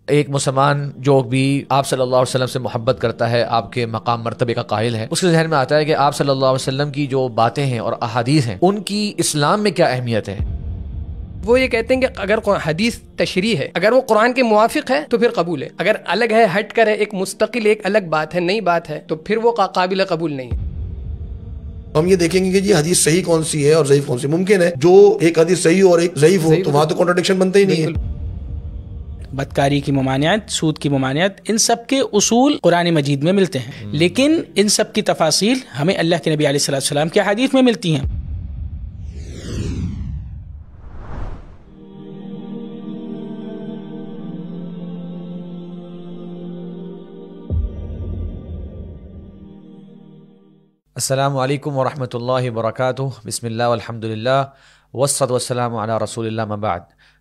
ایک مسلمان جو بھی آپ صلی اللہ علیہ وسلم سے محبت کرتا ہے، آپ کے مقام مرتبے کا قائل ہے، اس کے ذہن میں آتا ہے کہ آپ صلی اللہ علیہ وسلم کی جو باتیں ہیں اور احادیث ہیں ان کی اسلام میں کیا اہمیت ہے۔ وہ یہ کہتے ہیں کہ اگر حدیث تشریح ہے، اگر وہ قرآن کے موافق ہے تو پھر قبول ہے، اگر الگ ہے، ہٹ کر ہے، ایک مستقل ایک الگ بات ہے، نئی بات ہے، تو پھر وہ قابل قبول نہیں ہے۔ ہم یہ دیکھیں گے کہ جی حدیث صحیح کون سی ہے اور ضعیف کون سی۔ ممکن ہے جو ایک حدیث صحیح ہو اور ایک ضعیف ہو تو وہاں تو کنٹرڈکشن بنتا ہی نہیں ہے۔ بدکاری کی ممانعت، سود کی ممانعت، ان سب کے اصول قرآن مجید میں ملتے ہیں، لیکن ان سب کی تفاصیل ہمیں اللہ کے نبی علیہ الصلوۃ والسلام کی حدیث میں ملتی ہیں۔ السلام علیکم ورحمۃ اللہ وبرکاتہ، بسم اللہ والحمد للہ والصلاۃ والسلام علی رسول اللہ، اما بعد۔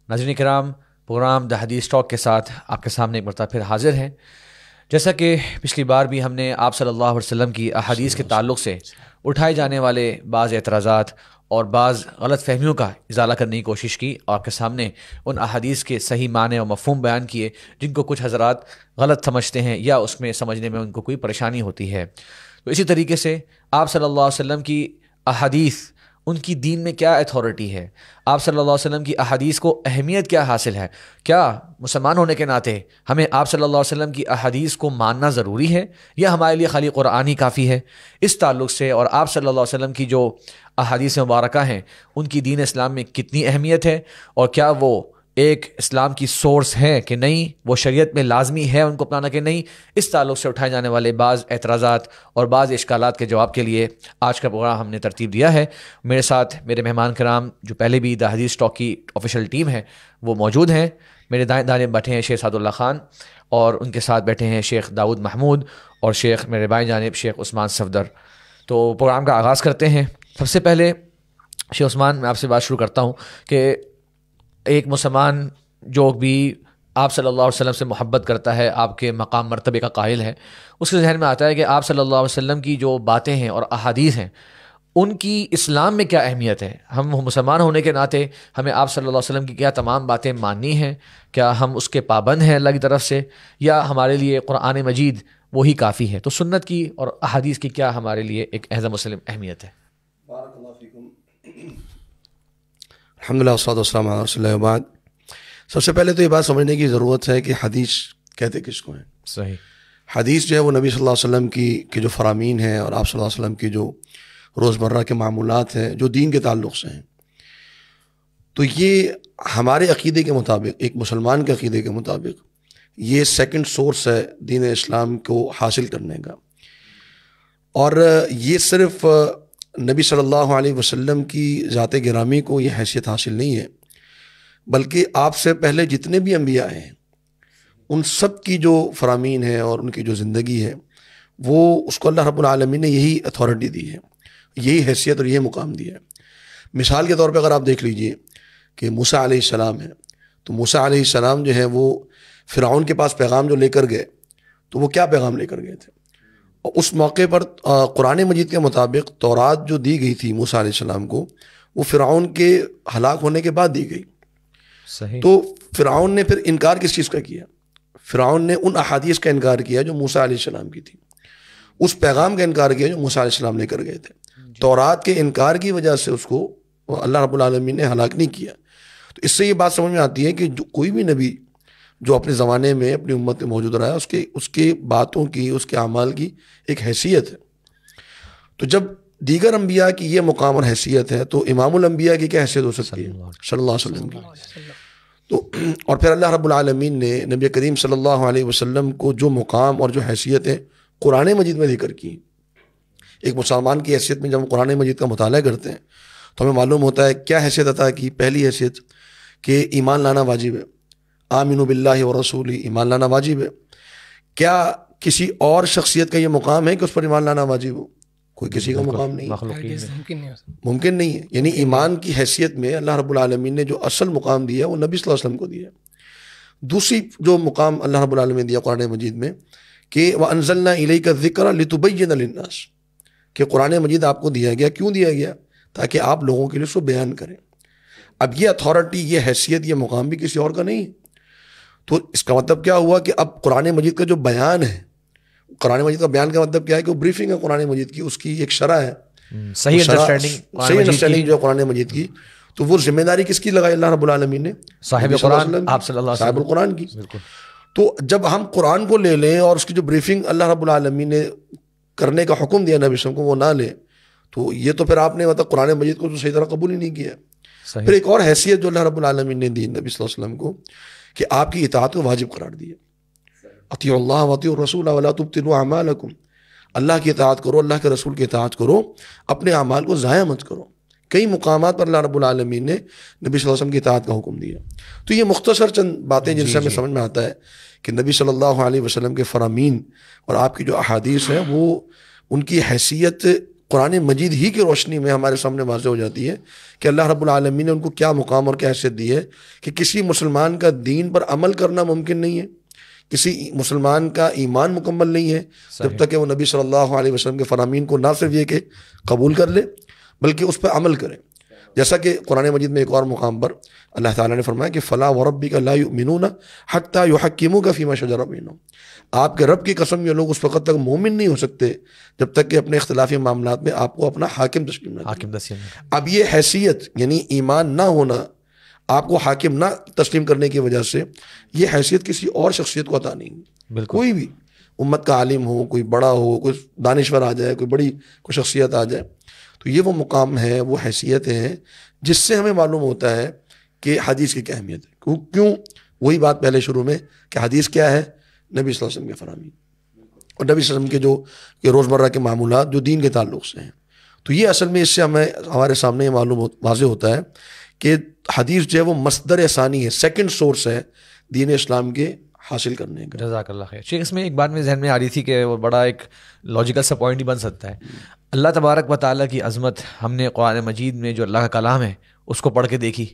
ناظرین کرام، پروگرام دا حدیث ٹاک کے ساتھ آپ کے سامنے ایک مرتبہ پھر حاضر ہیں۔ جیسا کہ پچھلی بار بھی ہم نے آپ صلی اللہ علیہ وسلم کی احادیث کے تعلق سے اٹھائے جانے والے بعض اعتراضات اور بعض غلط فہمیوں کا ازالہ کرنے کی کوشش کی، اور آپ کے سامنے ان احادیث کے صحیح معنی اور مفہوم بیان کیے جن کو کچھ حضرات غلط سمجھتے ہیں یا اس میں سمجھنے میں ان کو کوئی پریشانی ہوتی ہے۔ تو اسی طریقے سے آپ صلی اللہ علیہ وسلم کی احادیث، ان کی دین میں کیا اتھارٹی ہے، آپ صلی اللہ علیہ وسلم کی احادیث کو اہمیت کیا حاصل ہے، کیا مسلمان ہونے کے ناطے ہمیں آپ صلی اللہ علیہ وسلم کی احادیث کو ماننا ضروری ہے یا ہمارے لیے خالی قرآن ہی کافی ہے؟ اس تعلق سے اور آپ صلی اللہ علیہ وسلم کی جو احادیث مبارکہ ہیں ان کی دین اسلام میں کتنی اہمیت ہے، اور کیا وہ ایک اسلام کی سورس ہے کہ نہیں، وہ شریعت میں لازمی ہے ان کو اپنانا کہ نہیں، اس تعلق سے اٹھائے جانے والے بعض اعتراضات اور بعض اشکالات کے جواب کے لیے آج کا پروگرام ہم نے ترتیب دیا ہے۔ میرے ساتھ میرے مہمان کرام جو پہلے بھی دا حدیث ٹاک کی آفیشیل ٹیم ہے وہ موجود ہیں۔ میرے دائیں دائیں بیٹھے ہیں شیخ سعد اللہ خان، اور ان کے ساتھ بیٹھے ہیں شیخ داؤد محمود، اور شیخ میرے بائیں جانب شیخ عثمان صفدر۔ تو پروگرام کا آغاز کرتے ہیں۔ سب سے پہلے شیخ عثمان، میں آپ سے بات شروع کرتا ہوں کہ ایک مسلمان جو بھی آپ صلی اللہ علیہ وسلم سے محبت کرتا ہے، آپ کے مقام مرتبے کا قائل ہے، اس کے ذہن میں آتا ہے کہ آپ صلی اللہ علیہ وسلم کی جو باتیں ہیں اور احادیث ہیں ان کی اسلام میں کیا اہمیت ہے۔ ہم مسلمان ہونے کے ناطے ہمیں آپ صلی اللہ علیہ وسلم کی کیا تمام باتیں ماننی ہیں، کیا ہم اس کے پابند ہیں اللہ کی طرف سے، یا ہمارے لیے قرآن مجید وہی کافی ہے؟ تو سنت کی اور احادیث کی کیا ہمارے لیے ایک ایز اے مسلم اہمیت ہے؟ بارک اللہ فیکم۔ الحمدللہ والصلاۃ والسلام علی رسول اللہ، وبعد۔ سب سے پہلے تو یہ بات سمجھنے کی ضرورت ہے کہ حدیث کہتے کس کو ہیں۔ صحیح، حدیث جو ہے وہ نبی صلی اللہ علیہ وسلم کی جو فرامین ہیں اور آپ صلی اللہ علیہ وسلم کی جو روزمرہ کے معمولات ہیں جو دین کے تعلق سے ہیں، تو یہ ہمارے عقیدے کے مطابق، ایک مسلمان کے عقیدے کے مطابق، یہ سیکنڈ سورس ہے دین اسلام کو حاصل کرنے کا، اور یہ صرف نبی صلی اللہ علیہ وسلم کی ذات گرامی کو یہ حیثیت حاصل نہیں ہے، بلکہ آپ سے پہلے جتنے بھی انبیاء ہیں ان سب کی جو فرامین ہے اور ان کی جو زندگی ہے وہ اس کو اللہ رب العالمین نے یہی اتھارٹی دی ہے، یہی حیثیت اور یہ مقام دیا ہے۔ مثال کے طور پہ اگر آپ دیکھ لیجئے کہ موسیٰ علیہ السلام ہے، تو موسیٰ علیہ السلام جو ہے وہ فرعون کے پاس پیغام جو لے کر گئے تو وہ کیا پیغام لے کر گئے تھے؟ اور اس موقع پر قرآن مجید کے مطابق تورات جو دی گئی تھی موسیٰ علیہ السلام کو، وہ فرعون کے ہلاک ہونے کے بعد دی گئی۔ صحیح۔ تو فرعون نے پھر انکار کس چیز کا کیا؟ فرعون نے ان احادیث کا انکار کیا جو موسیٰ علیہ السلام کی تھی، اس پیغام کا انکار کیا جو موسیٰ علیہ السلام لے کر گئے تھے۔ تورات کے انکار کی وجہ سے اس کو اللہ رب العالمین نے ہلاک نہیں کیا۔ تو اس سے یہ بات سمجھ میں آتی ہے کہ کوئی بھی نبی جو اپنے زمانے میں اپنی امت میں موجود رہا ہے، اس کے باتوں کی، اس کے اعمال کی ایک حیثیت ہے۔ تو جب دیگر انبیاء کی یہ مقام اور حیثیت ہے تو امام الانبیاء کی کیا حیثیت ہو سکتی ہے؟ صلی اللہ علیہ وسلم کی۔ تو اور پھر اللہ رب العالمین نے نبی کریم صلی اللہ علیہ وسلم کو جو مقام اور جو حیثیت ہے قرآن مجید میں ذکر کی۔ ایک مسلمان کی حیثیت میں جب ہم قرآن مجید کا مطالعہ کرتے ہیں تو ہمیں معلوم ہوتا ہے کیا حیثیت عطا کی۔ پہلی حیثیت کہ ایمان لانا واجب ہے، آمنوا باللہ ورسولہ، ایمان لانا واجب ہے۔ کیا کسی اور شخصیت کا یہ مقام ہے کہ اس پر ایمان لانا واجب ہو؟ کوئی کسی کا مقام نہیں ہے، ممکن نہیں ہے۔ یعنی ایمان کی حیثیت میں اللہ رب العالمین نے جو اصل مقام دیا وہ نبی صلی اللہ علیہ وسلم کو دیا۔ دوسری جو مقام اللہ رب العالمین نے دیا قرآن مجید میں کہ وَأَنزَلْنَا إِلَيْكَ الذِّكْرَ لِتُبَيِّنَ لِلنَّاسِ، کہ قرآن مجید آپ کو دیا گیا، کیوں دیا گیا؟ تاکہ آپ لوگوں کے لیے اس کو بیان کریں۔ اب یہ اتھارٹی، یہ حیثیت، یہ مقام بھی کسی اور کا نہیں ہے۔ تو اس کا مطلب کیا ہوا کہ اب قرآن مجید کا جو بیان ہے، قرآن مجید کا بیان کا مطلب کیا ہے کہ وہ بریفنگ ہے قرآن مجید کی، اس کی ایک شرح ہے، صحیح انڈرسٹینڈنگ جو ہے قرآن مجید کی. تو وہ ذمہ داری کس کی لگائی اللہ رب العالمین نے؟ صاحب قرآن آپ صلی اللہ علیہ صاحب وسلم القرآن کی. تو جب ہم قرآن کو لے لیں اور اس کی جو بریفنگ اللہ رب العالمین نے کرنے کا حکم دیا نبی صلی اللہ علیہ وسلم کو وہ نہ لیں، تو یہ تو پھر آپ نے مطلب قرآن مجید کو تو صحیح طرح قبول ہی نہیں کیا. پھر ایک اور حیثیت جو اللہ رب العالمین نے دی نبی صلی اللہ علیہ وسلم کو کہ آپ کی اطاعت کو واجب قرار دیا. اطیعوا اللہ واطیعوا الرسول ولا تبطلوا اعمالکم، اللہ کی اطاعت کرو، اللہ کے رسول کی اطاعت کرو، اپنے اعمال کو ضائع مت کرو. کئی مقامات پر اللہ رب العالمین نے نبی صلی اللہ علیہ وسلم کی اطاعت کا حکم دیا. تو یہ مختصر چند باتیں جن سے ہمیں سمجھ میں آتا ہے کہ نبی صلی اللہ علیہ وسلم کے فرامین اور آپ کی جو احادیث ہیں وہ ان کی حیثیت قرآن مجید ہی کی روشنی میں ہمارے سامنے واضح ہو جاتی ہے کہ اللہ رب العالمین نے ان کو کیا مقام اور کیا حیثیت دی ہے کہ کسی مسلمان کا دین پر عمل کرنا ممکن نہیں ہے، کسی مسلمان کا ایمان مکمل نہیں ہے جب تک کہ وہ نبی صلی اللہ علیہ وسلم کے فرامین کو نہ صرف یہ کہ قبول کر لے بلکہ اس پہ عمل کرے. جیسا کہ قرآن مجید میں ایک اور مقام پر اللہ تعالیٰ نے فرمایا کہ فلا وربک لا یؤمنون حتی یحکموک فیما شجر بینہم، آپ کے رب کی قسم یہ لوگ اس وقت تک مومن نہیں ہو سکتے جب تک کہ اپنے اختلافی معاملات میں آپ کو اپنا حاکم تسلیم نہ کریں. اب یہ حیثیت یعنی ایمان نہ ہونا، آپ کو حاکم نہ تسلیم کرنے کی وجہ سے یہ حیثیت کسی اور شخصیت کو عطا نہیں. کوئی بھی امت کا عالم ہو، کوئی بڑا ہو، کوئی دانشور آ جائے، کوئی بڑی کوئی شخصیت آ جائے، تو یہ وہ مقام ہے، وہ حیثیتیں ہیں جس سے ہمیں معلوم ہوتا ہے کہ حدیث کی کیا اہمیت ہے. کیوں؟ وہی بات پہلے شروع میں کہ حدیث کیا ہے؟ نبی صلی اللہ علیہ وسلم کے فرامین اور نبی صلی اللہ علیہ وسلم کے جو روزمرہ کے معمولات جو دین کے تعلق سے ہیں. تو یہ اصل میں اس سے ہمارے سامنے یہ معلوم واضح ہوتا ہے کہ حدیث جو ہے وہ مصدر ثانی ہے، سیکنڈ سورس ہے دین اسلام کے حاصل کرنے کا. جزاک اللہ خیر. شیخ اس میں ایک بات میرے ذہن میں آ رہی تھی کہ وہ بڑا ایک لاجیکل سا پوائنٹ ہی بن سکتا ہے. اللہ تبارک و تعالیٰ کی عظمت ہم نے قرآن مجید میں جو اللہ کا کلام ہے اس کو پڑھ کے دیکھی.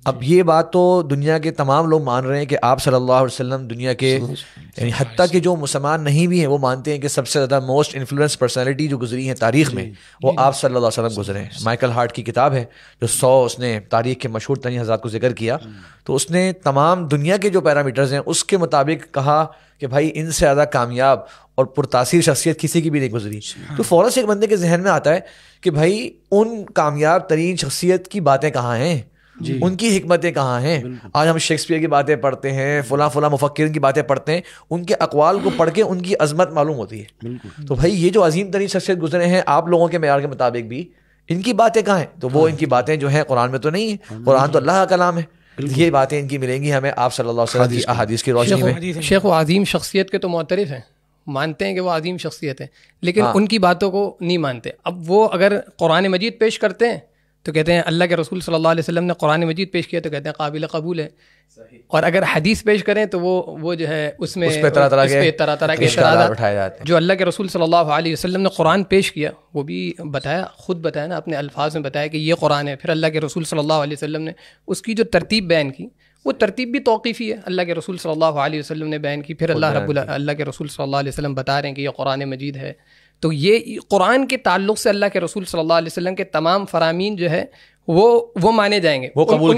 اب یہ بات تو دنیا کے تمام لوگ مان رہے ہیں کہ آپ صلی اللہ علیہ وسلم دنیا کے یعنی حتیٰ کہ جو مسلمان نہیں بھی ہیں وہ مانتے ہیں کہ سب سے زیادہ موسٹ انفلوئنس پرسنالٹی جو گزری ہیں تاریخ میں وہ آپ صلی اللہ علیہ وسلم گزرے ہیں. مائیکل ہارٹ کی کتاب ہے جو 100 اس نے تاریخ کے مشہور ترین حضرات کو ذکر کیا، تو اس نے تمام دنیا کے جو پیرامیٹرز ہیں اس کے مطابق کہا کہ بھائی ان سے زیادہ کامیاب اور پرتاثیر شخصیت کسی کی بھی نہیں گزری. تو فوراً سے ایک بندے کے ذہن میں آتا ہے کہ بھائی ان کامیاب ترین شخصیت کی باتیں کہاں ہیں، ان کی حکمتیں کہاں ہیں. آج ہم شیکسپیئر کی باتیں پڑھتے ہیں، فلاں مفکرین کی باتیں پڑھتے ہیں، ان کے اقوال کو پڑھ کے ان کی عظمت معلوم ہوتی ہے. تو بھائی یہ جو عظیم ترین شخصیت گزرے ہیں آپ لوگوں کے معیار کے مطابق بھی، ان کی باتیں کہاں ہیں؟ تو وہ ان کی باتیں جو ہیں قرآن میں تو نہیں ہیں، قرآن تو اللہ کا کلام ہے. یہ باتیں ان کی ملیں گی ہمیں آپ صلی اللہ علیہ وسلم کی احادیث کی روشنی میں. شیخ وہ عظیم شخصیت کے تو معترف ہیں، مانتے ہیں کہ وہ عظیم شخصیت ہے، لیکن ان کی باتوں کو نہیں مانتے. اب وہ اگر قرآن مجید پیش کرتے ہیں تو کہتے ہیں اللہ کے رسول صلی اللہ علیہ وسلم نے قرآن مجید پیش کیا تو کہتے ہیں قابل قبول ہے. اور اگر حدیث پیش کریں تو وہ جو ہے اس میں طرح طرح کے اشارات اٹھائے جاتے ہیں. جو اللہ کے رسول صلی اللہ علیہ وسلم نے قرآن پیش کیا وہ بھی بتایا، خود بتایا نا، اپنے الفاظ میں بتایا کہ یہ قرآن ہے. پھر اللہ کے رسول صلی اللہ علیہ وسلم نے اس کی جو ترتیب بیان کی وہ ترتیب بھی توقیفی ہے، اللہ کے رسول صلی اللہ علیہ وسلم نے بیان کی. پھر اللہ کے رسول صلی اللہ علیہ وسلم بتا رہے ہیں کہ یہ قرآن مجید ہے. تو یہ قرآن کے تعلق سے اللہ کے رسول صلی اللہ علیہ وسلم کے تمام فرامین جو ہے وہ مانے جائیں گے، وہ قبول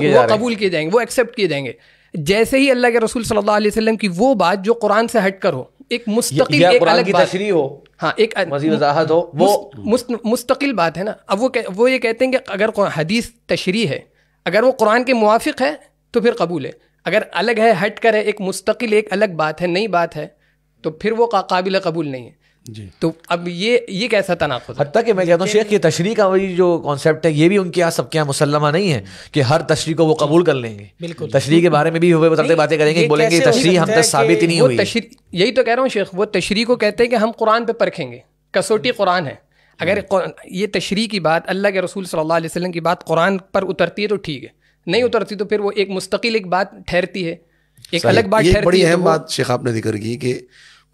کیے جائیں گے، وہ ایکسیپٹ کیے جائیں گے. جیسے ہی اللہ کے رسول صلی اللہ علیہ وسلم کی وہ بات جو قرآن سے ہٹ کر ہو، ایک مستقل ایک الگ تشریح ہو، ہاں ایک مزید وضاحت ہو، وہ مستقل بات ہے نا. اب وہ یہ کہتے ہیں کہ اگر حدیث تشریح ہے، اگر وہ قرآن کے موافق ہے تو پھر قبول ہے، اگر الگ ہے، ہٹ کر ہے، ایک مستقل ایک الگ بات ہے، نئی بات ہے، تو پھر وہ قابل قبول نہیں ہے. تو اب یہ کیسا تناقض ہے؟ حتیٰ کہ میں کہتا ہوں شیخ یہ تشریح کا وہی جو کانسیپٹ ہے یہ بھی ان کے یہاں سب کے یہاں مسلمہ نہیں ہے کہ ہر تشریح کو وہ قبول کر لیں گے. بالکل تشریح کے بارے میں بھی ہوئے بتاتے باتیں کریں گے، بولیں گے تشریح ہم تک ثابت ہی نہیں ہوئی. یہی تو کہہ رہا ہوں شیخ، وہ تشریح کو کہتے ہیں کہ ہم قرآن پہ پرکھیں گے، کسوٹی قرآن ہے. اگر یہ تشریح کی بات، اللہ کے رسول صلی اللہ علیہ وسلم کی بات قرآن پر اترتی ہے تو ٹھیک ہے، نہیں اترتی تو پھر وہ ایک مستقل ایک بات ٹھہرتی ہے، ایک الگ بات ٹھہرتی ہے. بڑی اہم بات شیخ آپ نے ذکر کی کہ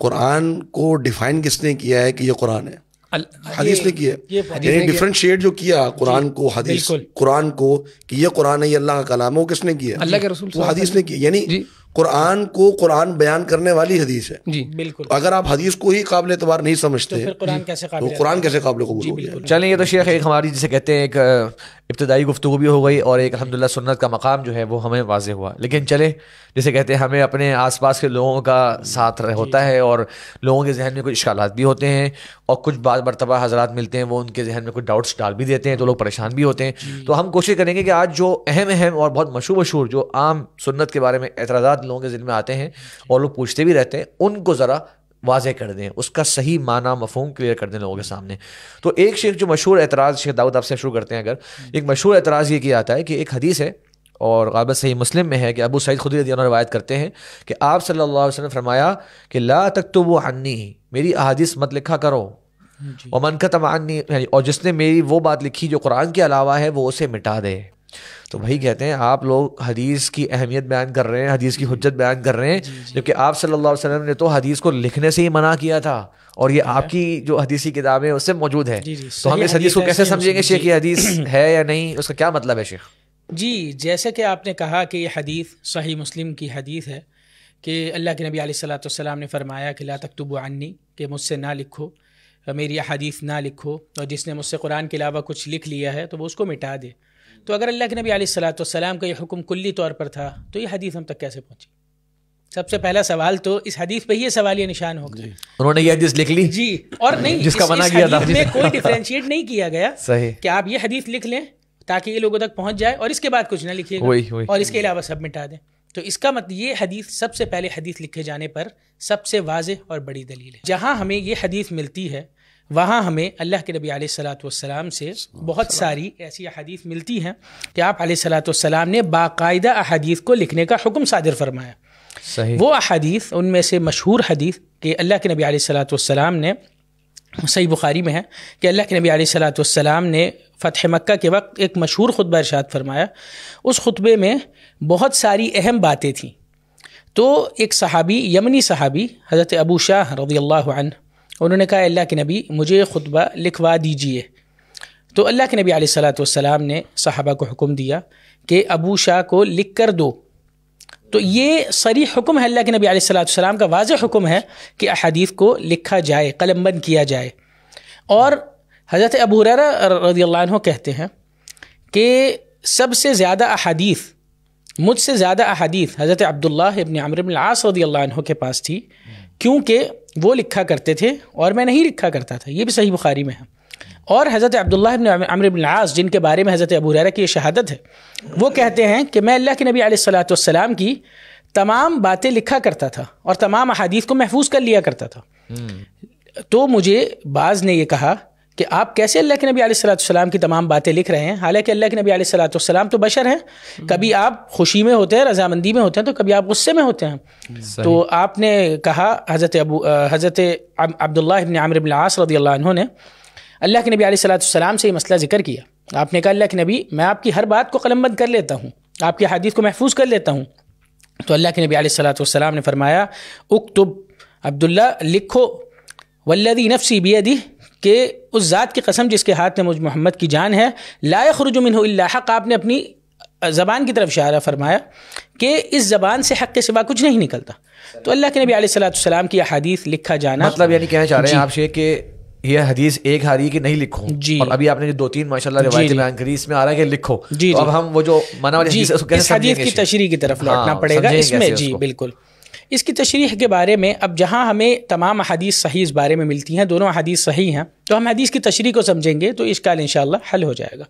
قرآن کو ڈیفائن کس نے کیا ہے کہ یہ قرآن ہے؟ حدیث نے کیا. یعنی ڈیفرینشیٹ جو کیا قرآن کو حدیث، قرآن کو کہ یہ قرآن ہے، یہ اللہ کا کلام ہے، وہ کس نے کیا؟ اللہ کے رسول، وہ حدیث نے کیا. یعنی قرآن کو قرآن بیان کرنے والی حدیث ہے. جی بالکل. اگر آپ حدیث کو ہی قابل اعتبار نہیں سمجھتے پھر قرآن کیسے تو قابل قرآن کیسے قابل قبول ہو گیا؟ چلیں یہ تو شیخ ایک ہماری جسے کہتے ہیں ایک ابتدائی گفتگو بھی ہو گئی اور ایک الحمدللہ سنت کا مقام جو ہے وہ ہمیں واضح ہوا. لیکن چلے جسے کہتے ہیں ہمیں اپنے آس پاس کے لوگوں کا ساتھ ہوتا ہے اور لوگوں کے ذہن میں کچھ اشکالات بھی ہوتے ہیں اور کچھ بعض مرتبہ حضرات ملتے ہیں وہ ان کے ذہن میں کچھ ڈاؤٹس ڈال بھی دیتے ہیں تو لوگ پریشان بھی ہوتے ہیں. تو ہم کوشش کریں گے کہ آج جو اہم اور بہت مشہور جو عام سنت کے بارے میں اعتراضات لوگوں کے ذہن میں آتے ہیں اور لوگ پوچھتے بھی رہتے ہیں ان کو ذرا واضح کر دیں, اس کا صحیح معنی مفہوم کلیئر کر دیں لوگوں کے سامنے. تو ایک شیخ جو مشہور اعتراض, شیخ داؤد آپ سے شروع کرتے ہیں, اگر ایک مشہور اعتراض یہ کیا جاتا ہے کہ ایک حدیث ہے اور غالباً صحیح مسلم میں ہے کہ ابو سعید خدری رضی اللہ عنہ روایت کرتے ہیں کہ آپ صلی اللہ علیہ وسلم نے فرمایا کہ لا تکتبوا عنی, میری احادیث مت لکھا کرو, ومن کتب عنی, یعنی اور جس نے میری وہ بات لکھی جو قرآن کے علاوہ ہے وہ اسے مٹا دے. تو بھائی کہتے ہیں آپ لوگ حدیث کی اہمیت بیان کر رہے ہیں, حدیث کی حجت بیان کر رہے ہیں, جبکہ آپ صلی اللہ علیہ وسلم نے تو حدیث کو لکھنے سے ہی منع کیا تھا اور یہ آپ کی جو حدیثی کتابیں اس سے موجود ہے. تو ہم اس حدیث کو کیسے سمجھیں گے شیخ, یہ حدیث ہے یا نہیں, اس کا کیا مطلب ہے شیخ؟ جی جیسے کہ آپ نے کہا کہ یہ حدیث صحیح مسلم کی حدیث ہے کہ اللہ کے نبی علیہ الصلوۃ والسلام نے فرمایا کہ لا تکتبوا عنی, کہ مجھ سے نہ لکھو, میری احادیث نہ لکھو, اور جس نے مجھ سے قرآن کے علاوہ کچھ لکھ لیا ہے تو وہ اس کو مٹا دے. تو اگر اللہ کے نبی علیہ الصلوۃ والسلام کا یہ حکم کلی طور پر تھا تو یہ حدیث ہم تک کیسے پہنچی؟ سب سے پہلا سوال تو اس حدیث پہ یہ سوالیہ نشان ہوگا. انہوں نے یہ حدیث لکھ لی جی, اور نہیں جس کا منع کیا تھا, اس میں کوئی ڈیفرینشیٹ نہیں کیا گیا صحیح کہ آپ یہ حدیث لکھ لیں تاکہ یہ لوگوں تک پہنچ جائے اور اس کے بعد کچھ نہ لکھیے گا اور اس کے علاوہ سب مٹا دیں. تو اس کا مطلب یہ حدیث سب سے پہلے حدیث لکھے جانے پر سب سے واضح اور بڑی دلیل ہے. جہاں ہمیں یہ حدیث ملتی ہے وہاں ہمیں اللہ کے نبی علیہ الصلوۃ والسلام سے بہت ساری ایسی احادیث ملتی ہیں کہ آپ علیہ الصلوۃ والسلام نے باقاعدہ احادیث کو لکھنے کا حکم صادر فرمایا. صحیح. وہ احادیث ان میں سے مشہور حدیث کہ اللہ کے نبی علیہ الصلوۃ والسلام نے, صحیح بخاری میں ہے کہ اللہ کے نبی علیہ الصلوۃ والسلام نے فتح مکہ کے وقت ایک مشہور خطبہ ارشاد فرمایا. اس خطبے میں بہت ساری اہم باتیں تھیں. تو ایک صحابی, یمنی صحابی حضرت ابو شاہ رضی اللہ عنہ, انہوں نے کہا اللہ کے نبی مجھے خطبہ لکھوا دیجئے. تو اللہ کے نبی علیہ الصلوۃ والسلام نے صحابہ کو حکم دیا کہ ابو شاہ کو لکھ کر دو. تو یہ صریح حکم ہے, اللہ کے نبی علیہ الصلوۃ والسلام کا واضح حکم ہے کہ احادیث کو لکھا جائے, قلم بند کیا جائے. اور حضرت ابو ہریرہ رضی اللہ عنہ کہتے ہیں کہ سب سے زیادہ احادیث, مجھ سے زیادہ احادیث حضرت عبداللہ ابن عمرو بن العاص رضی اللہ عنہ کے پاس تھی, کیونکہ وہ لکھا کرتے تھے اور میں نہیں لکھا کرتا تھا. یہ بھی صحیح بخاری میں ہے. اور حضرت عبداللہ ابن عمرو بن العاص جن کے بارے میں حضرت ابو ہریرہ کی یہ شہادت ہے, وہ کہتے ہیں کہ میں اللہ کے نبی علیہ الصلوۃ والسلام کی تمام باتیں لکھا کرتا تھا اور تمام احادیث کو محفوظ کر لیا کرتا تھا. تو مجھے بعض نے یہ کہا کہ آپ کیسے اللہ کے نبی علیہ الصلوۃ والسلام کی تمام باتیں لکھ رہے ہیں, حالانکہ اللہ کے نبی علیہ الصلوۃ والسلام تو بشر ہیں, کبھی آپ خوشی میں ہوتے ہیں, رضامندی میں ہوتے ہیں, تو کبھی آپ غصے میں ہوتے ہیں. تو آپ نے کہا, حضرت عبداللہ ابن عمرو بن العاص رضی اللہ عنہ نے اللہ کے نبی علیہ الصلوۃ والسلام سے یہ مسئلہ ذکر کیا. آپ نے کہا اللہ کے نبی میں آپ کی ہر بات کو قلم بند کر لیتا ہوں, آپ کی حدیث کو محفوظ کر لیتا ہوں. تو اللہ کے نبی علیہ الصلوۃ والسلام نے فرمایا اکتب, عبداللہ لکھو, والذی نفسی بیدہ, کہ اس ذات کی قسم جس کے ہاتھ میں مجھ محمد کی جان ہے, لا یخرج منہ الا حق, آپ نے اپنی زبان کی طرف اشارہ فرمایا کہ اس زبان سے حق کے سوا کچھ نہیں نکلتا. تو اللہ کے نبی علیہ الصلوۃ والسلام کی احادیث لکھا جانا, مطلب یعنی کہنا چاہ رہے ہیں آپ شیخ کہ یہ حدیث ایک آ رہی ہے کہ نہیں لکھو, جی, اور ابھی آپ نے جو 2-3 ماشاءاللہ روایتیں بیان کری اس میں آ رہا ہے کہ لکھو. جی, تو اب ہم وہ جو منع والی حدیث ہے اس کو کیسے سمجھیں گے؟ اس حدیث کی تشریح کی طرف لوٹنا پڑے گا اس میں. جی بالکل, اس کی تشریح کے بارے میں اب جہاں ہمیں تمام احادیث صحیح اس بارے میں ملتی ہیں, دونوں احادیث صحیح ہیں, تو ہم حدیث کی تشریح کو سمجھیں گے تو اشکال انشاءاللہ حل ہو جائے گا.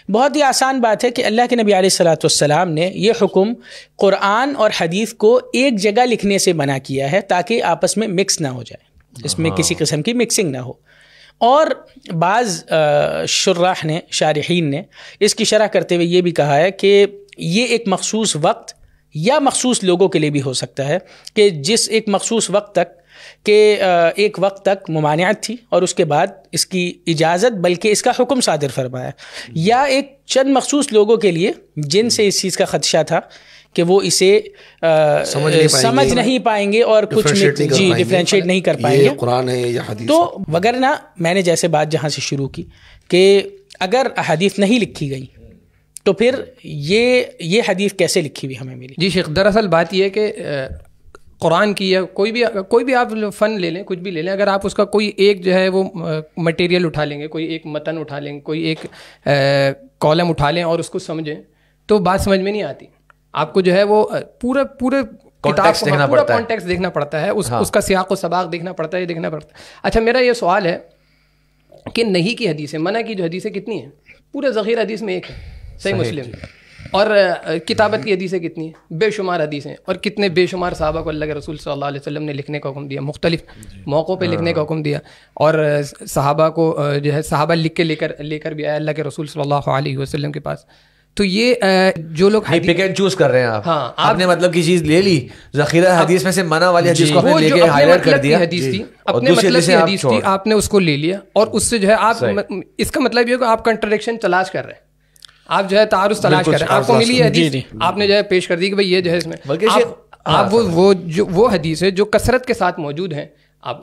بہت ہی آسان بات ہے کہ اللہ کے نبی علیہ الصلوۃ والسلام نے یہ حکم قرآن اور حدیث کو ایک جگہ لکھنے سے منع کیا ہے تاکہ آپس میں مکس نہ ہو جائے, اس میں کسی قسم کی مکسنگ نہ ہو. اور بعض شراح نے, شارحین نے اس کی شرح کرتے ہوئے یہ بھی کہا ہے کہ یہ ایک مخصوص وقت یا مخصوص لوگوں کے لیے بھی ہو سکتا ہے کہ جس ایک مخصوص وقت تک کہ ایک وقت تک ممانعت تھی اور اس کے بعد اس کی اجازت بلکہ اس کا حکم صادر فرمایا, یا ایک چند مخصوص لوگوں کے لیے جن سے اس چیز کا خدشہ تھا کہ وہ اسے سمجھ نہیں پائیں گے اور کچھ ڈفرینشیٹ نہیں کر پائیں گے, قرآن ہے یا حدیث. تو وگرنہ میں نے جیسے بات جہاں سے شروع کی کہ اگر احادیث نہیں لکھی گئی تو پھر یہ حدیث کیسے لکھی ہوئی ہمیں ملی؟ جی شیخ، دراصل بات یہ ہے کہ قرآن کی یا کوئی بھی آپ فن لے لیں، کچھ بھی لے لیں، اگر آپ اس کا کوئی ایک جو ہے وہ مٹیریل اٹھا لیں گے، کوئی ایک متن اٹھا لیں گے، کوئی ایک کالم اٹھا لیں اور اس کو سمجھیں تو بات سمجھ میں نہیں آتی. آپ کو جو ہے وہ پورے کتاب کو پورا کانٹیکسٹ دیکھنا پڑتا ہے، اس کا سیاق و سباق دیکھنا پڑتا ہے، یہ دیکھنا پڑتا ہے. اچھا میرا یہ سوال ہے کہ نہیں کی حدیثیں، منع کی جو حدیثیں کتنی ہیں؟ پورے ذخیرہ حدیث میں ایک ہے صحیح مسلم. اور کتابت کی حدیثیں کتنی ہیں؟ بے شمار حدیثیں. اور کتنے بے شمار صحابہ کو اللہ کے رسول صلی اللہ علیہ وسلم نے لکھنے کا حکم دیا، مختلف موقعوں پہ لکھنے کا حکم دیا. اور صحابہ کو جو ہے صحابہ لکھ کے لے کر بھی آیا اللہ کے رسول صلی اللہ علیہ وسلم کے پاس. تو یہ جو لوگ پک اینڈ چوز کر رہے ہیں ہاں آپ نے مطلب کی چیز لے لی، ذخیرہ حدیث میں سے منع والی حدیث کو آپ نے لے کے ہائی لائٹ کر دیا، حدیث تھی اپنے مطلب کی حدیث تھی، آپ نے اس کو لے لیا اور اس سے جو ہے آپ، اس کا مطلب یہ کہ آپ کنٹرڈکشن تلاش کر رہے ہیں، آپ جو ہے تعارض تلاش کر رہے ہیں. آپ کو ملی ہے حدیث، آپ نے جو ہے پیش کر دی کہ بھائی یہ جو ہے اس میں آپ وہ حدیث ہے جو کثرت کے ساتھ موجود ہیں، آپ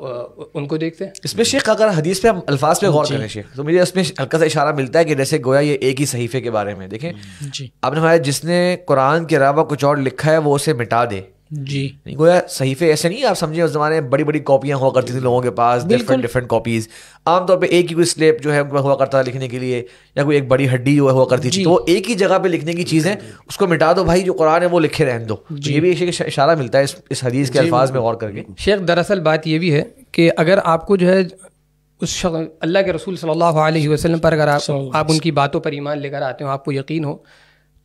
ان کو دیکھتے ہیں. اس میں شیخ اگر حدیث پہ ہم الفاظ پہ غور کریں شیخ، تو مجھے اس میں ہلکا سا اشارہ ملتا ہے کہ جیسے گویا یہ ایک ہی صحیفے کے بارے میں دیکھیں آپ نے فرمایا جس نے قرآن کے علاوہ کچھ اور لکھا ہے وہ اسے مٹا دے. جی گویا صحیفے ایسے نہیں، آپ سمجھیں اس زمانے میں بڑی بڑی کاپیاں ہوا کرتی تھیں لوگوں کے پاس، ڈفرنٹ کاپیز. عام طور پہ ایک ہی کوئی سلیپ جو ہے ہوا کرتا تھا لکھنے کے لیے، یا کوئی ایک بڑی ہڈی ہوا کرتی تھی، تو وہ ایک ہی جگہ پہ لکھنے کی چیز ہے، اس کو مٹا دو بھائی، جو قرآن ہے وہ لکھے رہنے دو. یہ بھی اشارہ ملتا ہے اس حدیث کے الفاظ میں غور کر کے. شیخ دراصل بات یہ بھی ہے کہ اگر آپ کو جو ہے اس اللہ کے رسول صلی اللہ علیہ وسلم پر اگر آپ ان کی باتوں پر ایمان لے کر آتے ہو، آپ کو یقین ہو،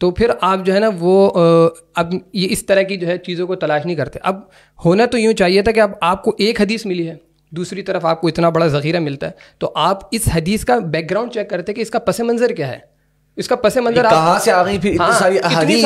تو پھر آپ جو ہے نا وہ اب یہ اس طرح کی جو ہے چیزوں کو تلاش نہیں کرتے. اب ہونا تو یوں چاہیے تھا کہ اب آپ کو ایک حدیث ملی ہے، دوسری طرف آپ کو اتنا بڑا ذخیرہ ملتا ہے، تو آپ اس حدیث کا بیک گراؤنڈ چیک کرتے کہ اس کا پس منظر کیا ہے، اس کا پس منظر کہاں سے آ گئی، پھر اتنی ساری احادیث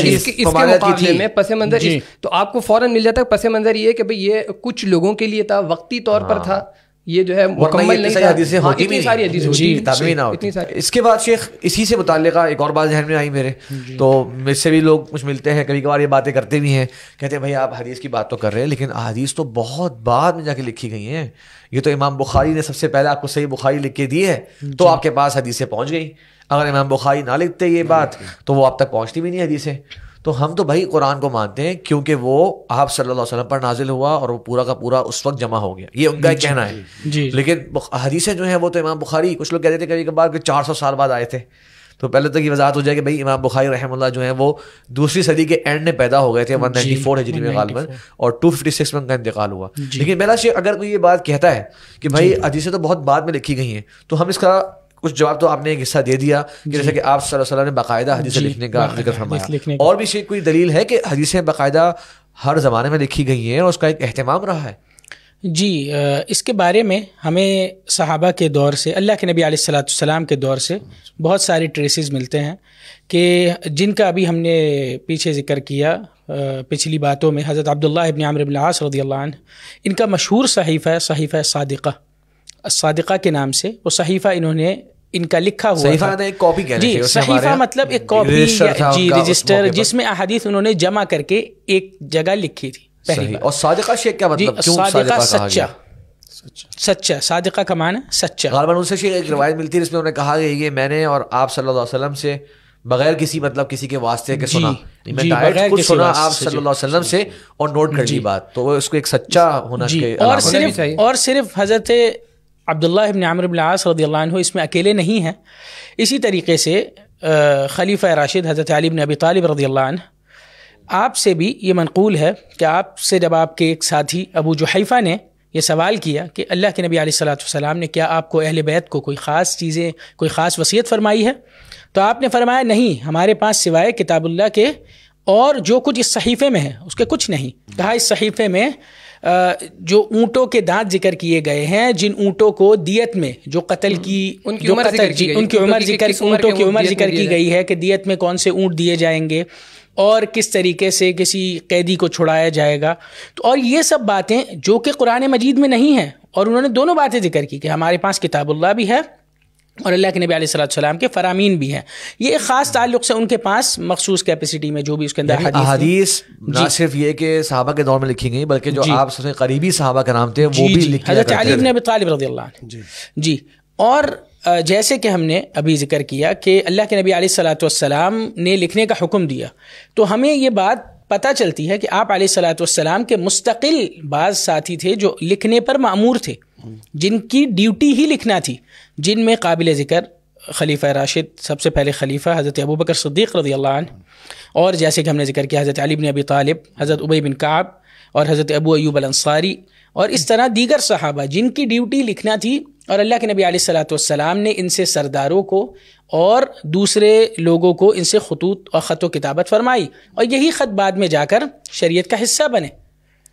اس کے مقابلے میں پس منظر، تو آپ کو فوراً مل جاتا ہے. پس منظر یہ کہ بھئی یہ کچھ لوگوں کے لیے تھا، وقتی طور پر تھا، یہ جو ہے مکمل نہیں تھا. اتنی ساری حدیثیں ہوتی. اس کے بعد شیخ اسی سے متعلقہ ایک اور بات ذہن میں آئی میرے، تو مجھ سے بھی لوگ کچھ ملتے ہیں کبھی کبھار، یہ باتیں کرتے بھی ہیں، کہتے ہیں بھائی آپ حدیث کی بات تو کر رہے ہیں لیکن احادیث تو بہت بعد میں جا کے لکھی گئی ہیں، یہ تو امام بخاری نے سب سے پہلے آپ کو صحیح بخاری لکھ کے دی ہے تو آپ کے پاس حدیثیں پہنچ گئی. اگر امام بخاری نہ لکھتے یہ بات تو وہ آپ تک پہنچتی بھی نہیں حدیثیں. تو ہم تو بھائی قرآن کو مانتے ہیں کیونکہ وہ آپ صلی اللہ علیہ وسلم پر نازل ہوا اور وہ پورا کا پورا اس وقت جمع ہو گیا، یہ ان کا ایک کہنا ہے. لیکن حدیثیں جو ہیں وہ تو امام بخاری، کچھ لوگ کہتے تھے کبھی کبھار کہ 400 سال بعد آئے تھے. تو پہلے تو یہ وضاحت ہو جائے کہ بھائی امام بخاری رحمہ اللہ جو ہیں وہ دوسری صدی کے اینڈ میں پیدا ہو گئے تھے، 194 ہجری میں غالباً، اور 256 میں ان کا انتقال ہوا. لیکن میرا شیخ اگر کوئی یہ بات کہتا ہے کہ بھائی حدیثیں تو بہت بعد میں لکھی گئی ہیں، تو ہم اس کا کچھ جواب تو آپ نے ایک حصہ دے دیا کہ جیسے کہ آپ صلی اللہ علیہ وسلم نے باقاعدہ حدیثیں لکھنے کا ذکر فرمایا، اور بھی کوئی دلیل ہے کہ حدیثیں باقاعدہ ہر زمانے میں لکھی گئی ہیں اور اس کا ایک اہتمام رہا ہے؟ جی اس کے بارے میں ہمیں صحابہ کے دور سے، اللہ کے نبی علیہ الصلوۃ والسلام کے دور سے بہت سارے ٹریسز ملتے ہیں کہ جن کا ابھی ہم نے پیچھے ذکر کیا پچھلی باتوں میں. حضرت عبداللہ ابن عمرو بن العاص رضی اللہ عنہ، ان کا مشہور صحیفہ صحیفہ صادقہ کے نام سے، وہ صحیفہ انہوں نے ان کا لکھا ہوا صحیفہ ایک کاپی کہنا جی، صحیفہ مطلب ایک کاپی جی رجسٹر جس میں احادیث انہوں نے جمع کر کے ایک جگہ لکھی تھی پہلی بار. اور صادقہ شیخ کیا مطلب؟ صادقہ سچا، صادقہ کا معنی سچا. غالباً ان سے شیخ ایک روایت ملتی ہے جس میں انہوں نے کہا کہ یہ میں نے اور آپ صلی اللہ علیہ وسلم سے بغیر کسی مطلب کسی کے واسطے کے سنا، میں ڈائریکٹ خود سنا آپ صلی اللہ علیہ وسلم سے اور نوٹ کر لی بات، تو اس کو ایک سچا ہونا چاہیے. اور صرف حضرت عبداللہ ابن عمرو بن العاص رضی اللہ عنہ اس میں اکیلے نہیں ہیں. اسی طریقے سے خلیفہ راشد حضرت علی بن ابی طالب رضی اللہ عنہ، آپ سے بھی یہ منقول ہے کہ آپ سے جب آپ کے ایک ساتھی ابو جحیفہ نے یہ سوال کیا کہ اللہ کے نبی علیہ الصلوۃ والسلام نے کیا آپ کو اہل بیت کو کوئی خاص چیزیں، کوئی خاص وصیت فرمائی ہے، تو آپ نے فرمایا نہیں، ہمارے پاس سوائے کتاب اللہ کے اور جو کچھ اس صحیفے میں ہے اس کے کچھ نہیں. کہا اس صحیفے میں جو اونٹوں کے دانت ذکر کیے گئے ہیں، جن اونٹوں کو دیت میں جو قتل کی ان کی عمر ذکر کی گئی ہے کہ دیت میں کون سے اونٹ دیے جائیں گے اور کس طریقے سے کسی قیدی کو چھڑایا جائے گا، تو اور یہ سب باتیں جو کہ قرآن مجید میں نہیں ہیں، اور انہوں نے دونوں باتیں ذکر کی کہ ہمارے پاس کتاب اللہ بھی ہے اور اللہ کے نبی علیہ الصلوۃ والسلام کے فرامین بھی ہیں. یہ ایک خاص تعلق سے ان کے پاس مخصوص کیپیسٹی میں جو بھی اس کے اندر حدیث نہ صرف یہ کہ صحابہ کے دور میں لکھی گئی بلکہ جو آپ سے قریبی صحابہ کے نام تھے وہ بھی لکھی، حضرت علی بن ابی طالب رضی اللہ عنہ. جی اور جیسے کہ ہم نے ابھی ذکر کیا کہ اللہ کے نبی علیہ الصلاۃ والسلام نے لکھنے کا حکم دیا، تو ہمیں یہ بات پتہ چلتی ہے کہ آپ علیہ الصلاۃ والسلام کے مستقل بعض ساتھی تھے جو لکھنے پر مأمور تھے، جن کی ڈیوٹی ہی لکھنا تھی، جن میں قابل ذکر خلیفہ راشد، سب سے پہلے خلیفہ حضرت ابوبکر صدیق رضی اللہ عنہ، اور جیسے کہ ہم نے ذکر کیا حضرت علی بن ابی طالب، حضرت ابی بن کعب اور حضرت ابو ایوب الانصاری، اور اس طرح دیگر صحابہ جن کی ڈیوٹی لکھنا تھی، اور اللہ کے نبی علیہ الصلاۃ والسلام نے ان سے سرداروں کو اور دوسرے لوگوں کو ان سے خطوط اور خط و کتابت فرمائی، اور یہی خط بعد میں جا کر شریعت کا حصہ بنے.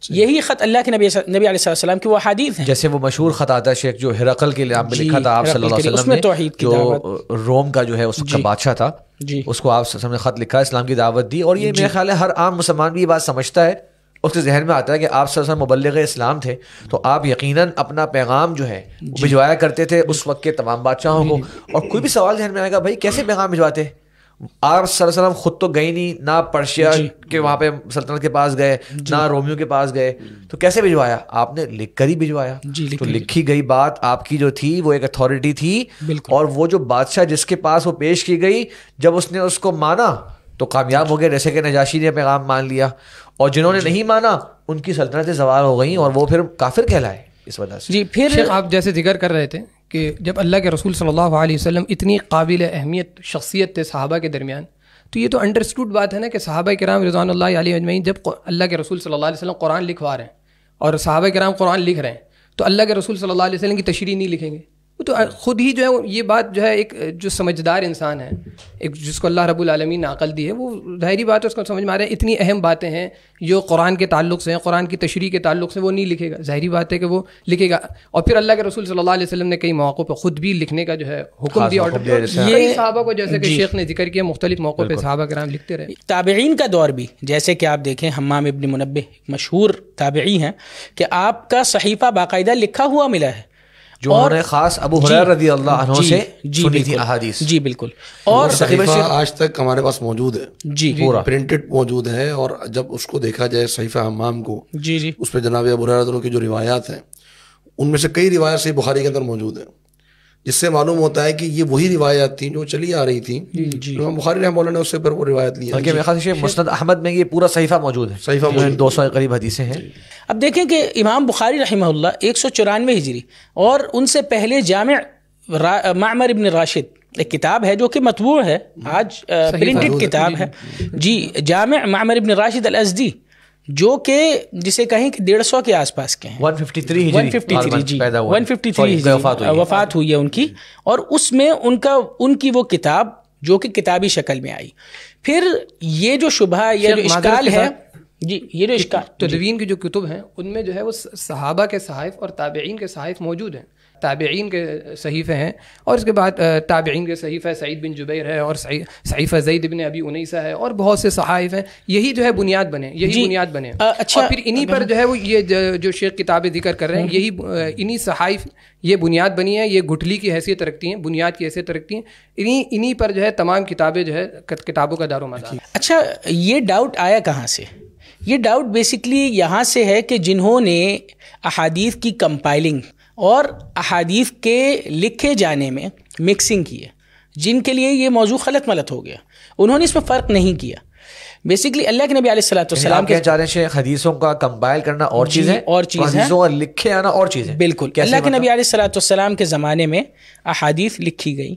یہی خط اللہ کے نبی علیہ السلام کی وہ حدیث ہیں. جیسے وہ مشہور خط آتا ہے شیخ جو ہرقل کے لیے آپ نے لکھا تھا آپ صلی اللہ علیہ وسلم نے، جو روم کا جو ہے اس کا بادشاہ تھا، اس کو آپ نے خط لکھا، اسلام کی دعوت دی، اور یہ میرے خیال ہے ہر عام مسلمان بھی یہ بات سمجھتا ہے، اس کے ذہن میں آتا ہے کہ آپ صلی اللہ علیہ وسلم مبلغ اسلام تھے، تو آپ یقیناً اپنا پیغام جو ہے بھجوایا کرتے تھے اس وقت کے تمام بادشاہوں کو. اور کوئی بھی سوال ذہن میں آئے گا بھائی کیسے پیغام بھجواتے؟ آپ صلی اللہ علیہ وسلم خود تو گئے نہیں، نہ پرشیا کے وہاں پہ سلطنت کے پاس گئے، نہ رومیو کے پاس گئے، تو کیسے بھجوایا؟ آپ نے لکھ کر ہی بھجوایا. تو لکھی گئی بات آپ کی جو تھی وہ ایک اتھارٹی تھی، اور وہ جو بادشاہ جس کے پاس وہ پیش کی گئی، جب اس نے اس کو مانا تو کامیاب ہو گئے، جیسے کہ نجاشی نے پیغام مان لیا، اور جنہوں نے نہیں مانا ان کی سلطنتیں زوال ہو گئیں اور وہ پھر کافر کہلائے اس وجہ سے. جی پھر شیخ آپ جیسے ذکر کر رہے تھے کہ جب اللہ کے رسول صلی اللہ علیہ وسلم اتنی قابل اہمیت شخصیت تھے صحابہ کے درمیان، تو یہ تو انڈرسٹوڈ بات ہے نا کہ صحابہ کرام رضوان اللہ علیہ اجمعین جب اللہ کے رسول صلی اللہ علیہ وسلم قرآن لکھوا رہے ہیں اور صحابہ کرام قرآن لکھ رہے ہیں، تو اللہ کے رسول صلی اللہ علیہ وسلم کی تشریح نہیں لکھیں گے. وہ تو خود ہی جو ہے یہ بات جو ہے ایک جو سمجھدار انسان ہے، ایک جس کو اللہ رب العالمین نے عقل دی ہے، وہ ظاہری بات ہے اس کو سمجھ میں آ رہا ہے اتنی اہم باتیں ہیں جو قرآن کے تعلق سے ہیں، قرآن کی تشریح کے تعلق سے، وہ نہیں لکھے گا. ظاہری بات ہے کہ وہ لکھے گا. اور پھر اللہ کے رسول صلی اللہ علیہ وسلم نے کئی موقعوں پہ خود بھی لکھنے کا جو ہے حکم دیا، کئی صحابہ کو جیسے کہ شیخ نے ذکر کیا مختلف موقعوں پہ صحابہ کرام لکھتے رہے. تابعین کا دور بھی جیسے کہ آپ دیکھیں حمام ابن منبہ مشہور تابعی ہیں کہ آپ کا صحیفہ باقاعدہ لکھا ہوا ملا ہے، جو انہوں نے خاص ابو ہریرہ رضی اللہ عنہ سے سنی تھی احادیث. جی بالکل. اور صحیفہ آج تک ہمارے پاس موجود ہے، جی پورا پرنٹڈ موجود ہے، اور جب اس کو دیکھا جائے صحیفہ حمام کو، جی اس پہ جناب ابو ہریرہ کی جو روایات ہیں ان میں سے کئی روایات صحیح بخاری کے اندر موجود ہیں، جس سے معلوم ہوتا ہے کہ یہ وہی روایات تھیں جو چلی آ رہی تھیں. امام بخاری رحمہ اللہ نے اس سے پر وہ روایت لی ہے. بلکہ میرے خیال سے مسند احمد میں یہ پورا صحیفہ موجود ہے، صحیفہ 200 کے قریب حدیثیں ہیں. اب دیکھیں کہ امام بخاری رحمہ اللہ 194 ہجری اور ان سے پہلے جامع معمر ابن راشد ایک کتاب ہے جو کہ مطبوع ہے، آج پرنٹڈ کتاب ہے، جی جامع معمر ابن راشد الازدی، جو کہ جسے کہیں کہ 150 کے آس پاس کے ہیں، 153 جی 153 وفات ہوئی ہے ان کی، اور اس میں ان کی وہ کتاب جو کہ کتابی شکل میں آئی. پھر یہ جو شبہ یا جو اشکال ہے، جی یہ جو اشکال تدوین کی جو کتب ہیں ان میں جو ہے وہ صحابہ کے صحائف اور تابعین کے صحائف موجود ہیں. تابعین کے صحیفے ہیں، اور اس کے بعد تابعین کے صحیفہ سعید بن جبیر ہے، اور صحیفہ زید بن ابی انیسہ ہے، اور بہت سے صحائف ہیں. یہی جو ہے بنیاد بنے، یہی بنیاد بنے. اچھا، اور پھر انہی پر جو ہے وہ یہ جو شیخ کتابیں ذکر کر رہے ہیں، یہی انہی صحائف یہ بنیاد بنی ہے، یہ گٹھلی کی حیثیت رکھتی ہیں، بنیاد کی حیثیت رکھتی ہیں. انہی پر جو ہے تمام کتابیں جو ہے کتابوں کا دار و مدار. اچھا، یہ ڈاؤٹ آیا کہاں سے؟ یہ ڈاؤٹ بیسکلی یہاں سے ہے کہ جنہوں نے احادیث کی کمپائلنگ اور احادیث کے لکھے جانے میں مکسنگ کی ہے، جن کے لیے یہ موضوع خلط ملط ہو گیا، انہوں نے اس میں فرق نہیں کیا. بیسکلی اللہ کے نبی علیہ الصلوۃ والسلام کے چاہ رہے ہیں حدیثوں کا کمپائل کرنا اور چیز ہے، اور حدیثوں کا لکھے آنا اور چیز ہے. بالکل. اللہ کے نبی علیہ الصلوۃ والسلام کے زمانے میں احادیث لکھی گئی،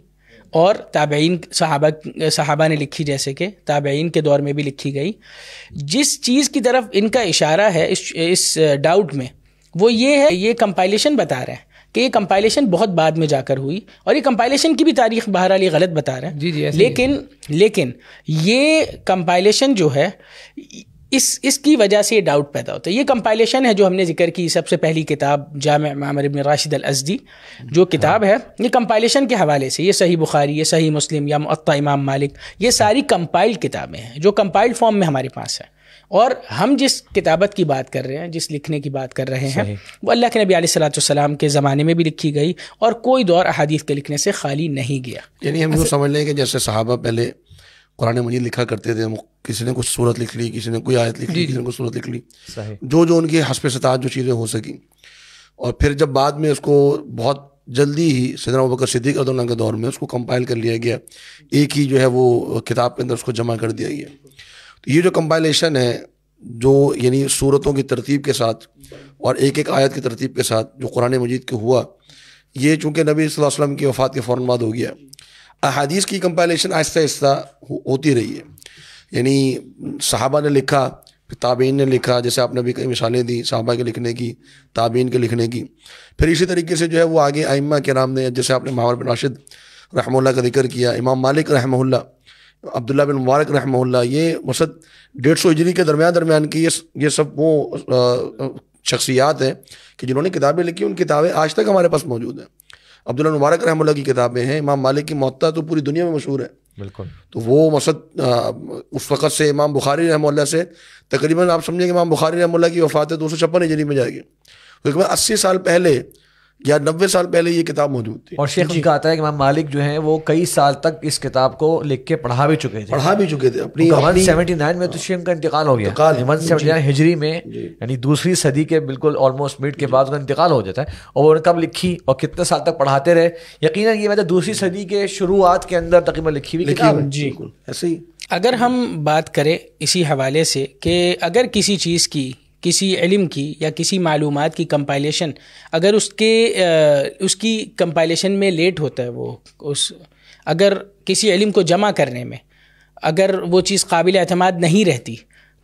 اور تابعین صحابہ نے لکھی، جیسے کہ تابعین کے دور میں بھی لکھی گئی. جس چیز کی طرف ان کا اشارہ ہے اس ڈاؤٹ میں، وہ یہ ہے، یہ کمپائلیشن بتا رہے ہیں کہ یہ کمپائلیشن بہت بعد میں جا کر ہوئی، اور یہ کمپائلیشن کی بھی تاریخ بہرحال یہ غلط بتا رہے ہیں. جی لیکن یہ کمپائلیشن جو ہے اس کی وجہ سے یہ ڈاؤٹ پیدا ہوتا ہے. یہ کمپائلیشن ہے جو ہم نے ذکر کی، سب سے پہلی کتاب جامع معمر ابن راشد الازدی جو کتاب ہے، یہ کمپائلیشن کے حوالے سے، یہ صحیح بخاری، یہ صحیح مسلم یا موطا امام مالک، یہ ساری کمپائلڈ کتابیں ہیں جو کمپائلڈ فارم میں ہمارے پاس ہیں. اور ہم جس کتابت کی بات کر رہے ہیں، جس لکھنے کی بات کر رہے ہیں، وہ اللہ کے نبی علیہ الصلوۃ والسلام کے زمانے میں بھی لکھی گئی، اور کوئی دور احادیث کے لکھنے سے خالی نہیں گیا. یعنی ہم یوں سمجھ لیں کہ جیسے صحابہ پہلے قرآن مجید لکھا کرتے تھے، کسی نے کچھ صورت لکھ لی، کسی نے کوئی آیت لکھ لی، کسی نے کوئی صورت لکھ لی، جو ان کی حسب استطاعت جو چیزیں ہو سکیں، اور پھر جب بعد میں اس کو بہت جلدی ہی سیدنا ابوبکر صدیق رضی اللہ عنہ کے دور میں اس کو کمپائل کر لیا گیا, ایک ہی جو ہے وہ کتاب کے اندر اس کو جمع کر دیا گیا. تو یہ جو کمپائلیشن ہے جو یعنی صورتوں کی ترتیب کے ساتھ اور ایک ایک آیت کی ترتیب کے ساتھ جو قرآن مجید کے ہوا, یہ چونکہ نبی صلی اللہ علیہ وسلم کی وفات کے فوراً بعد ہو گیا. احادیث کی کمپائلیشن آہستہ آہستہ ہوتی رہی ہے, یعنی صحابہ نے لکھا, تابعین نے لکھا, جیسے آپ نے بھی کئی مثالیں دی صحابہ کے لکھنے کی, تابعین کے لکھنے کی. پھر اسی طریقے سے جو ہے وہ آگے ائمہ کرام نے, جیسے آپ نے معمر بن راشد رحمہ اللہ کا ذکر کیا, امام مالک رحمہ اللہ, عبداللہ بن مبارک رحمہ اللہ, یہ مثلا 150 ہجری کے درمیان کی یہ سب وہ شخصیات ہیں کہ جنہوں نے کتابیں لکھی. ان کتابیں آج تک ہمارے پاس موجود ہیں. عبداللہ بن مبارک رحمہ اللہ کی کتابیں ہیں, امام مالک کی موطا تو پوری دنیا میں مشہور ہے. بالکل. تو وہ مثلا اس وقت سے امام بخاری رحمہ اللہ سے تقریباً آپ سمجھیں کہ امام بخاری رحمہ اللہ کی وفات 256 ہجری میں جائے گی, لیکن 80 سال پہلے یا 90 سال پہلے یہ کتاب موجود تھی. اور شیخ ان کا آتا ہے کہ امام مالک جو ہیں وہ کئی سال تک اس کتاب کو لکھ کے پڑھا بھی چکے تھے. اپنی 179 میں تو شیخ کا انتقال ہو گیا, 179 ہجری میں, یعنی دوسری صدی کے بالکل آلموسٹ میڈ کے بعد ان کا انتقال ہو جاتا ہے. اور وہ کب لکھی اور کتنے سال تک پڑھاتے رہے, یقیناً یہ مطلب دوسری صدی کے شروعات کے اندر تقریباً لکھی ہوئی کتاب ہے. جی ایسے ہی اگر ہم بات کریں اسی حوالے سے کہ اگر کسی چیز کی, کسی علم کی یا کسی معلومات کی کمپائلیشن اگر اس کی کمپائلیشن میں لیٹ ہوتا ہے, وہ اگر کسی علم کو جمع کرنے میں اگر وہ چیز قابل اعتماد نہیں رہتی,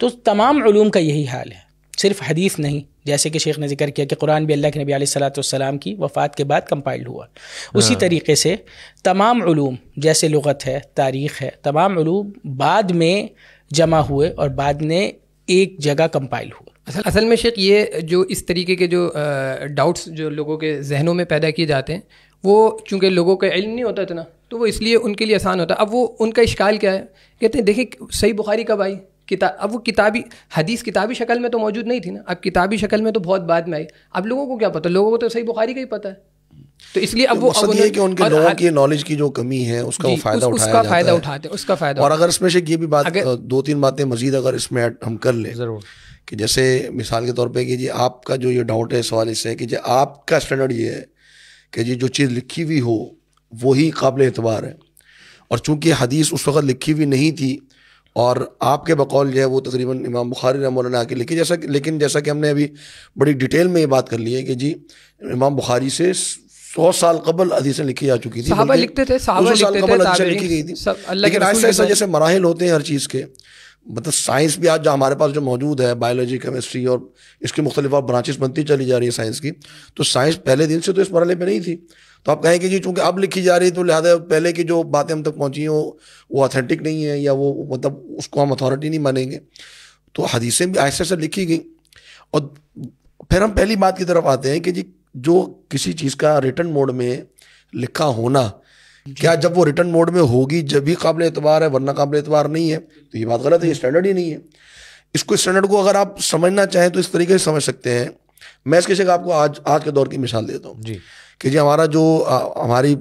تو تمام علوم کا یہی حال ہے, صرف حدیث نہیں. جیسے کہ شیخ نے ذکر کیا کہ قرآن بھی اللہ کے نبی علیہ الصلوۃ والسلام کی وفات کے بعد کمپائل ہوا, اسی طریقے سے تمام علوم جیسے لغت ہے, تاریخ ہے, تمام علوم بعد میں جمع ہوئے اور بعد میں ایک جگہ کمپائل ہوئے. اصل میں شیخ یہ جو اس طریقے کے جو ڈاؤٹس جو لوگوں کے ذہنوں میں پیدا کیے جاتے ہیں, وہ چونکہ لوگوں کا علم نہیں ہوتا اتنا, تو وہ اس لیے ان کے لیے آسان ہوتا ہے. اب وہ ان کا اشکال کیا ہے, کہتے ہیں دیکھیں صحیح بخاری کب آئی کتاب, اب وہ کتابی حدیث کتابی شکل میں تو موجود نہیں تھی نا, اب کتابی شکل میں تو بہت بعد میں آئی. اب لوگوں کو کیا پتہ, لوگوں کو تو صحیح بخاری کا ہی پتہ ہے, تو اس لیے اب وہ یہ کہ ان کے لوگوں کی نالج کی جو کمی ہے اس کا وہ فائدہ اٹھاتے اس کا فائدہ. اور اگر اس میں سے یہ بھی بات 2-3 باتیں مزید اگر اس میں ہم کر لیں ضرور, کہ جیسے مثال کے طور پہ کہ جی آپ کا جو یہ ڈاؤٹ ہے سوال اس سے کہ جی آپ کا اسٹینڈرڈ یہ ہے کہ جی جو چیز لکھی ہوئی ہو وہی قابل اعتبار ہے, اور چونکہ حدیث اس وقت لکھی ہوئی نہیں تھی اور آپ کے بقول جو ہے وہ تقریباً امام بخاری رحمہ اللہ نے آ کے لکھی, لیکن جیسا کہ ہم نے ابھی بڑی ڈیٹیل میں یہ بات کر لی ہے کہ جی امام بخاری سے 100 سال قبل حدیثیں لکھی جا چکی تھی, صحابہ لکھتے تھے, 200 سال قبل حدیثیں لکھی گئی تھی. لیکن ایسا ایسا جیسے مراحل ہوتے ہیں ہر چیز کے, مطلب سائنس بھی آج جو ہمارے پاس جو موجود ہے, بایولوجی, کیمسٹری, اور اس کی مختلف برانچز بنتی چلی جا رہی ہے سائنس کی, تو سائنس پہلے دن سے تو اس مرحلے پہ نہیں تھی. تو آپ کہیں کہ جی چونکہ اب لکھی جا رہی ہے تو لہٰذا پہلے کی جو باتیں ہم تک پہنچی ہیں وہ اتھینٹک نہیں ہیں, یا وہ مطلب اس کو ہم اتھارٹی نہیں مانیں گے. تو حدیثیں بھی ایسے ایسے لکھی گئیں. اور پھر ہم پہلی بات کی طرف آتے ہیں کہ جی جو کسی چیز کا ریٹن موڈ میں لکھا ہونا, کیا جب وہ ریٹن موڈ میں ہوگی جب بھی قابل اعتبار ہے, ورنہ قابل اعتبار نہیں ہے, تو یہ بات غلط ہے, یہ اسٹینڈرڈ ہی نہیں ہے. اس کو اسٹینڈرڈ کو اگر آپ سمجھنا چاہیں تو اس طریقے سے سمجھ سکتے ہیں. میں اس کے شکل آپ کو آج کے دور کی مثال دیتا ہوں جی, کہ جی ہمارا جو ہماری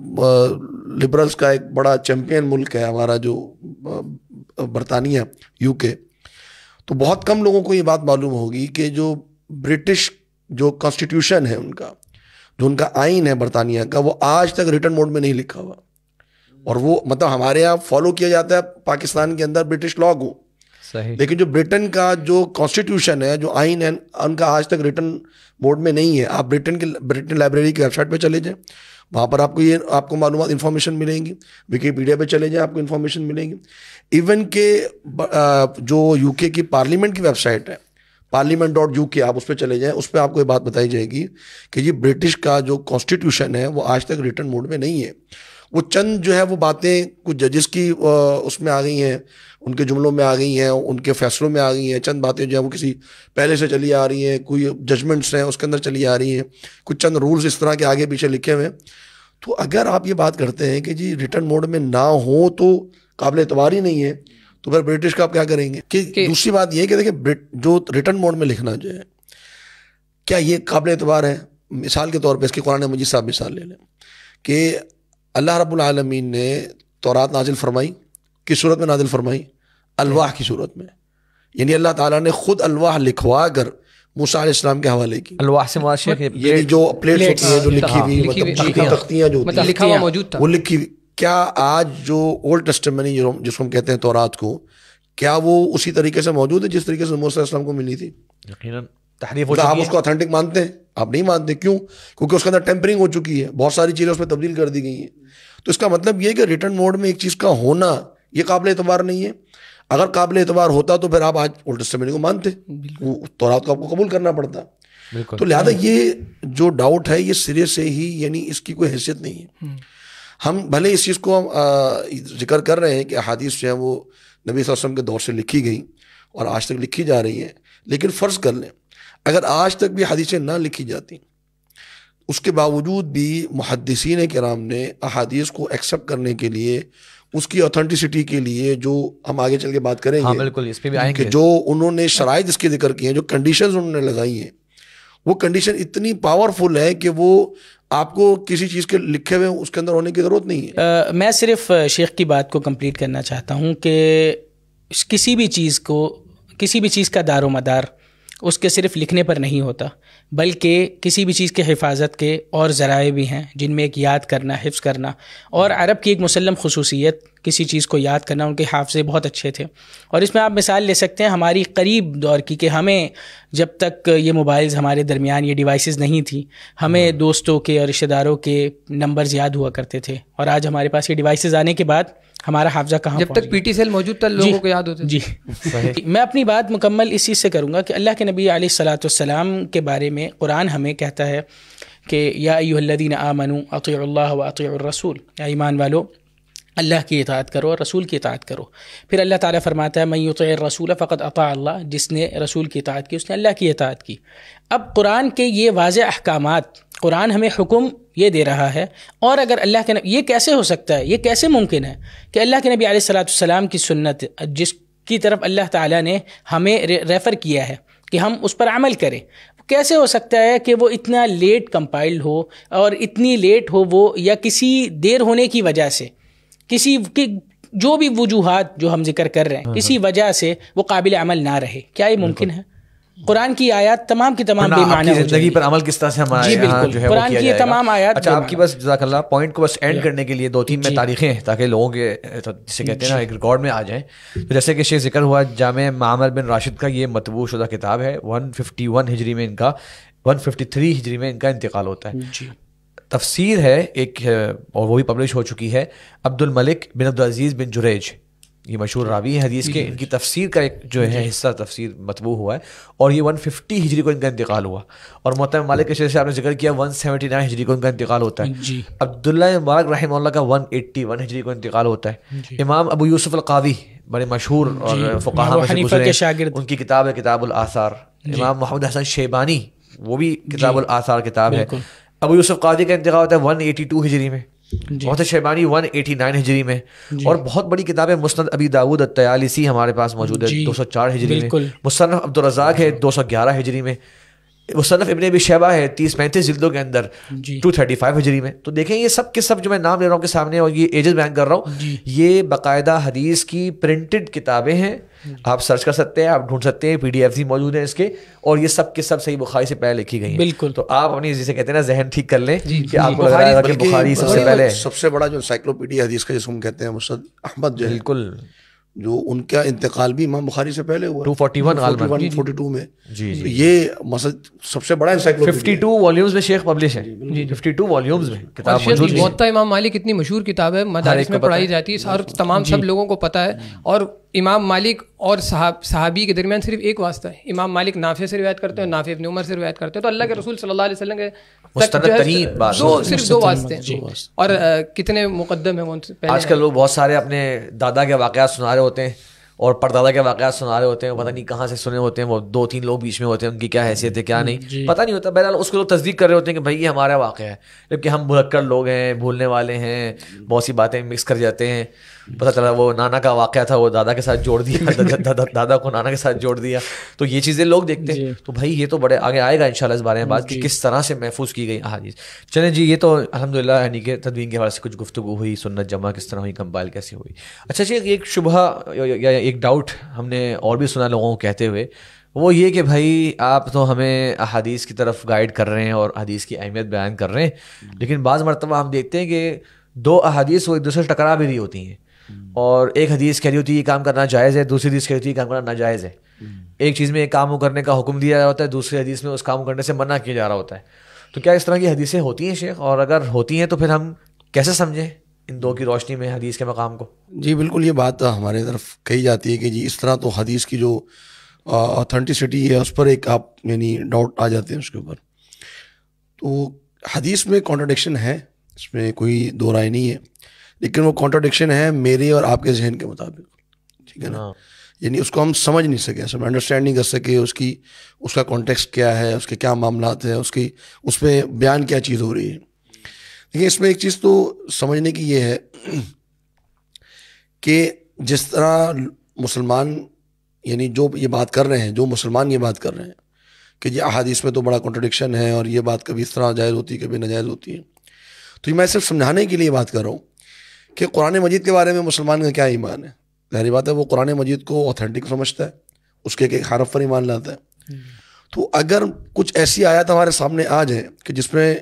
لبرلز کا ایک بڑا چیمپئن ملک ہے ہمارا جو برطانیہ UK, تو بہت کم لوگوں کو یہ بات معلوم ہوگی کہ جو برٹش جو کانسٹیٹیوشن ہے ان کا, جو ان کا آئین ہے برطانیہ کا, وہ آج تک ریٹن موڈ میں نہیں لکھا ہوا. اور وہ مطلب ہمارے یہاں فالو کیا جاتا ہے پاکستان کے اندر برٹش لا کو, لیکن جو برٹن کا جو کانسٹیٹیوشن ہے, جو آئین ہے, ان کا آج تک ریٹن موڈ میں نہیں ہے. آپ برٹن لائبریری کی ویب سائٹ پہ چلے جائیں, وہاں پر آپ کو معلومات انفارمیشن ملیں گی. ویکیپیڈیا پہ چلے جائیں, آپ کو انفارمیشن ملیں گی. ایون کہ جو UK کی پارلیمنٹ کی ویب سائٹ ہے, parliament.uk, آپ اس پہ چلے جائیں, اس پہ آپ کو یہ بات بتائی جائے گی کہ یہ برٹش کا جو کانسٹیٹیوشن ہے وہ آج تک ریٹن موڈ میں نہیں ہے. وہ چند جو ہے وہ باتیں کچھ ججز کی اس میں آ گئی ہیں, ان کے جملوں میں آ گئی ہیں, ان کے فیصلوں میں آ گئی ہیں. چند باتیں جو ہیں وہ کسی پہلے سے چلی آ رہی ہیں, کوئی ججمنٹس ہیں اس کے اندر چلی آ رہی ہیں, کچھ چند رولز اس طرح کے آگے پیچھے لکھے ہوئے ہیں. تو اگر آپ یہ بات کرتے ہیں کہ جی ریٹن موڈ میں نہ ہو تو قابل اعتبار ہی نہیں ہے, تو پھر برٹش کا آپ کیا کریں گے. کہ دوسری بات یہ کہ دیکھیں جو ریٹن موڈ میں لکھنا جو ہے کیا یہ قابل اعتبار ہے. مثال کے طور پہ اس کی قرآن مجید صاحب مثال لے لیں کہ اللہ رب العالمین نے تورات نازل فرمائی, کس صورت میں نازل فرمائی؟ الواح کی صورت میں. یعنی اللہ تعالیٰ نے خود الواح لکھوا کر موسیٰ علیہ السلام کے حوالے کی. الواح سے مراد شیخ یہ جو پلیٹس ہوتی ہیں جو لکھی ہوئی, مطلب تختیاں جو ہوتی ہیں, لکھا ہوا موجود تھا وہ لکھی ہوئی. کیا آج جو اولڈ ٹیسٹمنی جس کو ہم کہتے ہیں تورات کو, کیا وہ اسی طریقے سے موجود ہے جس طریقے سے موسیٰ علیہ السلام کو ملی تھی؟ یقیناً تحریف ہو چکی آپ ہے. اس کو اتھینٹک مانتے ہیں؟ آپ نہیں مانتے. کیوں؟ کیونکہ اس کے اندر ٹیمپرنگ ہو چکی ہے, بہت ساری چیزیں اس میں تبدیل کر دی گئی ہیں. تو اس کا مطلب یہ ہے کہ ریٹن موڈ میں ایک چیز کا ہونا یہ قابل اعتبار نہیں ہے. اگر قابل اعتبار ہوتا تو پھر آپ آج اولڈ ٹیسٹمنی کو مانتے, تورات کو آپ کو قبول کرنا پڑتا. تو لہٰذا یہ جو ڈاؤٹ ہے یہ سرے سے ہی یعنی اس کی کوئی حیثیت نہیں ہے. ہم بھلے اس چیز کو ذکر کر رہے ہیں کہ احادیث جو ہیں وہ نبی صلی اللہ علیہ وسلم کے دور سے لکھی گئیں اور آج تک لکھی جا رہی ہیں, لیکن فرض کر لیں اگر آج تک بھی حدیثیں نہ لکھی جاتی, اس کے باوجود بھی محدثین کرام نے احادیث کو ایکسیپٹ کرنے کے لیے, اس کی اوتھینٹسٹی کے لیے, جو ہم آگے چل کے بات کریں گے بالکل اس پہ بھی آئیں کہ گے, جو انہوں نے شرائط اس کے ذکر کی ہیں, جو کنڈیشنز انہوں نے لگائی ہیں, وہ کنڈیشن اتنی پاورفل ہے کہ وہ آپ کو کسی چیز کے لکھے ہوئے اس کے اندر ہونے کی ضرورت نہیں ہے. میں صرف شیخ کی بات کو کمپلیٹ کرنا چاہتا ہوں کہ کسی بھی چیز کا دار و مدار اس کے صرف لکھنے پر نہیں ہوتا, بلکہ کسی بھی چیز کے حفاظت کے اور ذرائع بھی ہیں, جن میں ایک یاد کرنا, حفظ کرنا, اور عرب کی ایک مسلم خصوصیت کسی چیز کو یاد کرنا. ان کے حافظے بہت اچھے تھے, اور اس میں آپ مثال لے سکتے ہیں ہماری قریب دور کی کہ ہمیں جب تک یہ موبائلز ہمارے درمیان, یہ ڈیوائسز نہیں تھی, ہمیں دوستوں کے اور رشتہ داروں کے نمبرز یاد ہوا کرتے تھے, اور آج ہمارے پاس یہ ڈیوائسز آنے کے بعد ہمارا حافظہ کہاں جب تک پی ٹی سیل موجود تھا لوگوں کو یاد ہوتے. جی میں اپنی بات مکمل اس چیز سے کروں گا کہ اللہ کے نبی علیہ الصلاۃ والسلام کے بارے میں قرآن ہمیں کہتا ہے کہ یا ایھا الذین آمنوا اطیعوا اللہ واطیعوا الرسول, یا ایمان والو اللہ کی اطاعت کرو اور رسول کی اطاعت کرو. پھر اللہ تعالیٰ فرماتا ہے من یطع الرسول فقد اطاع اللہ, جس نے رسول کی اطاعت کی اس نے اللہ کی اطاعت کی. اب قرآن کے یہ واضح احکامات, قرآن ہمیں حکم یہ دے رہا ہے, اور اگر اللہ کے یہ کیسے ہو سکتا ہے, یہ کیسے ممکن ہے کہ اللہ کے نبی علیہ الصلاۃ والسلام کی سنت جس کی طرف اللہ تعالیٰ نے ہمیں ریفر کیا ہے کہ ہم اس پر عمل کریں, کیسے ہو سکتا ہے کہ وہ اتنا لیٹ کمپائلڈ ہو اور اتنی لیٹ ہو وہ, یا کسی دیر ہونے کی وجہ سے, کسی کی جو بھی وجوہات جو ہم ذکر کر رہے ہیں کسی وجہ سے وہ قابل عمل نہ رہے؟ کیا یہ ممکن ہے؟ قرآن کی آیات تمام کی تمام بے معنی زندگی پر عمل کس طرح سے ہمارے یہاں جو ہے وہ قرآن کی تمام آیات. اچھا آپ کی بس جزاک اللہ پوائنٹ کو بس اینڈ کرنے کے لیے 2-3 میں تاریخیں تاکہ لوگوں کے جسے کہتے ہیں نا ایک ریکارڈ میں آ جائیں. تو جیسے کہ شیخ ذکر ہوا جامع معمر بن راشد کا یہ مطبوع شدہ کتاب ہے, 151 ہجری میں ان کا 153 ہجری میں ان کا انتقال ہوتا ہے. تفسیر ہے ایک اور وہ بھی پبلش ہو چکی ہے, عبد الملک بن عبدالعزیز بن جریج, یہ مشہور راوی ہے حدیث کے, ان کی تفسیر کا ایک جو ہے حصہ تفسیر مطبوع ہوا ہے, اور یہ 150 ہجری کو ان کا انتقال ہوا. اور محترم مالک کے شیخ سے آپ نے ذکر کیا 179 ہجری کو ان کا انتقال ہوتا ہے. عبداللہ مبارک رحمہ اللہ کا 181 ہجری کو انتقال ہوتا ہے. امام ابو یوسف القاضی بڑے مشہور اور فقہاء میں سے گزرے, ان کی کتاب ہے کتاب الآثار. امام محمد حسن شیبانی, وہ بھی کتاب الآثار کتاب ہے. ابو یوسف قاضی کا انتقال ہوتا ہے 182 ہجری میں, محمد شیبانی 189 ہجری میں, اور بہت بڑی کتاب ہے مسند ابی داود الطیالسی ہمارے پاس موجود ہے 204 ہجری میں. مصنف عبدالرزاق ہے 211 ہجری میں. مصنف ابن ابی شیبہ ہے 30-35 جلدوں کے اندر 235 ہجری میں. تو دیکھیں یہ سب کے سب جو میں نام لے رہا ہوں کے سامنے اور یہ ایجز بیان کر رہا ہوں, یہ باقاعدہ حدیث کی پرنٹڈ کتابیں ہیں, آپ سرچ کر سکتے ہیں, آپ ڈھونڈ سکتے ہیں, PDF بھی موجود ہیں اس کے, اور یہ سب کے سب صحیح بخاری سے پہلے لکھی گئی ہیں. بالکل. تو آپ اپنی جسے کہتے ہیں نا ذہن ٹھیک کر لیں کہ آپ کو لگ رہا ہے کہ بخاری سب سے پہلے, سب سے بڑا جو انسائکلوپیڈیا حدیث کا جس کو ہم کہتے ہیں مسند احمد جو ہے, بالکل, جو ان کا انتقال بھی امام بخاری سے پہلے ہوا 241 میں. جی یہ مسجد سب سے بڑا انسائکلوپیڈیا 52 والیومز میں شیخ پبلش ہے. 52 والیومز میں کتاب موجود ہے. موطا امام مالک اتنی مشہور کتاب ہے, مدارس میں پڑھائی جاتی ہے, اور تمام سب لوگوں کو پتہ ہے. اور امام مالک اور صحابی کے درمیان صرف ایک واسطہ ہے, امام مالک نافع سے روایت کرتے ہیں, نافع ابن عمر سے روایت کرتے ہیں. تو اللہ کے رسول صلی اللہ علیہ وسلم کے صرف 2 واسطے ہیں, اور کتنے مقدم ہیں وہ. آج کل لوگ بہت سارے اپنے دادا کے واقعات سنا رہے ہوتے ہیں اور پردادا کے واقعات سنا رہے ہوتے ہیں, پتہ نہیں کہاں سے سنے ہوتے ہیں, وہ 2-3 لوگ بیچ میں ہوتے ہیں, ان کی کیا حیثیت ہے کیا نہیں پتہ نہیں ہوتا. بہرحال اس کو لوگ تصدیق کر رہے ہوتے ہیں کہ بھائی یہ ہمارا واقعہ ہے, جبکہ ہم بھلکڑ لوگ ہیں, بھولنے والے ہیں, بہت سی باتیں مکس کر جاتے ہیں. پتہ چلا وہ نانا کا واقعہ تھا, وہ دادا کے ساتھ جوڑ دیا, دادا کو نانا کے ساتھ جوڑ دیا. تو یہ چیزیں لوگ دیکھتے ہیں. تو بھائی یہ تو بڑے آگے آئے گا انشاءاللہ اس بارے میں بات کہ کس طرح سے محفوظ کی گئی احادیث. چلیں جی, یہ تو الحمدللہ یعنی کہ تدوین کے حوالے سے کچھ گفتگو ہوئی, سنت جمع کس طرح ہوئی, کمپائل کیسے ہوئی. اچھا جی, ایک شبہ یا ایک ڈاؤٹ ہم نے اور بھی سنا لوگوں کو کہتے ہوئے, وہ یہ کہ بھائی آپ تو ہمیں احادیث کی طرف گائیڈ کر رہے ہیں اور حدیث کی اہمیت بیان کر رہے ہیں، لیکن بعض مرتبہ ہم دیکھتے ہیں کہ دو احادیث وہ ایک دوسرے سے ٹکرا بھی رہی ہوتی ہیں، اور ایک حدیث کہہ رہی ہوتی ہے یہ کام کرنا جائز ہے، دوسری حدیث کہہ رہی ہوتی ہے یہ کام کرنا ناجائز ہے. ایک چیز میں ایک کام کرنے کا حکم دیا جا ہوتا ہے، دوسری حدیث میں اس کام کرنے سے منع کیا جا رہا ہوتا ہے. تو کیا اس طرح کی حدیثیں ہوتی ہیں شیخ؟ اور اگر ہوتی ہیں تو پھر ہم کیسے سمجھیں ان دو کی روشنی میں حدیث کے مقام کو؟ جی بالکل، یہ بات ہمارے طرف کہی جاتی ہے کہ جی اس طرح تو حدیث کی جو آتھینٹسٹی ہے اس پر ایک آپ یعنی ڈاؤٹ آ جاتے ہیں اس کے اوپر. تو حدیث میں کانٹرڈکشن ہے، اس میں کوئی دو رائے نہیں ہے، لیکن وہ کانٹرڈکشن ہے میرے اور آپ کے ذہن کے مطابق، ٹھیک ہے نا. یعنی اس کو ہم سمجھ نہیں سکے، اصل میں انڈرسٹینڈ نہیں کر سکے اس کا کانٹیکسٹ کیا ہے، اس کے کیا معاملات ہیں، اس میں بیان کیا چیز ہو رہی ہے. لیکن اس میں ایک چیز تو سمجھنے کی یہ ہے کہ جس طرح مسلمان یعنی جو یہ بات کر رہے ہیں، جو مسلمان یہ بات کر رہے ہیں کہ یہ احادیث میں تو بڑا کانٹرڈکشن ہے اور یہ بات کبھی اس طرح جائز ہوتی ہے کبھی ناجائز ہوتی ہے، تو یہ میں صرف سمجھانے کے لیے بات کر رہا ہوں کہ قرآن مجید کے بارے میں مسلمان کا کیا ایمان ہے. ظاہری بات ہے وہ قرآن مجید کو اوتھینٹک سمجھتا ہے، اس کے ایک حرف پر ایمان لاتا ہے. تو اگر کچھ ایسی آیات ہمارے سامنے آ جائیں کہ جس میں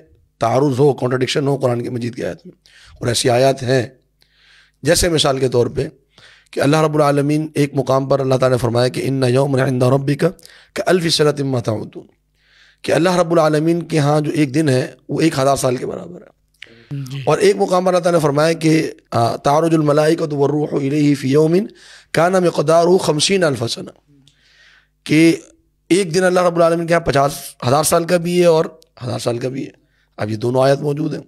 تعارض ہو، کانٹرڈکشن ہو قرآن کی مجید کی آیت میں، اور ایسی آیات ہیں جیسے مثال کے طور پہ کہ اللہ رب العالمین ایک مقام پر اللہ تعالیٰ نے فرمایا کہ ان یوما عند ربک کألف سنۃ مما تعدون، کہ اللہ رب العالمین کے ہاں جو ایک دن ہے وہ 1000 سال کے برابر ہے. اور ایک مقام پر اللہ تعالیٰ نے فرمایا کہ تعرج الملائکۃ والروح الیہ فی یوم کان مقدارہ 50,000 سنہ، کہ ایک دن اللہ رب العالمین کے یہاں 50,000 سال کا بھی ہے اور 1000 سال کا بھی ہے. اب یہ دونوں آیت موجود ہیں.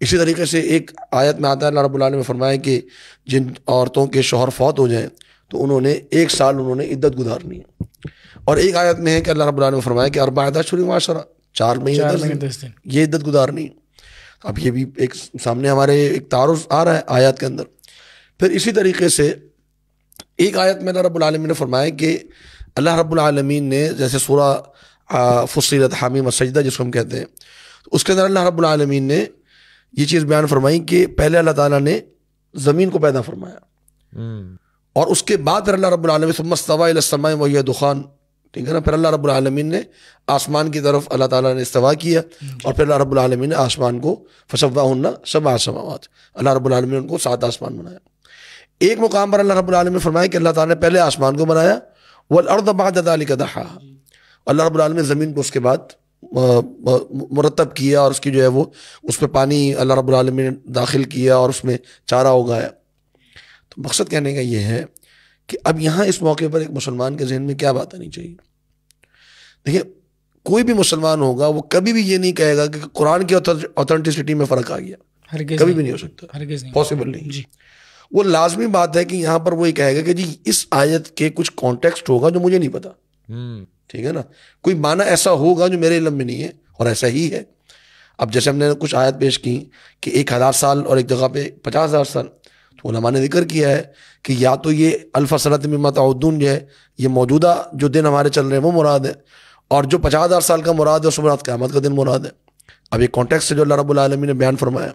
اسی طریقے سے ایک آیت میں آتا ہے اللہ رب العالمین نے فرمایا کہ جن عورتوں کے شوہر فوت ہو جائیں تو انہوں نے 1 سال انہوں نے عدت گزارنی ہے. اور ایک آیت میں ہے کہ اللہ رب العالمین نے فرمایا کہ 4 اشہر و عشرہ، 4 مہینے 10 دن یہ عدت گزارنی ہے. اب یہ بھی ایک سامنے ہمارے ایک تعارض آ رہا ہے آیات کے اندر. پھر اسی طریقے سے ایک آیت میں اللہ رب العالمین نے فرمایا کہ اللہ رب العالمین نے جیسے سورہ فصلت حامیم السجدہ جس کو ہم کہتے ہیں، اس کے اندر اللہ رب العالمین نے یہ چیز بیان فرمائی کہ پہلے اللہ تعالیٰ نے زمین کو پیدا فرمایا اور اس کے بعد پھر اللہ رب العالمین ثم استوى الى السماء وهي دخان، ٹھیک ہے نا. پھر اللہ رب العالمین نے آسمان کی طرف اللہ تعالیٰ نے استوا کیا اور پھر اللہ رب العالمین نے آسمان کو فسواہن 7 سماوات، اللہ رب العالمین نے ان کو 7 آسمان بنایا. ایک مقام پر اللہ رب العالمین نے فرمایا کہ اللہ تعالیٰ نے پہلے آسمان کو بنایا والارض بعد ذلك دحاها، اللہ رب العالمین نے زمین کو اس کے بعد مرتب کیا اور اس کی جو ہے وہ اس پہ پانی اللہ رب العالمین نے داخل کیا اور اس میں چارہ اگایا. تو مقصد کہنے کا یہ ہے کہ اب یہاں اس موقع پر ایک مسلمان کے ذہن میں کیا بات آنی چاہیے. دیکھیں کوئی بھی مسلمان ہوگا وہ کبھی بھی یہ نہیں کہے گا کہ قرآن کی اوتھینٹسٹی میں فرق آ گیا، کبھی بھی نہیں ہو سکتا، پاسبل نہیں جی. وہ لازمی بات ہے کہ یہاں پر وہ یہ کہے گا کہ جی اس آیت کے کچھ کانٹیکسٹ ہوگا جو مجھے نہیں پتا، ٹھیک ہے نا، کوئی معنی ایسا ہوگا جو میرے علم میں نہیں ہے اور ایسا ہی ہے. اب جیسے ہم نے کچھ آیت پیش کی کہ 1000 سال اور ایک جگہ پہ 50,000 سال، تو علماء نے ذکر کیا ہے کہ یا تو یہ الف سنۃ مما تعدون جو ہے یہ موجودہ جو دن ہمارے چل رہے ہیں وہ مراد ہے، اور جو 50,000 سال کا مراد ہے اس مراد قیامت کا دن مراد ہے. اب ایک کانٹیکسٹ سے جو اللہ رب العالمین نے بیان فرمایا.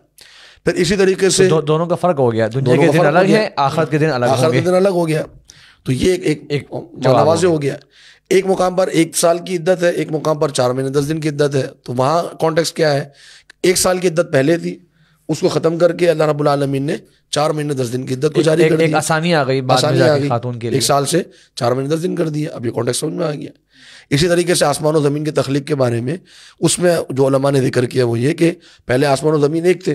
پھر اسی طریقے سے دونوں کا فرق ہو گیا، دنیا کے دن الگ ہے، آخرت کے دن الگ، آخرت کے دن الگ ہو گیا. تو یہ ایک واضح ہو گیا. ایک مقام پر 1 سال کی عدت ہے، ایک مقام پر 4 مہینے 10 دن کی عدت ہے. تو وہاں کانٹیکسٹ کیا ہے؟ 1 سال کی عدت پہلے تھی، اس کو ختم کر کے اللہ رب العالمین نے 4 مہینے 10 دن کی عدت کو جاری کر دی. ایک آسانی آ گئی، آسانی آ گئی خاتون کے لیے، 1 سال سے 4 مہینے 10 دن کر دیا. اب یہ کانٹیکسٹ سمجھ میں آ گیا. اسی طریقے سے آسمان و زمین کی تخلیق کے بارے میں اس میں جو علماء نے ذکر کیا وہ یہ کہ پہلے آسمان و زمین ایک تھے،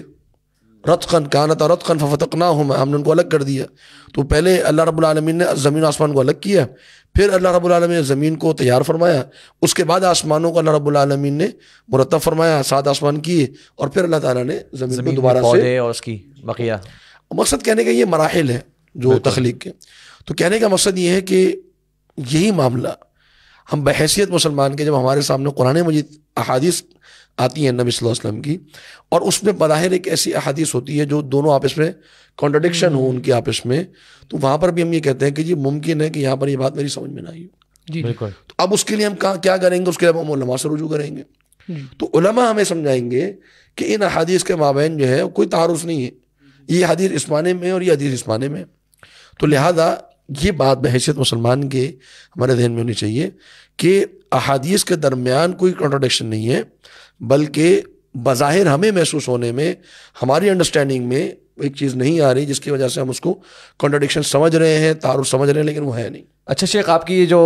رتقن کانتا رتقن ففتقناہما، ہم نے ان کو الگ کر دیا. تو پہلے اللہ رب العالمین نے زمین و آسمان کو الگ کیا، پھر اللہ رب العالمین نے زمین کو تیار فرمایا، اس کے بعد آسمانوں کو اللہ رب العالمین نے مرتب فرمایا، 7 آسمان کیے، اور پھر اللہ تعالیٰ نے زمین کو دوبارہ سے اور اس کی بقیہ. مقصد کہنے کا یہ مراحل ہے جو تخلیق کے. تو کہنے کا مقصد یہ ہے کہ یہی معاملہ ہم بحیثیت مسلمان کے جب ہمارے سامنے قرآن مجید احادیث آتی ہیں نبی صلی اللہ علیہ وسلم کی، اور اس میں بظاہر ایک ایسی احادیث ہوتی ہے جو دونوں آپس میں کانٹرڈکشن ہو ان کے آپس میں، تو وہاں پر بھی ہم یہ کہتے ہیں کہ جی ممکن ہے کہ یہاں پر یہ بات میری سمجھ میں نہ آئی ہو. جی بالکل. تو اب اس کے لیے ہم کیا کریں گے؟ اس کے لیے ہم علماء سے رجوع کریں گے. تو علماء ہمیں سمجھائیں گے کہ ان احادیث کے مابین جو ہے کوئی تعارض نہیں ہے، یہ حدیث اس معنی میں اور یہ حدیث اس معنی میں. تو لہذا یہ بات بحیثیت مسلمان کے ہمارے ذہن میں ہونی چاہیے کہ احادیث کے درمیان کوئی کنٹراڈکشن نہیں ہے، بلکہ بظاہر ہمیں محسوس ہونے میں، ہماری انڈرسٹینڈنگ میں ایک چیز نہیں آ رہی جس کی وجہ سے ہم اس کو کنٹراڈکشن سمجھ رہے ہیں، تعارف سمجھ رہے ہیں، لیکن وہ ہے نہیں۔ اچھا شیخ، آپ کی یہ جو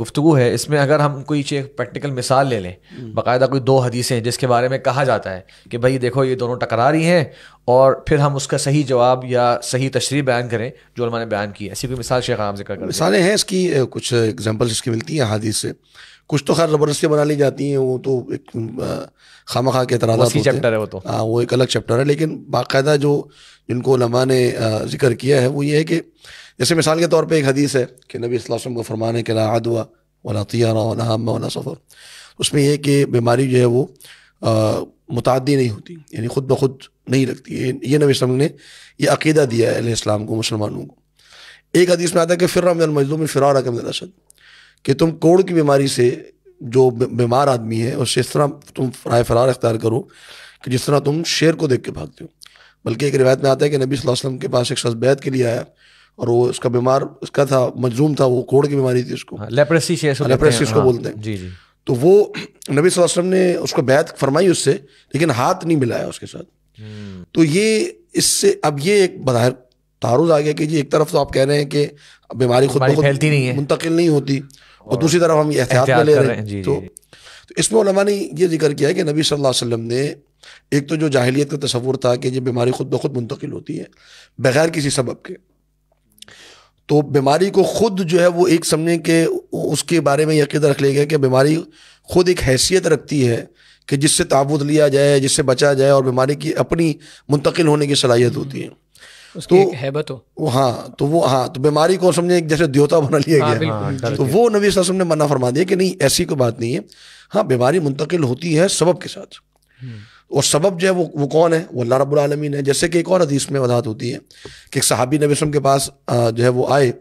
گفتگو ہے اس میں اگر ہم کوئی پریکٹیکل مثال لے لیں، باقاعدہ کوئی 2 حدیثیں جس کے بارے میں کہا جاتا ہے کہ بھائی دیکھو یہ دونوں ٹکرا رہی ہیں، اور پھر ہم اس کا صحیح جواب یا صحیح تشریح بیان کریں جو علماء نے بیان کی، ایسی کوئی مثال شیخ آپ ذکر کریں؟ مثالیں ہیں اس کی، کچھ ایگزامپلس اس کی ملتی ہیں حدیث سے، کچھ تو خیر زبردستی بنا لی جاتی ہیں، وہ تو ایک خواہ مخواہ کے اعتراضات ہوتے ہیں، چیپٹر ہے وہ تو، ہاں وہ ایک الگ چیپٹر ہے، لیکن باقاعدہ جو جن کو علماء نے ذکر کیا ہے وہ یہ ہے کہ جیسے مثال کے طور پہ ایک حدیث ہے کہ نبی صلی اللہ علیہ وسلم کو فرمان ہے کہ لا عدوى ولا طیارہ ولا حامہ ولا سفر، اس میں یہ کہ بیماری جو ہے وہ متعدی نہیں ہوتی، یعنی خود بخود نہیں لگتی، یہ نبی صلی اللہ علیہ وسلم نے یہ عقیدہ دیا ہے علیہ السلام کو، مسلمانوں کو۔ ایک حدیث میں آتا ہے کہ فر من المجذوم فرارک من الاسد، کہ تم کوڑ کی بیماری سے، جو بیمار آدمی ہے اس سے اس طرح تم راہ فرار اختیار کرو کہ جس طرح تم شیر کو دیکھ کے بھاگتے ہو۔ بلکہ ایک روایت میں آتا ہے کہ نبی صلی اللہ علیہ وسلم کے پاس ایک شخص بیعت کے لیے آیا، اور وہ اس کا بیمار، اس کا تھا مجذوم تھا، وہ کوڑ کی بیماری تھی، اس کو لیپریسی اس کو بولتے ہیں۔ جی جی۔ تو وہ نبی صلی اللہ علیہ وسلم نے اس کو بیعت فرمائی اس سے، لیکن ہاتھ نہیں ملایا اس کے ساتھ۔ تو یہ اس سے اب یہ ایک بظاہر تعارض آ گیا کہ جی ایک طرف تو آپ کہہ رہے ہیں کہ بیماری خود بخود منتقل نہیں ہوتی، اور دوسری طرف ہم احتیاط میں لے رہے ہیں۔ تو اس میں علماء نے یہ ذکر کیا ہے کہ نبی صلی اللہ علیہ وسلم نے ایک تو جو جاہلیت کا تصور تھا کہ یہ بیماری خود بخود منتقل ہوتی ہے بغیر کسی سبب کے، تو بیماری کو خود جو ہے وہ ایک سمجھیں کہ اس کے بارے میں یہ عقیدہ رکھ لیا گیا کہ بیماری خود ایک حیثیت رکھتی ہے کہ جس سے تعوذ لیا جائے، جس سے بچا جائے، اور بیماری کی اپنی منتقل ہونے کی صلاحیت ہوتی ہے، اس کی ایک ہیبت ہو۔ تو بیماری کو سمجھیں ایک جیسے دیوتا بنا لیا گیا، تو وہ نبی صلی اللہ علیہ وسلم نے منع فرما دیا کہ نہیں، ایسی کوئی بات نہیں ہے، ہاں بیماری منتقل ہوتی ہے سبب کے ساتھ، اور سبب جو ہے وہ کون ہے؟ وہ اللہ رب العالمین ہے۔ جیسے کہ ایک اور حدیث میں وضاحت ہوتی ہے کہ ایک صحابی نبی صلی اللہ علیہ وسلم کے پاس جو ہے وہ آئے،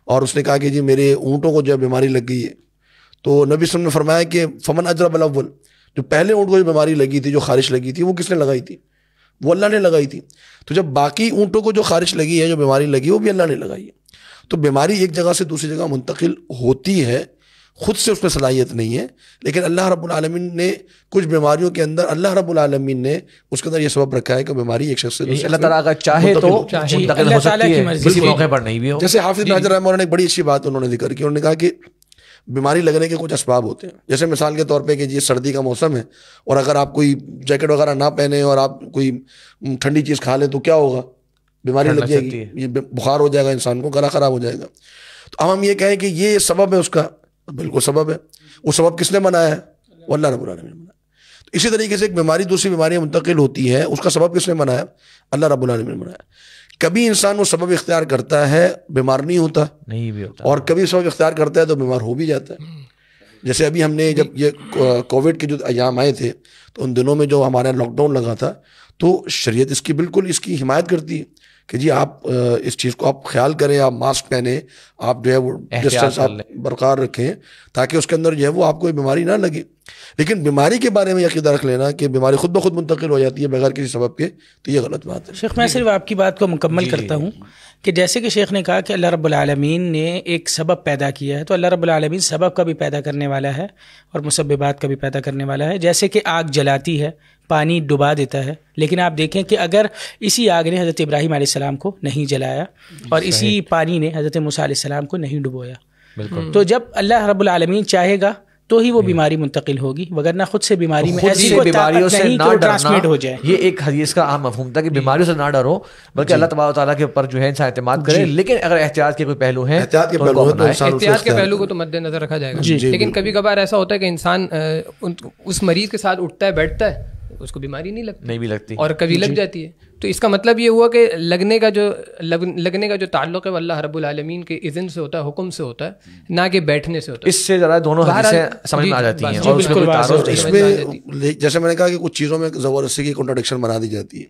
اور اس نے کہا کہ جی میرے اونٹوں کو جو ہے بیماری لگ گئی ہے، تو نبی صلی اللہ علیہ وسلم نے فرمایا کہ فمن اجرب الاول، جو پہلے اونٹ کو جو بیماری لگی تھی، جو خارش لگی تھی، وہ کس نے لگائی تھی؟ وہ اللہ نے لگائی تھی۔ تو جب باقی اونٹوں کو جو خارش لگی ہے، جو بیماری لگی ہے، وہ بھی اللہ نے لگائی ہے۔ تو بیماری ایک جگہ سے دوسری جگہ منتقل ہوتی ہے، خود سے اس میں صلاحیت نہیں ہے، لیکن اللہ رب العالمین نے کچھ بیماریوں کے اندر، اللہ رب العالمین نے اس کے اندر یہ سبب رکھا ہے کہ بیماری ایک شخص سے دوسرے، اللہ تعالیٰ اگر چاہے تو منتقل ہو سکتی ہے، کسی موقع پر نہیں بھی ہو۔ جیسے حافظ ابن حجر رحمہ اللہ نے ایک بڑی اچھی بات انہوں نے ذکر کی، انہوں نے کہا کہ بیماری لگنے کے کچھ اسباب ہوتے ہیں، جیسے مثال کے طور پہ کہ یہ سردی کا موسم ہے، اور اگر آپ کوئی جیکٹ وغیرہ نہ پہنے اور آپ کوئی ٹھنڈی چیز کھا لیں تو کیا ہوگا؟ بیماری لگ جائے گی، یہ بخار ہو جائے گا، انسان کو گلا خراب ہو جائے گا۔ تو اب ہم یہ کہیں کہ یہ سبب ہے اس کا، بالکل سبب ہے، وہ سبب کس نے بنایا ہے؟ وہ اللہ رب العالمین نے بنایا۔ تو اسی طریقے سے ایک بیماری دوسری بیماری منتقل ہوتی ہے، اس کا سبب کس نے بنایا؟ اللہ رب العالمین نے بنایا۔ کبھی انسان وہ سبب اختیار کرتا ہے، بیمار نہیں ہوتا، نہیں بھی ہوتا، اور کبھی سبب اختیار کرتا ہے تو بیمار ہو بھی جاتا ہے۔ جیسے ابھی ہم نے جب یہ کووڈ کے جو ایام آئے تھے، تو ان دنوں میں جو ہمارا لاک ڈاؤن لگا تھا، تو شریعت اس کی بالکل اس کی حمایت کرتی ہے کہ جی آپ اس چیز کو آپ خیال کریں، آپ ماسک پہنیں، آپ جو ہے وہ ڈسٹینس آپ برقرار رکھیں، تاکہ اس کے اندر جو ہے وہ آپ کو بیماری نہ لگے۔ لیکن بیماری کے بارے میں عقیدہ رکھ لینا کہ بیماری خود بخود منتقل ہو جاتی ہے بغیر کسی سبب کے، تو یہ غلط بات ہے۔ شیخ میں صرف آپ کی بات کو مکمل کرتا ہوں کہ جیسے کہ شیخ نے کہا کہ اللہ رب العالمین نے ایک سبب پیدا کیا ہے، تو اللہ رب العالمین سبب کا بھی پیدا کرنے والا ہے اور مسببات کا بھی پیدا کرنے والا ہے۔ جیسے کہ آگ جلاتی ہے، پانی ڈبا دیتا ہے، لیکن آپ دیکھیں کہ اگر اسی آگ نے حضرت ابراہیم علیہ السلام کو نہیں جلایا اور اسی پانی نے حضرت موسیٰ علیہ السلام کو نہیں ڈبویا، تو جب اللہ رب العالمین چاہے گا تو ہی وہ بیماری منتقل ہوگی، وگرنہ خود سے بیماری میں ایسی کوئی بیماریوں سے نہ ٹرانسمٹ ہو جائے۔ یہ ایک حدیث کا عام مفہوم تھا کہ بیماریوں سے نہ ڈرو، بلکہ اللہ تبارک و تعالیٰ کے اوپر جو ہے انسان اعتماد کرے، لیکن اگر احتیاط کے کوئی پہلو ہیں، احتیاط کے پہلو کو تو مد نظر رکھا جائے گا۔ لیکن کبھی کبھار ایسا ہوتا ہے کہ انسان اس مریض کے ساتھ اٹھتا ہے، بیٹھتا ہے، اس کو بیماری نہیں بھی لگتی اور کبھی لگ جاتی ہے۔ تو اس کا مطلب یہ ہوا کہ لگنے کا جو تعلق ہے وہ اللہ رب العالمین کے اذن سے ہوتا ہے، حکم سے ہوتا ہے، نہ کہ بیٹھنے سے ہوتا ہے۔ اس سے ذرا دونوں حدیثیں سمجھ میں آ جاتی ہیں، اور اس میں جیسے میں نے کہا کہ کچھ چیزوں میں زبردستی کی کنٹراڈکشن بنا دی جاتی ہے۔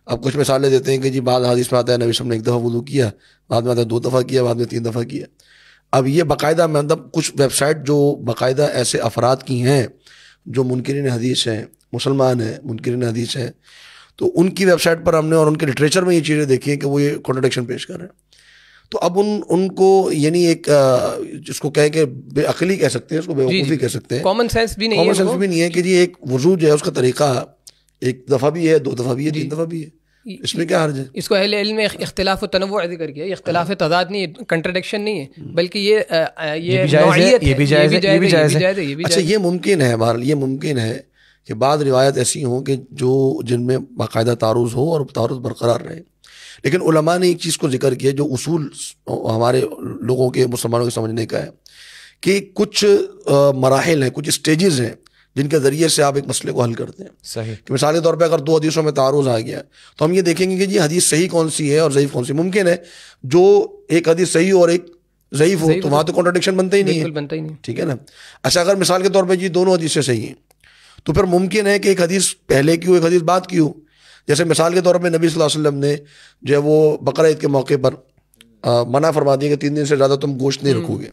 اب کچھ مثالیں دیتے ہیں کہ جی بعض حدیث میں آتا ہے نبی صلی اللہ علیہ وسلم نے ایک دفعہ وضو کیا، بعد میں آتا ہے 2 دفعہ کیا، بعد میں 3 دفعہ کیا۔ اب یہ باقاعدہ مطلب کچھ ویب سائٹ جو باقاعدہ ایسے افراد کی ہیں جو منکرین حدیث ہیں، مسلمان ہیں، منکرین حدیث ہیں، تو ان کی ویب سائٹ پر ہم نے اور ان کے لٹریچر میں یہ چیزیں دیکھی ہیں کہ وہ یہ کنٹراڈکشن پیش کر رہے ہیں۔ تو اب ان کو یعنی ایک جس کو کہے کہ بے عقلی کہہ سکتے ہیں، اس کو بے وقوفی کہہ سکتے ہیں، کامن سینس بھی نہیں ہے، کامن سینس بھی نہیں ہے کہ جی ایک وضو جو ہے اس کا طریقہ ایک دفعہ بھی ہے، 2 دفعہ بھی ہے، 3 دفعہ بھی ہے، اس میں کیا حرج ہے؟ اس کو اہل علم میں اختلاف و تنوع ذکر کیا، اختلاف تضاد نہیں ہے، کنٹرڈکشن نہیں ہے، بلکہ یہ نوعیت ہے، یہ بھی جائز ہے، یہ بھی جائز ہے۔ اچھا یہ ممکن ہے، بہرحال یہ ممکن ہے کہ بعض روایت ایسی ہوں کہ جن میں باقاعدہ تعارض ہو اور تعارض برقرار رہے، لیکن علماء نے ایک چیز کو ذکر کیا جو اصول ہمارے لوگوں کے مسلمانوں کے سمجھنے کا ہے کہ کچھ مراحل ہیں، کچھ اسٹیجز ہیں جن کے ذریعے سے آپ ایک مسئلے کو حل کرتے ہیں۔ صحیح، کہ مثال کے طور پہ اگر 2 حدیثوں میں تعارض آ گیا تو ہم یہ دیکھیں گے کہ جی حدیث صحیح کون سی ہے اور ضعیف کون سی۔ ممکن ہے جو ایک حدیث صحیح اور ایک ضعیف ہو تو وہاں تو کنٹرڈکشن بنتا ہی نہیں ہے، ٹھیک ہے نا۔ اچھا اگر مثال کے طور پہ جی دونوں حدیثیں صحیح ہیں تو پھر ممکن ہے کہ ایک حدیث پہلے کی ہو، ایک حدیث بعد کی ہو۔ جیسے مثال کے طور پہ نبی صلی اللہ علیہ وسلم نے جو ہے وہ بقرہ عید کے موقع پر منع فرما دیا کہ 3 دن سے زیادہ تم گوشت نہیں رکھو گے،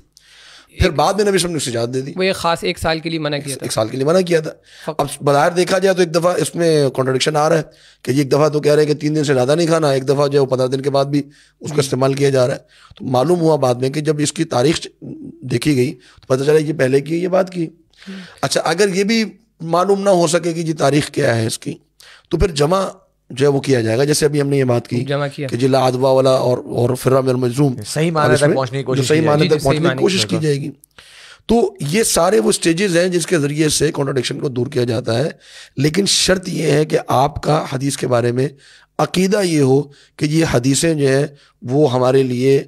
پھر بعد میں نبی صلی اللہ علیہ وسلم نے اجازت دے دی، وہ ایک خاص 1 سال کے لیے منع کیا تھا، 1 سال کے لیے منع کیا تھا۔ اب بظاہر دیکھا جائے تو ایک دفعہ اس میں کنٹرڈکشن آ رہا ہے کہ ایک دفعہ تو کہہ رہے ہیں کہ 3 دن سے زیادہ نہیں کھانا، ایک دفعہ جو ہے 15 دن کے بعد بھی اس کا استعمال کیا جا رہا ہے۔ تو معلوم ہوا بعد میں کہ جب اس کی تاریخ دیکھی گئی تو پتہ چلا یہ پہلے کی یہ بات کی۔ اچھا اگر یہ بھی معلوم نہ ہو سکے کہ جی تاریخ کیا ہے اس کی تو پھر جمع جو ہے وہ کیا جائے گا، جیسے ابھی ہم نے یہ بات کی جمع کیا کہ جی لا عدوہ والا اور فرہ من المجذوم، صحیح معنی تک پہنچنے کی کوشش، صحیح معنی تک پہنچنے کی کوشش کی جائے گی۔ تو یہ سارے وہ سٹیجز ہیں جس کے ذریعے سے کنٹرڈکشن کو دور کیا جاتا ہے، لیکن شرط یہ ہے کہ آپ کا حدیث کے بارے میں عقیدہ یہ ہو کہ یہ حدیثیں جو ہیں وہ ہمارے لیے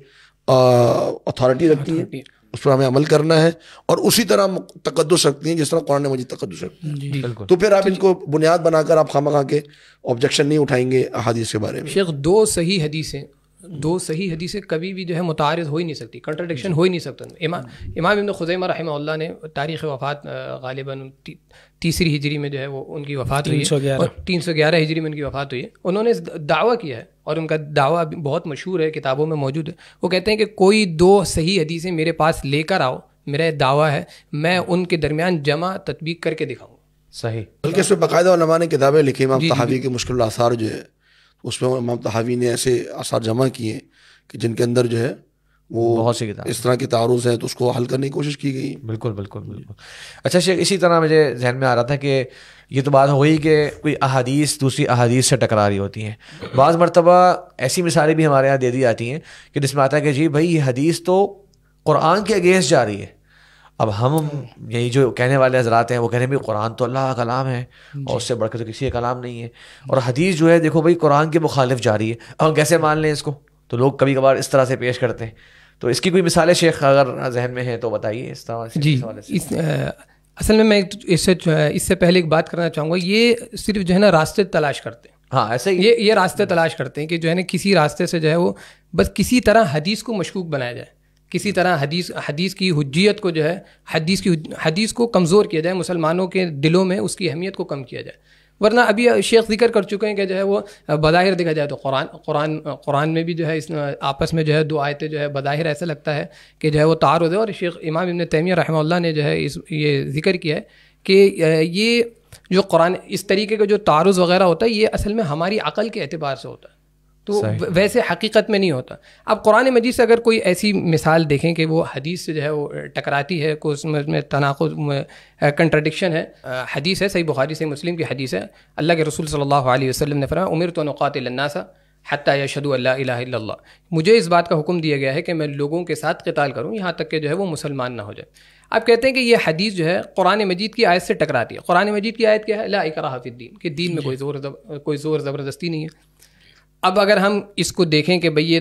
اتھارٹی رکھتی ہیں، اس پر ہمیں عمل کرنا ہے، اور اسی طرح تقدس رکھتی ہیں جس طرح قرآن مجید تقدس رکھتی ہیں۔ بالکل۔ تو پھر آپ ان کو بنیاد بنا کر آپ خواہ کے آبجیکشن نہیں اٹھائیں گے احادیث کے بارے میں۔ شیخ 2 صحیح حدیثیں کبھی بھی جو ہے متعارض ہو ہی نہیں سکتی، کنٹرڈکشن ہو ہی نہیں سکتا۔ امام ابن خزیمہ رحمہ اللہ نے تاریخ وفات غالباً 3 ہجری میں جو ہے وہ ان کی وفات ہوئی ہے، 311 ہجری میں ان کی وفات ہوئی ہے۔ انہوں نے دعویٰ کیا ہے اور ان کا دعویٰ بہت مشہور ہے، کتابوں میں موجود ہے۔ وہ کہتے ہیں کہ کوئی 2 صحیح حدیثیں میرے پاس لے کر آؤ، میرا دعویٰ ہے میں ان کے درمیان جمع تطبیق کر کے دکھاؤں۔ صحیح، بلکہ اس پہ باقاعدہ علماء نے کتابیں لکھی، امام طحاوی کے مشکل الاثار جو ہے اس میں امام طحاوی نے ایسے آثار جمع کیے کہ جن کے اندر جو ہے وہ بہت سی کتاب اس طرح کے تعارض ہیں تو اس کو حل کرنے کی کوشش کی گئی۔ بالکل بالکل بالکل۔ اچھا شیخ، اسی طرح مجھے ذہن میں آ رہا تھا کہ یہ تو بات ہو گئی کہ کوئی احادیث دوسری احادیث سے ٹکرا رہی ہوتی ہیں، بعض مرتبہ ایسی مثالیں بھی ہمارے یہاں دے دی جاتی ہیں کہ جس میں آتا ہے کہ جی بھائی یہ حدیث تو قرآن کے اگینسٹ جا رہی ہے۔ اب ہم یہی جو کہنے والے حضرات ہیں وہ کہہ رہے ہیں بھائی قرآن تو اللہ کا کلام ہے اور اس سے بڑھ کے تو کسی کا کلام نہیں ہے، اور حدیث جو ہے دیکھو بھائی قرآن کے مخالف جا رہی ہے، ہم کیسے مان لیں اس کو؟ تو لوگ کبھی کبھار اس طرح سے پیش کرتے ہیں۔ تو اس کی کوئی مثالیں شیخ اگر ذہن میں ہے تو بتائیے اس طرح سے۔ جی، اصل میں اس سے پہلے ایک بات کرنا چاہوں گا، یہ صرف جو ہے نا راستے تلاش کرتے ہیں، ہاں ایسے ہی یہ راستے تلاش کرتے ہیں کہ جو ہے نا کسی راستے سے جو ہے وہ بس کسی طرح حدیث کو مشکوک بنایا جائے، کسی طرح حدیث کی حجیت کو جو ہے حدیث کو کمزور کیا جائے، مسلمانوں کے دلوں میں اس کی اہمیت کو کم کیا جائے۔ ورنہ ابھی شیخ ذکر کر چکے ہیں کہ جو ہے وہ بظاہر دیکھا جائے تو قرآن میں بھی جو ہے اس آپس میں جو ہے 2 آیتیں جو ہے بظاہر ایسا لگتا ہے کہ جو ہے وہ تعارض ہے، اور شیخ امام ابن تیمیہ رحمہ اللہ نے جو ہے یہ ذکر کیا ہے کہ یہ جو قرآن اس طریقے کا جو تعارض وغیرہ ہوتا ہے یہ اصل میں ہماری عقل کے اعتبار سے ہوتا ہے، تو ویسے حقیقت میں نہیں ہوتا۔ اب قرآن مجید سے اگر کوئی ایسی مثال دیکھیں کہ وہ حدیث سے جو ہے وہ ٹکراتی ہے، کوئی اس میں تناقض کنٹرڈکشن ہے، حدیث ہے صحیح بخاری صحیح مسلم کی حدیث ہے، اللہ کے رسول صلی اللہ علیہ وسلم نے فرمایا امرت ان اقاتل الناس حتی یشہدوا ان لا الہ الا اللہ، مجھے اس بات کا حکم دیا گیا ہے کہ میں لوگوں کے ساتھ قتال کروں یہاں تک کہ جو ہے وہ مسلمان نہ ہو جائے۔ آپ کہتے ہیں کہ یہ حدیث جو ہے قرآن مجید کی آیت سے ٹکراتی ہے۔ قرآن مجید کی آیت کیا ہے؟ لا اکراہ فی الدین، کہ دین میں کوئی زور زبردستی نہیں ہے۔ اب اگر ہم اس کو دیکھیں کہ بھئی یہ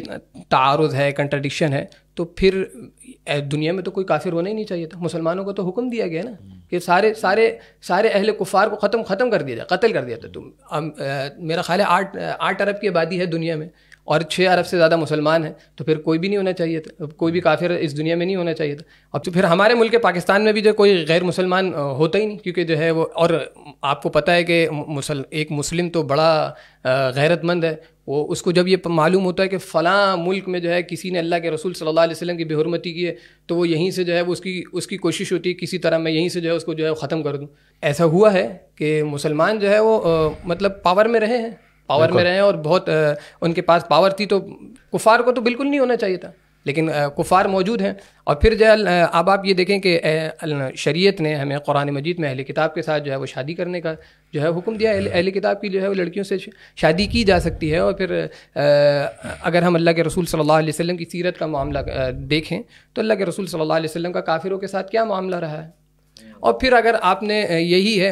تعارض ہے، کنٹرڈکشن ہے، تو پھر دنیا میں تو کوئی کافر ہونا ہی نہیں چاہیے تھا۔ مسلمانوں کو تو حکم دیا گیا نا کہ سارے اہل کفار کو ختم کر دیا جائے، قتل کر دیا تھا۔ میرا خیال ہے 8 ارب کی آبادی ہے دنیا میں اور 6 ارب سے زیادہ مسلمان ہیں، تو پھر کوئی بھی نہیں ہونا چاہیے تھا، کوئی بھی کافر اس دنیا میں نہیں ہونا چاہیے تھا۔ اب تو پھر ہمارے ملک پاکستان میں بھی جو کوئی غیر مسلمان ہوتا ہی نہیں، کیونکہ جو ہے وہ، اور آپ کو پتہ ہے کہ ایک مسلم تو بڑا غیرت مند ہے، وہ اس کو جب یہ معلوم ہوتا ہے کہ فلاں ملک میں جو ہے کسی نے اللہ کے رسول صلی اللہ علیہ وسلم کی بے حرمتی کی ہے، تو وہ یہیں سے جو ہے وہ اس کی کوشش ہوتی ہے کسی طرح میں یہیں سے جو ہے اس کو جو ہے ختم کر دوں۔ ایسا ہوا ہے کہ مسلمان جو ہے وہ مطلب پاور میں رہے ہیں، پاور میں رہے اور بہت ان کے پاس پاور تھی، تو کفار کو تو بالکل نہیں ہونا چاہیے تھا، لیکن کفار موجود ہیں. اور پھر جو ہے اب آپ یہ دیکھیں کہ شریعت نے ہمیں قرآن مجید میں اہل کتاب کے ساتھ جو ہے وہ شادی کرنے کا جو ہے حکم دیا. اہل کتاب کی جو ہے وہ لڑکیوں سے شادی کی جا سکتی ہے. اور پھر اگر ہم اللہ کے رسول صلی اللہ علیہ وسلم کی سیرت کا معاملہ دیکھیں تو اللہ کے رسول صلی اللہ علیہ وسلم کا کافروں کے ساتھ کیا معاملہ رہا ہے. اور پھر اگر آپ نے یہی ہے،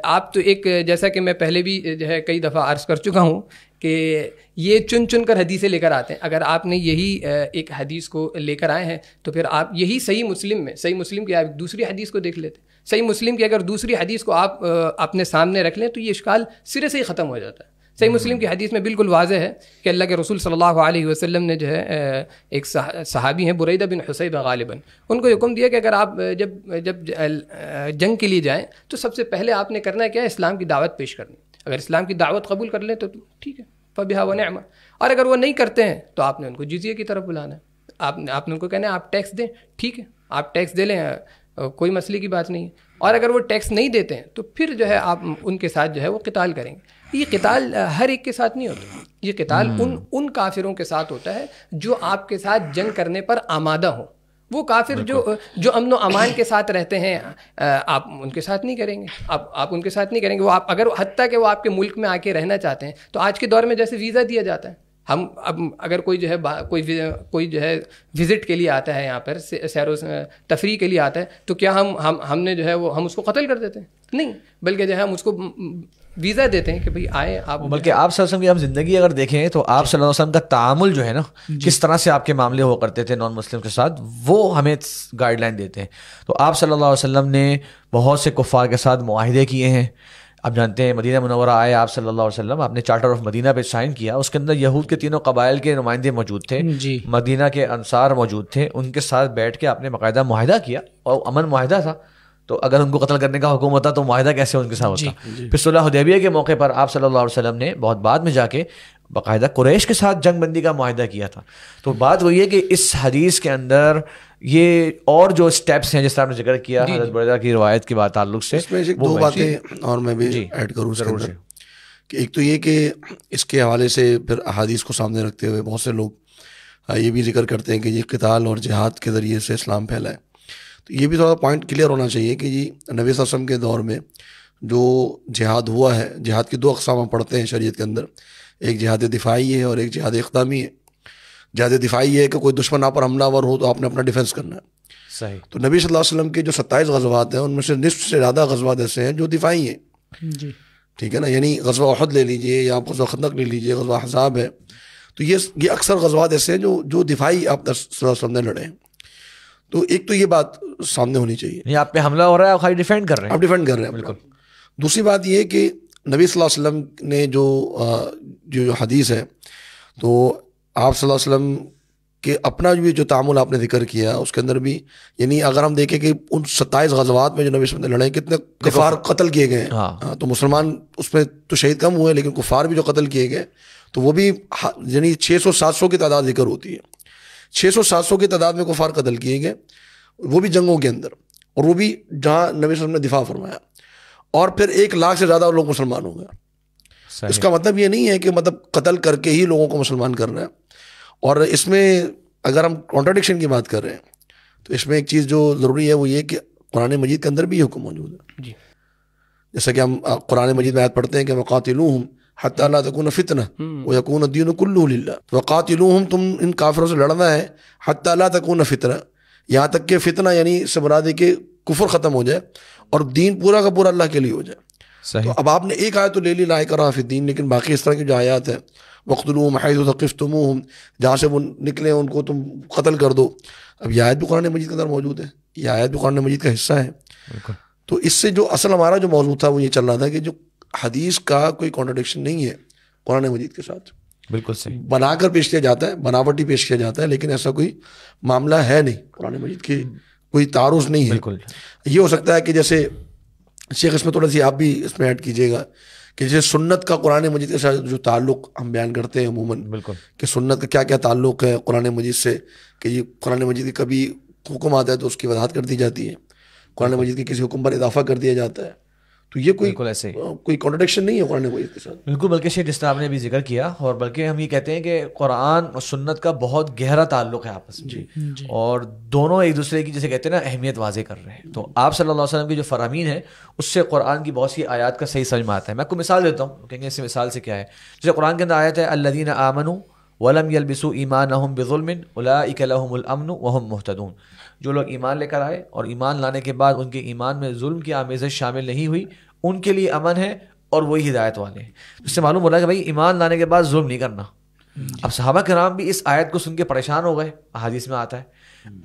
آپ تو ایک جیسا کہ میں پہلے بھی جو ہے کئی دفعہ عرض کر چکا ہوں کہ یہ چن چن کر حدیثیں لے کر آتے ہیں. اگر آپ نے یہی ایک حدیث کو لے کر آئے ہیں تو پھر آپ یہی صحیح مسلم کی آپ دوسری حدیث کو دیکھ لیتے. صحیح مسلم کی اگر دوسری حدیث کو آپ اپنے سامنے رکھ لیں تو یہ اشکال سرے سے ہی ختم ہو جاتا ہے. صحیح مسلم کی حدیث میں بالکل واضح ہے کہ اللہ کے رسول صلی اللہ علیہ وسلم نے جو ہے ایک صحابی ہیں بریدہ بن حصیبہ غالباً، ان کو حکم دیا کہ اگر آپ جب جنگ کے لیے جائیں تو سب سے پہلے آپ نے کرنا ہے کیا، اسلام کی دعوت پیش کرنی. اگر اسلام کی دعوت قبول کر لیں تو ٹھیک ہے، فبہا ونعم. اور اگر وہ نہیں کرتے ہیں تو آپ نے ان کو جزیہ کی طرف بلانا ہے. آپ نے ان کو کہنا ہے آپ ٹیکس دیں، ٹھیک ہے آپ ٹیکس دے لیں، کوئی مسئلے کی بات نہیں ہے. اور اگر وہ ٹیکس نہیں دیتے ہیں تو پھر جو ہے آپ ان کے ساتھ جو ہے وہ قتال کریں گے. یہ قتال ہر ایک کے ساتھ نہیں ہوتا، یہ قتال ان کافروں کے ساتھ ہوتا ہے جو آپ کے ساتھ جنگ کرنے پر آمادہ ہوں. وہ کافر جو امن و امان کے ساتت رہتے ہیں آپ ان کے ساتھ نہیں کریں گے. آپ ان کے ساتھ نہیں کریں گے. وہ آپ اگر حتیٰ کہ وہ آپ کے ملک میں آ کے رہنا چاہتے ہیں تو آج کے دور میں جیسے ویزا دیا جاتا ہے، ہم اب اگر کوئی جو ہے کوئی جو ہے وزٹ کے لیے آتا ہے یہاں پر سیر و تفریح کے لیے آتا ہے تو کیا ہم نے جو ہے وہ ہم اس کو قتل کر دیتے ہیں؟ نہیں، بلکہ جو ہے ہم اس کو ویزا دیتے ہیں کہ بھئی آئیں آپ. بلکہ آپ صلی اللہ علیہ وسلم کی ہم زندگی اگر دیکھیں تو آپ صلی اللہ علیہ وسلم کا تعامل جو ہے نا کس طرح سے آپ کے معاملے ہوا کرتے تھے نان مسلم کے ساتھ، وہ ہمیں گائیڈ لائن دیتے ہیں. تو آپ صلی اللہ علیہ وسلم نے بہت سے کفار کے ساتھ معاہدے کیے ہیں. آپ جانتے ہیں مدینہ منورہ آئے آپ صلی اللہ علیہ وسلم، آپ نے چارٹر آف مدینہ پہ سائن کیا. اس کے اندر یہود کے تینوں قبائل کے نمائندے موجود تھے، مدینہ کے انصار موجود تھے. ان کے ساتھ بیٹھ کے آپ نے باقاعدہ معاہدہ کیا اور امن معاہدہ تھا. تو اگر ان کو قتل کرنے کا حکم ہوتا تو معاہدہ کیسے ان کے ساتھ ہوتا. پھر صلح حدیبیہ کے موقع پر آپ صلی اللہ علیہ وسلم نے بہت بعد میں جا کے باقاعدہ قریش کے ساتھ جنگ بندی کا معاہدہ کیا تھا. تو بات وہی ہے کہ اس حدیث کے اندر یہ اور جو سٹیپس ہیں جس طرح آپ نے ذکر کیا حضرت بریدہ کی روایت کی بات تعلق سے، اس میں دو باتیں اور میں بھی ایڈ کروں ضرور سے. کہ ایک تو یہ کہ اس کے حوالے سے پھر احادیث کو سامنے رکھتے ہوئے بہت سے لوگ یہ بھی ذکر کرتے ہیں کہ یہ قتال اور جہاد کے ذریعے سے اسلام پھیلا ہے. تو یہ بھی تھوڑا پوائنٹ کلیئر ہونا چاہیے کہ جی نبی صلی اللہ علیہ وسلم کے دور میں جو جہاد ہوا ہے، جہاد کی دو اقسام ہم پڑھتے ہیں شریعت کے اندر، ایک جہاد دفاعی ہے اور ایک جہاد اقدامی ہے. جہاد دفاعی ہے کہ کوئی دشمن آپ پر حملہ آور ہو تو آپ نے اپنا ڈیفینس کرنا ہے. صحیح. تو نبی صلی اللہ علیہ وسلم کے جو 27 غزوات ہیں ان میں سے نصف سے زیادہ غزوات ایسے ہیں جو دفاعی ہیں. جی ٹھیک ہے نا، یعنی غزوہ احد لے لیجئے یا آپ غزوہ خندق لے لیجئے، غزوہ احزاب ہے. تو یہ اکثر غزوات ایسے ہیں جو دفاعی آپ صلی اللہ علیہ وسلم نے لڑے ہیں. تو ایک تو یہ بات سامنے ہونی چاہیے، نہیں آپ پہ حملہ ہو رہا ہے آپ خالی ڈیفینڈ کر رہے ہیں، آپ ڈیفینڈ کر رہے ہیں. بالکل. دوسری بات یہ ہے کہ نبی صلی اللہ علیہ وسلم نے جو حدیث ہے تو آپ صلی اللہ علیہ وسلم کہ اپنا جو تعامل آپ نے ذکر کیا اس کے اندر بھی، یعنی اگر ہم دیکھیں کہ ان 27 غزوات میں جو نبی صلی اللہ علیہ وسلم نے لڑے کتنے کفار قتل کیے گئے ہیں. تو مسلمان اس میں تو شہید کم ہوئے لیکن کفار بھی جو قتل کیے گئے تو وہ بھی یعنی 600-700 کی تعداد ذکر ہوتی ہے. 600-700 کی تعداد میں کفار قتل کیے گئے، وہ بھی جنگوں کے اندر، اور وہ بھی جہاں نبی صلی اللہ علیہ وسلم نے دفاع فرمایا. اور پھر 1 لاکھ سے زیادہ لوگ مسلمان ہو گئے. اس کا مطلب یہ نہیں ہے کہ قتل کر کے ہی لوگوں کو مسلمان کرنا ہے. اور اس میں اگر ہم کانٹراڈکشن کی بات کر رہے ہیں تو اس میں ایک چیز جو ضروری ہے وہ یہ کہ قرآن مجید کے اندر بھی یہ حکم موجود ہے. جیسا کہ ہم قرآن مجید میں آیت پڑھتے ہیں کہ وقاتلوہم حتی لا تکون فتنہ ویکون الدین کلہ للہ. وقاتلوہم، تم ان کافروں سے لڑنا ہے، حتی لا تکون فتنہ، یہاں تک کہ فتنہ یعنی اس سے مراد ہے کہ کفر ختم ہو جائے اور دین پورا کا پورا اللہ کے لیے ہو جائے. تو اب آپ نے ایک آیت تو لے لی لا اکراہ فی الدین، لیکن باقی اس طرح کی جو آیات ہیں وقتلوہم حیث ثقفتموہم، جہاں سے وہ نکلے ان کو تم قتل کر دو. اب یہ آیت بھی قرآن مجید کے اندر موجود ہے، یہ آیت بھی قرآن مجید کا حصہ ہے. تو اس سے جو اصل ہمارا جو موضوع تھا وہ یہ چل رہا تھا کہ جو حدیث کا کوئی کانٹراڈکشن نہیں ہے قرآن مجید کے ساتھ، بالکل صحیح بنا کر پیش کیا جاتا ہے، بناوٹی پیش کیا جاتا ہے، لیکن ایسا کوئی معاملہ ہے نہیں. قرآن مجید کی کوئی تعارض نہیں ہے. بالکل. یہ ہو سکتا ہے کہ جیسے شیخ اس میں تھوڑا سی آپ بھی اس میں ایڈ کیجیے گا کہ جیسے سنت کا قرآن مجید کے ساتھ جو تعلق ہم بیان کرتے ہیں عموماً، بالکل، کہ سنت کا کیا کیا تعلق ہے قرآن مجید سے، کہ یہ قرآن مجید کی کبھی حکم آتا ہے تو اس کی وضاحت کر دی جاتی ہے، قرآن مجید کے کسی حکم پر اضافہ کر دیا جاتا ہے. تو یہ بالکل ایسے کوئی کانٹرڈکشن نہیں ہے قرآن کو اس کے ساتھ. بالکل, بلکہ شیخ جس طرح آپ نے بھی ذکر کیا, اور بلکہ ہم یہ کہتے ہیں کہ قرآن اور سنت کا بہت گہرا تعلق ہے آپس میں, اور دونوں ایک دوسرے کی جیسے کہتے ہیں نا اہمیت واضح کر رہے ہیں. تو آپ صلی اللہ علیہ وسلم کی جو فرامین ہے اس سے قرآن کی بہت سی آیات کا صحیح سمجھ میں آتا ہے. میں آپ کو مثال دیتا ہوں, کہیں گے اس مثال سے کیا ہے. جیسے قرآن کے اندر آیت ہے الذین آمنوا ولم یلبسوا ایمانہم بظلم اولئک لہم الامن وہم مہتدون. جو لوگ ایمان لے کر آئے اور ایمان لانے کے بعد ان کے ایمان میں ظلم کی آمیزش شامل نہیں ہوئی, ان کے لیے امن ہے اور وہی ہدایت والے ہیں. اس سے معلوم ہو رہا ہے کہ بھائی ایمان لانے کے بعد ظلم نہیں کرنا. اب صحابہ کرام بھی اس آیت کو سن کے پریشان ہو گئے, احادیث میں آتا ہے.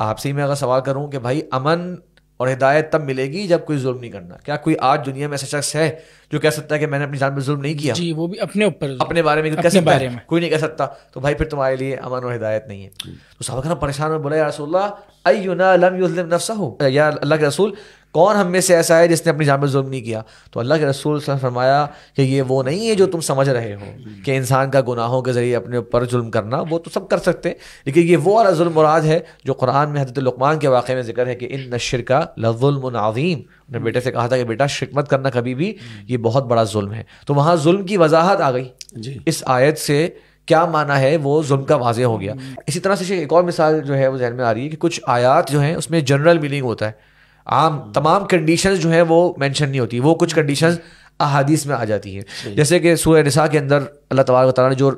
آپ سے میں اگر سوال کروں کہ بھائی امن اور ہدایت تب ملے گی جب کوئی ظلم نہیں کرنا, کیا کوئی آج دنیا میں ایسا شخص ہے جو کہہ سکتا ہے کہ میں نے اپنی جان میں ظلم نہیں کیا؟ جی, وہ بھی اپنے اوپر, اپنے بارے میں کہہ سکتا ہے؟ کوئی نہیں کہہ سکتا. تو بھائی پھر تمہارے لیے امن اور ہدایت نہیں ہے. تو صحابہ کرام پریشان ہو, بولا یا رسول اللہ اینا لم یظلم نفسہ, یا اللہ کے رسول کون ہم میں سے ایسا ہے جس نے اپنی جان میں ظلم نہیں کیا؟ تو اللہ کے رسول صلی اللہ علیہ وسلم نے فرمایا کہ یہ وہ نہیں ہے جو تم سمجھ رہے ہو کہ انسان کا گناہوں کے ذریعے اپنے اوپر ظلم کرنا, وہ تو سب کر سکتے ہیں, لیکن یہ وہ والا ظلم مراد ہے جو قرآن میں حضرت لقمان کے واقعے میں ذکر ہے کہ ان الشرک لظلم عظیم. نے بیٹے سے کہا تھا کہ بیٹا شرک مت کرنا کبھی بھی, یہ بہت بڑا ظلم ہے. تو وہاں ظلم کی وضاحت آ گئی. اس آیت سے کیا معنی ہے وہ ظلم کا واضح ہو گیا. اسی طرح سے ایک اور مثال جو ہے وہ ذہن میں آ رہی ہے کہ کچھ آیات جو ہیں اس میں جنرل میننگ ہوتا ہے, عام تمام کنڈیشنز جو ہیں وہ مینشن نہیں ہوتی, وہ کچھ کنڈیشنز احادیث میں آ جاتی ہیں. جیسے کہ سورہ نساء کے اندر اللہ تبارک و تعالیٰ نے جو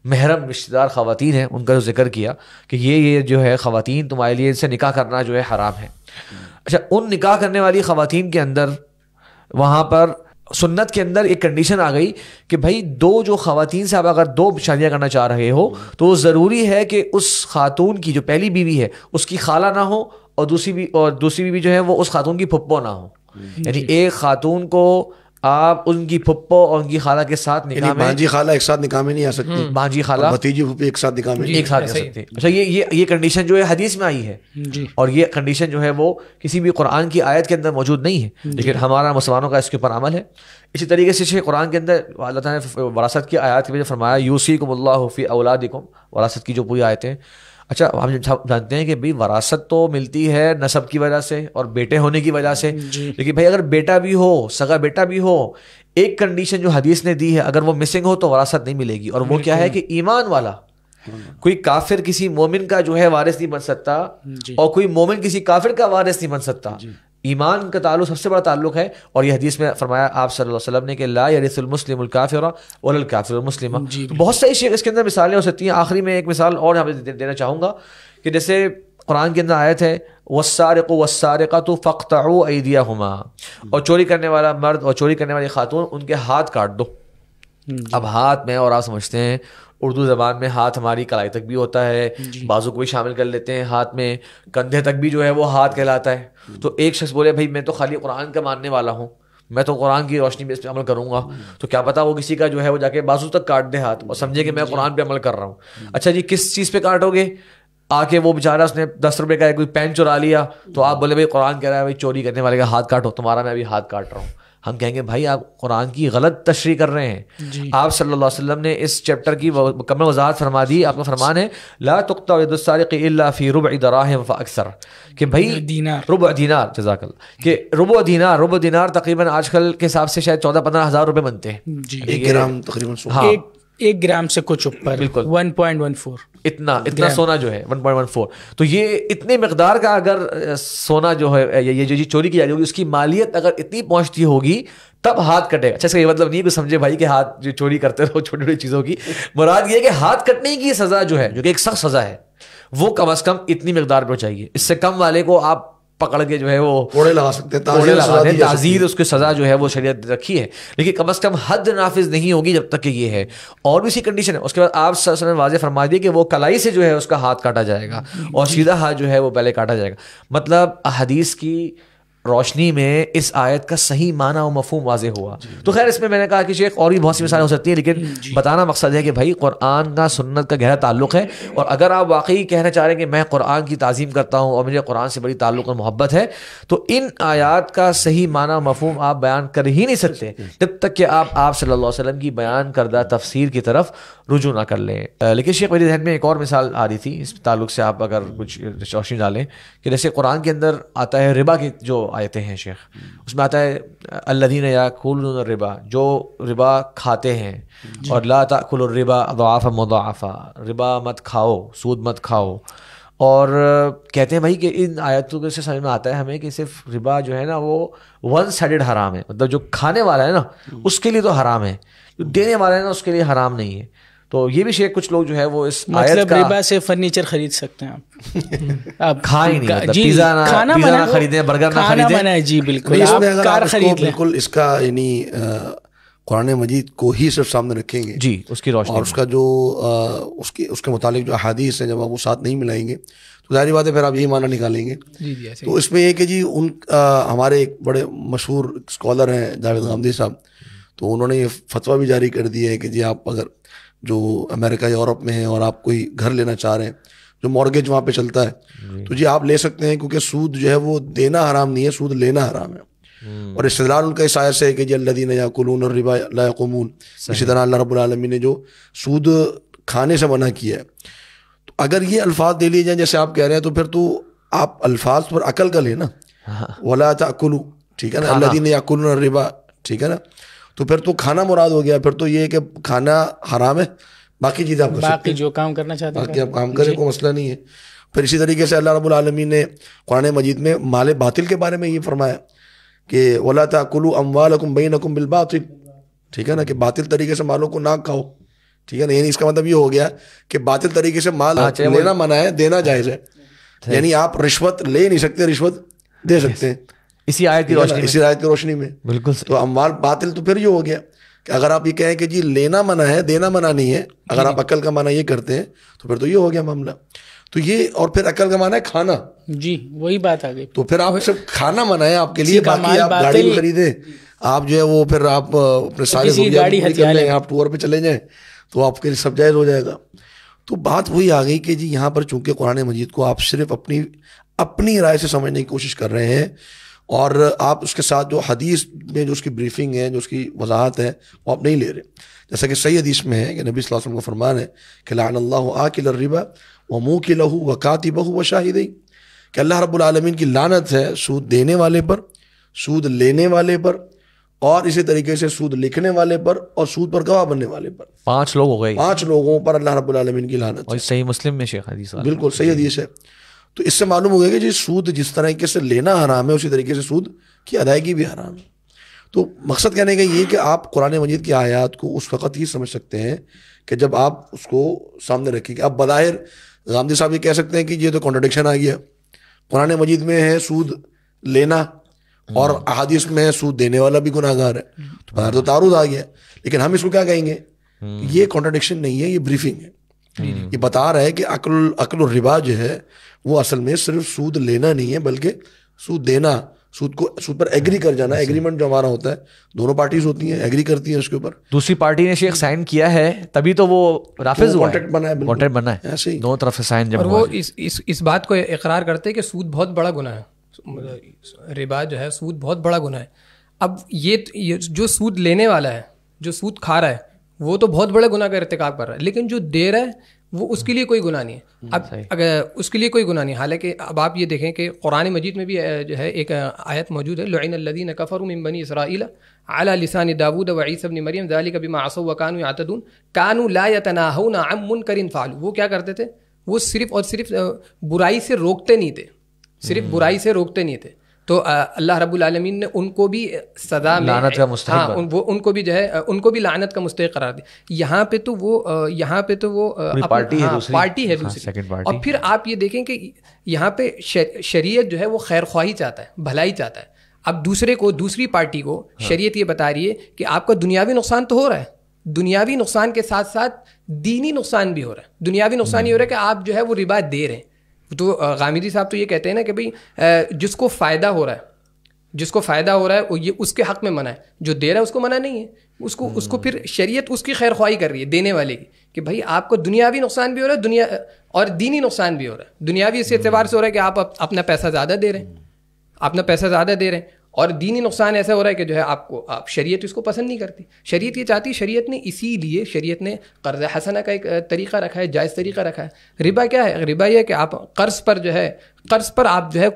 محرم رشتہ دار خواتین ہیں ان کا جو ذکر کیا کہ یہ جو ہے خواتین تمہارے لیے ان سے نکاح کرنا جو ہے حرام ہے. اچھا, ان نکاح کرنے والی خواتین کے اندر وہاں پر سنت کے اندر ایک کنڈیشن آ گئی کہ بھائی دو جو خواتین سے آپ اگر دو شادیاں کرنا چاہ رہے ہو تو ضروری ہے کہ اس خاتون کی جو پہلی بیوی ہے اس کی خالہ نہ ہو, اور دوسری بیوی جو ہے وہ اس خاتون کی پھپھو نہ ہو. یعنی ایک خاتون کو آپ ان کی پھپھو اور ان کی خالہ کے ساتھ نکاح میں, بھانجی خالہ ایک ساتھ نکاح میں نہیں آ سکتی, بھانجی خالہ بھتیجی پھوپھی ایک ساتھ نکاح میں ایک ساتھ آ سکتے. اچھا, یہ کنڈیشن جو ہے حدیث میں آئی ہے, اور یہ کنڈیشن جو ہے وہ کسی بھی قرآن کی آیت کے اندر موجود نہیں ہے, لیکن ہمارا مسلمانوں کا اس کے اوپر عمل ہے. اسی طریقے سے قرآن کے اندر اللہ تعالیٰ نے وراثت کی آیات کی وجہ فرمایا یوصیکم اللہ فی اولادکم, وراثت کی جو پوری آیتیں. اچھا, ہم جانتے ہیں کہ بھائی وراثت تو ملتی ہے نسب کی وجہ سے اور بیٹے ہونے کی وجہ سے, لیکن بھائی اگر بیٹا بھی ہو, سگا بیٹا بھی ہو, ایک کنڈیشن جو حدیث نے دی ہے اگر وہ مسنگ ہو تو وراثت نہیں ملے گی, اور وہ کیا ہے کہ ایمان والا. کوئی کافر کسی مومن کا جو ہے وارث نہیں بن سکتا, اور کوئی مومن کسی کافر کا وارث نہیں بن سکتا. ایمان کا تعلق سب سے بڑا تعلق ہے, اور یہ حدیث میں فرمایا آپ صلی اللہ علیہ وسلم نے کہ لا یرث المسلم الکافر ولا الکافر المسلم. تو بہت ساری چیزیں اس کے اندر مثالیں ہو سکتی ہیں. آخری میں ایک مثال اور یہاں پہ دینا چاہوں گا کہ جیسے قرآن کے اندر آیت ہے والسارق والسارقۃ فاقطعوا ایدیہما, اور چوری کرنے والا مرد اور چوری کرنے والی خاتون ان کے ہاتھ کاٹ دو. اب ہاتھ میں, اور آپ سمجھتے ہیں اردو زبان میں ہاتھ ہماری کلائی تک بھی ہوتا ہے, بازو کو بھی شامل کر لیتے ہیں ہاتھ میں, کندھے تک بھی جو ہے وہ ہاتھ کہلاتا ہے. تو ایک شخص بولے بھائی میں تو خالی قرآن کا ماننے والا ہوں, میں تو قرآن کی روشنی میں اس پہ عمل کروں گا, تو کیا پتا وہ کسی کا جو ہے وہ جا کے بازو تک کاٹ دے ہاتھ اور سمجھے کہ میں قرآن پہ عمل کر رہا ہوں. اچھا جی, کس چیز پہ کاٹو گے؟ آ کے وہ بیچارہ اس نے 10 روپے کا کوئی پین چرا لیا, تو آپ بولے بھائی قرآن کہہ رہا ہے بھائی چوری کرنے والے کا ہاتھ کاٹو, تمہارا میں ابھی ہاتھ کاٹ رہا ہوں. ہم کہیں گے بھائی آپ قرآن کی غلط تشریح کر رہے ہیں. آپ صلی اللہ علیہ وسلم نے اس چیپٹر کی مکمل وضاحت فرما دی. آپ کا فرمان ہے لا تقطع يد السارق الا في ربع دراهم فاكثر, کہ بھائی ربع دینار, جزاک اللہ, کہ ربع دینار تقریباً آج کل کے حساب سے شاید 14-15 ہزار روپے بنتے ہیں. 1 گرام تقریباً, ایک گرام سے کچھ اوپر, بالکل 1.14 اتنا سونا جو ہے 1.14. تو یہ اتنے مقدار کا اگر سونا جو ہے یہ جو چوری کی جائے گی اس کی مالیت اگر اتنی پہنچتی ہوگی تب ہاتھ کٹے گا. اچھا, اس کا یہ مطلب نہیں ہے کہ سمجھے بھائی کہ ہاتھ جو چوری کرتے رہو چھوٹی چھوٹی چیزوں کی, مراد یہ ہے کہ ہاتھ کٹنے کی سزا جو ہے, جو کہ ایک سخت سزا ہے, وہ کم از کم اتنی مقدار پہ چاہیے. اس سے کم والے کو آپ پکڑ کے جو ہے وہ کوڑے لگا سکتے ہیں, تعزیر اس کی سزا جو ہے وہ شریعت رکھی ہے, لیکن کم از کم حد نافذ نہیں ہوگی جب تک کہ یہ ہے. اور بھی اسی کنڈیشن ہے. اس کے بعد آپ صلی اللہ علیہ وسلم نے واضح فرما دیا کہ وہ کلائی سے جو ہے اس کا ہاتھ کاٹا جائے گا, اور سیدھا ہاتھ جو ہے وہ پہلے کاٹا جائے گا. مطلب حدیث کی روشنی میں اس آیت کا صحیح معنی و مفہوم واضح ہوا. تو خیر اس میں نے کہا کہ شیخ اور بھی بہت سی مثالیں ہو سکتی ہیں, لیکن بتانا مقصد ہے کہ بھائی قرآن کا سنت کا گہرا تعلق ہے, اور اگر آپ واقعی کہنا چاہ رہے ہیں کہ میں قرآن کی تعظیم کرتا ہوں اور مجھے قرآن سے بڑی تعلق اور محبت ہے, تو ان آیات کا صحیح معنی و مفہوم آپ بیان کر ہی نہیں سکتے جب تک کہ آپ صلی اللہ علیہ وسلم کی بیان کردہ تفسیر کی طرف رجوع نہ کر لیں. لیکن شیخ میرے ذہن میں ایک اور مثال آ رہی تھی, اس تعلق سے آپ اگر کچھ روشنی ڈالیں, کہ جیسے قرآن کے اندر آتا ہے ربا کی جو آیتیں ہیں شیخ, اس میں آتا ہے الذین یاکلون الربا, جو ربا کھاتے ہیں, اور لا تأکلوا الربا اضعافا مضاعفا, ربا مت کھاؤ, سود مت کھاؤ. اور کہتے ہیں بھائی کہ ان آیتوں سے سمجھ میں آتا ہے ہمیں کہ صرف ربا جو ہے نا وہ ون سائڈڈ حرام ہے, مطلب جو کھانے والا ہے نا اس کے لیے تو حرام ہے, جو دینے والا ہے نا اس کے لیے حرام نہیں ہے. تو یہ بھی شیخ کچھ لوگ جو ہے وہ اس مطلب ربا سے فرنیچر خرید سکتے ہیں آپ کھائیں نہیں, مطلب جی پیزا نہ خریدیں, برگر نہ خریدیں. جی بالکل, آپ کار خرید لیں. بالکل اس کا یعنی قرآن مجید کو ہی صرف سامنے رکھیں گے جی اس کی روشنی, اور اس کا جو اس کے متعلق جو احادیث ہیں جب آپ وہ ساتھ نہیں ملائیں گے تو ظاہری بات ہے پھر آپ یہی معنی نکالیں گے. تو اس میں یہ کہ جی ہمارے ایک بڑے مشہور اسکالر ہیں جاوید غامدی صاحب, تو انہوں نے یہ فتویٰ بھی جاری کر دیا ہے کہ جی آپ اگر جو امریکہ یورپ میں ہیں اور آپ کوئی گھر لینا چاہ رہے ہیں جو مورگیج وہاں پہ چلتا ہے تو جی آپ لے سکتے ہیں, کیونکہ سود جو ہے وہ دینا حرام نہیں ہے, سود لینا حرام ہے. اور استدلال ان کا اس آیت سے ہے کہ جی الذین یاکلون الربا لا یقومون, اسی طرح اللہ رب العالمین نے جو سود کھانے سے منع کیا ہے. تو اگر یہ الفاظ دے لیے جائیں جیسے آپ کہہ رہے ہیں تو پھر تو آپ الفاظ پر عقل کا لیں نا, ولا تاکلوا, ٹھیک ہے نا, الذین یاکلون الربا, ٹھیک ہے نا, تو پھر تو کھانا مراد ہو گیا. پھر تو یہ ہے کہ کھانا حرام ہے, باقی چیزیں آپ باقی جو کام کرنا چاہتے ہیں باقی آپ کام کریں, کوئی مسئلہ نہیں ہے. پھر اسی طریقے سے اللہ رب العالمین نے قرآن مجید میں مال باطل کے بارے میں یہ فرمایا کہ وَلَا تَأْكُلُوا أَمْوَالَكُمْ بَيْنَكُمْ بِالْبَاطِلِ, ٹھیک ہے نا, کہ باطل طریقے سے مالوں کو نہ کھاؤ, ٹھیک ہے نا. یعنی اس کا مطلب یہ ہو گیا کہ باطل طریقے سے مال لینا منع ہے, دینا جائز ہے. یعنی آپ رشوت لے نہیں سکتے, رشوت دے سکتے ہیں اسی آیت کی روشنی میں. بالکل. تو اموال باطل تو پھر یہ ہو گیا کہ اگر آپ یہ کہیں کہ جی لینا منع ہے دینا منع نہیں ہے, اگر آپ عقل کا معنی یہ کرتے ہیں تو پھر تو یہ ہو گیا معاملہ. تو یہ, اور پھر عقل کا معنی ہے کھانا, جی وہی بات آ گئی. تو پھر آپ صرف کھانا منع ہے آپ کے لیے, باقی آپ گاڑی بھی خریدیں, آپ جو ہے وہ پھر آپ اپنے سارے گاڑی کر لیں, آپ ٹور پہ چلے جائیں تو آپ کے لیے سب جائز ہو جائے گا. تو بات وہی آ گئی کہ جی یہاں پر چونکہ قرآن مجید کو آپ صرف اپنی رائے سے سمجھنے کی کوشش کر رہے ہیں, اور آپ اس کے ساتھ جو حدیث میں جو اس کی بریفنگ ہے, جو اس کی وضاحت ہے, وہ آپ نہیں لے رہے. جیسا کہ صحیح حدیث میں ہے کہ نبی صلی اللہ علیہ وسلم کا فرمان ہے کہ لعن اللہ آکل الربا وموکلہ وکاتبہ وشاہدہ, کہ اللہ رب العالمین کی لعنت ہے سود دینے والے پر, سود لینے والے پر, اور اسی طریقے سے سود لکھنے والے پر, اور سود پر گواہ بننے والے پر. 5 لوگ ہو گئے, 5 لوگوں پر اللہ رب العالمین کی لعنت. اور صحیح مسلم میں شیخ حدیث, بالکل صحیح حدیث ہے. تو اس سے معلوم ہو گیا کہ جی سود جس طریقے سے لینا حرام ہے اسی طریقے سے سود کی ادائیگی بھی حرام ہے. تو مقصد کہنے کا یہ کہ آپ قرآن مجید کی آیات کو اس وقت ہی سمجھ سکتے ہیں کہ جب آپ اس کو سامنے رکھیں گے. اب بظاہر غامدی صاحب یہ کہہ سکتے ہیں کہ یہ تو کانٹرڈکشن آ گیا, قرآن مجید میں ہے سود لینا اور احادیث میں ہے سود دینے والا بھی گناہ گار ہے, تو باہر تو تعارض آ گیا. لیکن ہم اس کو کیا کہیں گے, یہ کانٹرڈکشن نہیں ہے, یہ بریفنگ ہے. یہ بتا رہا ہے کہ عقل الربا جو ہے وہ اصل میں صرف سود لینا نہیں ہے بلکہ سود دینا, سود پر ایگری کر جانا. ایگریمنٹ جو ہمارا ہوتا ہے, دونوں پارٹیز ہوتی ہیں, ایگری کرتی ہیں اس کے اوپر, دوسری پارٹی نے شیخ سائن کیا ہے تبھی تو وہ رافض ہوا ہے, کانٹریکٹ بنا ہے, ایسے ہی دونوں طرف سے سائن. جب اور وہ اس بات کو اقرار کرتے ہیں کہ سود بہت بڑا گناہ ہے, ربا جو ہے سود بہت بڑا گناہ ہے. اب یہ جو سود لینے والا ہے, جو سود کھا رہا ہے, وہ تو بہت بڑے گناہ کا ارتکاب کر رہا ہے, لیکن جو دے رہا ہے وہ اس کے لیے کوئی گناہ نہیں ہے. اب اگر اس کے لیے کوئی گناہ نہیں, حالانکہ اب آپ یہ دیکھیں کہ قرآن مجید میں بھی جو ہے ایک آیت موجود ہے, لعن الذین کفروا من بنی اسرائیل علی لسان داود وعیسی ابن مریم ذلک بما عصوا وکانوا یعتدون کانوا لا یتناہون عن منکر فعلوا. وہ کیا کرتے تھے, وہ صرف اور صرف برائی سے روکتے نہیں تھے, صرف برائی سے روکتے نہیں تھے. تو اللہ رب العالمین نے ان کو بھی سزا میں لعنت کا مستحق, ان کو بھی جو ہے ان کو بھی لعنت کا مستحق قرار دیا. یہاں پہ تو وہ پارٹی ہے دوسری. اور پھر آپ یہ دیکھیں کہ یہاں پہ شریعت جو ہے وہ خیر خواہی چاہتا ہے, بھلائی چاہتا ہے. اب دوسری پارٹی کو شریعت یہ بتا رہی ہے کہ آپ کا دنیاوی نقصان تو ہو رہا ہے, دنیاوی نقصان کے ساتھ ساتھ دینی نقصان بھی ہو رہا ہے. دنیاوی نقصان یہ ہو رہا ہے کہ آپ جو ہے وہ ربا دے رہے ہیں. تو غامدی صاحب تو یہ کہتے ہیں نا کہ بھائی جس کو فائدہ ہو رہا ہے وہ یہ اس کے حق میں منع ہے, جو دے رہا ہے اس کو منع نہیں ہے. اس کو پھر شریعت اس کی خیر خواہی کر رہی ہے دینے والے کی, کہ بھائی آپ کو دنیاوی نقصان بھی ہو رہا ہے اور دینی نقصان بھی ہو رہا ہے. دنیاوی اس اعتبار سے ہو رہا ہے کہ آپ اپنا پیسہ زیادہ دے رہے ہیں, اور دینی نقصان ایسا ہو رہا ہے کہ جو ہے آپ شریعت اس کو پسند نہیں کرتی. شریعت یہ چاہتی, شریعت نے اسی لیے شریعت نے قرض حسنہ کا ایک طریقہ رکھا ہے, جائز طریقہ رکھا ہے. ربا کیا ہے, ربا یہ ہے کہ آپ قرض پر آپ جو ہے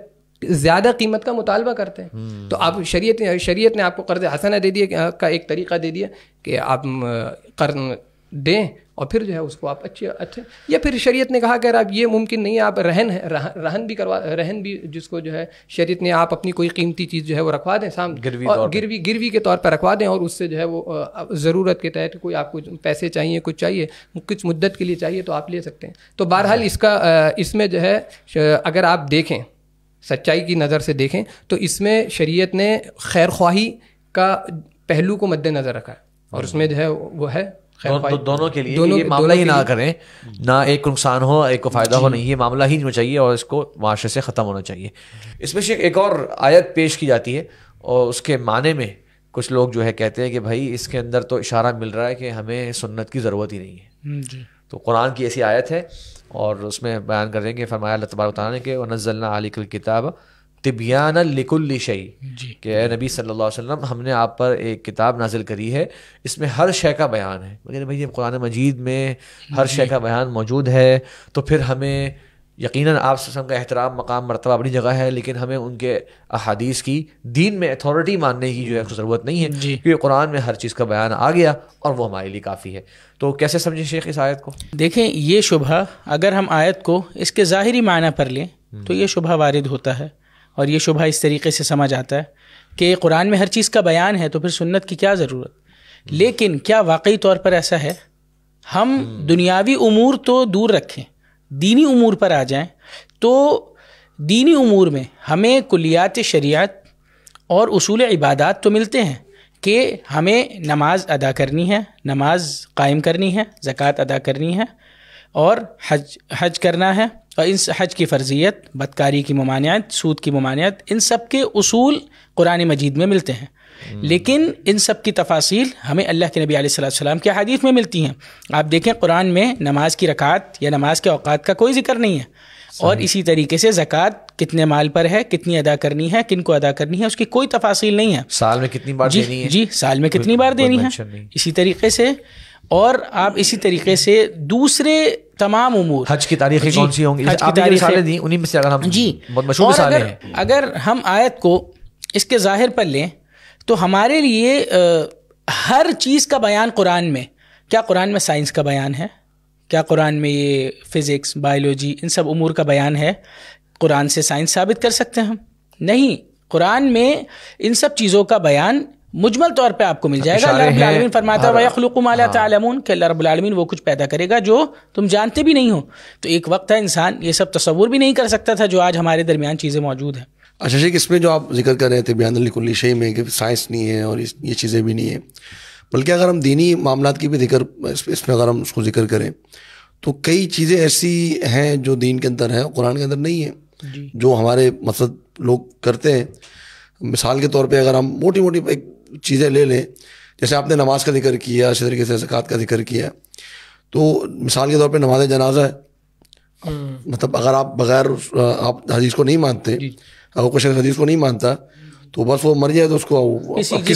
زیادہ قیمت کا مطالبہ کرتے ہیں. تو آپ شریعت نے آپ کو قرض حسنہ دے دیا کا ایک طریقہ دے دیا کہ آپ قرض دیں اور پھر جو ہے اس کو آپ اچھے یا پھر شریعت نے کہا کہ اگر آپ یہ ممکن نہیں ہے آپ رہن بھی جس کو جو ہے شریعت نے آپ اپنی کوئی قیمتی چیز جو ہے وہ رکھوا دیں سامنے اور گروی کے طور پر رکھوا دیں اور اس سے جو ہے وہ ضرورت کے تحت کوئی آپ کو پیسے چاہیے کچھ مدت کے لیے چاہیے تو آپ لے سکتے ہیں. تو بہرحال اس میں جو ہے اگر آپ دیکھیں سچائی کی نظر سے دیکھیں تو اس میں شریعت نے خیر خواہی کا پہلو کو مد نظر رکھا ہے اور اس میں جو ہے وہ ہے دونوں کے لیے یہ معاملہ ہی نہ کریں, نہ ایک کو نقصان ہو ایک کو فائدہ ہو, نہیں, یہ معاملہ ہی نہیں چاہیے اور اس کو معاشرے سے ختم ہونا چاہیے. اس میں شیخ ایک اور آیت پیش کی جاتی ہے اور اس کے معنی میں کچھ لوگ جو ہے کہتے ہیں کہ بھائی اس کے اندر تو اشارہ مل رہا ہے کہ ہمیں سنت کی ضرورت ہی نہیں ہے. تو قرآن کی ایسی آیت ہے اور اس میں بیان کر رہے ہیں کہ فرمایا اللہ تبارک تعالیٰ نے کہ وَنَزَّلْنَا عَلَيْكَ الْكِتَابَ تِبْيَانًا لِكُلِّ شَيْءٍ, کہ اے نبی صلی اللہ علیہ وسلم ہم نے آپ پر ایک کتاب نازل کری ہے, اس میں ہر شے کا بیان ہے. لیکن بھائی قرآن مجید میں ہر شے کا بیان موجود ہے تو پھر ہمیں یقیناً آپ صلی اللہ علیہ وسلم کا احترام مقام مرتبہ اپنی جگہ ہے, لیکن ہمیں ان کے احادیث کی دین میں اتھارٹی ماننے کی جو ہے ضرورت نہیں ہے کیونکہ قرآن میں ہر چیز کا بیان آ گیا اور وہ ہمارے لیے کافی ہے. تو کیسے سمجھیں شیخ اس آیت کو؟ دیکھیں یہ شبہ اگر ہم آیت کو اس کے ظاہری معنی پر لیں تو یہ شبہ وارد ہوتا ہے اور یہ شبہ اس طریقے سے سمجھ آتا ہے کہ قرآن میں ہر چیز کا بیان ہے تو پھر سنت کی کیا ضرورت. لیکن کیا واقعی طور پر ایسا ہے؟ ہم دنیاوی امور تو دور رکھیں, دینی امور پر آ جائیں تو دینی امور میں ہمیں کلیات شریعت اور اصول عبادات تو ملتے ہیں کہ ہمیں نماز ادا کرنی ہے, نماز قائم کرنی ہے, زکوٰۃ ادا کرنی ہے اور حج کرنا ہے, اور ان حج کی فرضیت, بدکاری کی ممانعت, سود کی ممانعت, ان سب کے اصول قرآن مجید میں ملتے ہیں. لیکن ان سب کی تفاصیل ہمیں اللہ کے نبی علیہ السلام کے حدیث میں ملتی ہیں. آپ دیکھیں قرآن میں نماز کی رکعت یا نماز کے اوقات کا کوئی ذکر نہیں ہے, اور اسی طریقے سے زکوٰۃ کتنے مال پر ہے, کتنی ادا کرنی ہے, کن کو ادا کرنی ہے, اس کی کوئی تفاصیل نہیں ہے. سال میں کتنی بار دینی ہے, جی سال میں کتنی بار دینی ہے, اسی طریقے سے. اور آپ اسی طریقے سے دوسرے تمام امور, حج کی تاریخیں کون سی ہوں گی, حج کی تاریخیں دی انہیں میں سے اگر ہم بہت مشہور اور مثالیں ہیں. اگر ہم آیت کو اس کے ظاہر پر لیں تو ہمارے لیے ہر چیز کا بیان قرآن میں, کیا قرآن میں سائنس کا بیان ہے, کیا قرآن میں یہ فزکس, بایولوجی, ان سب امور کا بیان ہے؟ قرآن سے سائنس ثابت کر سکتے ہیں ہم؟ نہیں. قرآن میں ان سب چیزوں کا بیان مجمل طور پہ آپ کو مل جائے گا. اللہ رب العالمین فرماتا ہے وَيَخْلُقُ مَا لَا تَعْلَمُونَ کہ اللہ رب العالمین وہ کچھ پیدا کرے گا جو تم جانتے بھی نہیں ہو. تو ایک وقت ہے انسان یہ سب تصور بھی نہیں کر سکتا تھا جو آج ہمارے درمیان چیزیں موجود ہیں. اچھا شیخ, اس میں جو آپ ذکر کر رہے تھے بیان لکل شیء میں کہ سائنس نہیں ہے اور یہ چیزیں بھی نہیں ہیں, بلکہ اگر ہم دینی معاملات کی بھی ذکر اس میں اگر ہم اس کو ذکر کریں تو کئی چیزیں ایسی ہیں جو دین کے اندر ہیں قرآن کے اندر نہیں ہیں, جو ہمارے مقصد لوگ کرتے ہیں. مثال کے طور پہ اگر ہم موٹی موٹی چیزیں لے لیں, جیسے آپ نے نماز کا ذکر کیا, اسی طریقے سے زکوٰۃ کا ذکر کیا, تو مثال کے طور پہ نماز جنازہ ہے, مطلب اگر آپ بغیر آپ حدیث کو نہیں مانتے, اگر کوئی شخص حدیث کو نہیں مانتا تو بس وہ مر جائے تو اس کو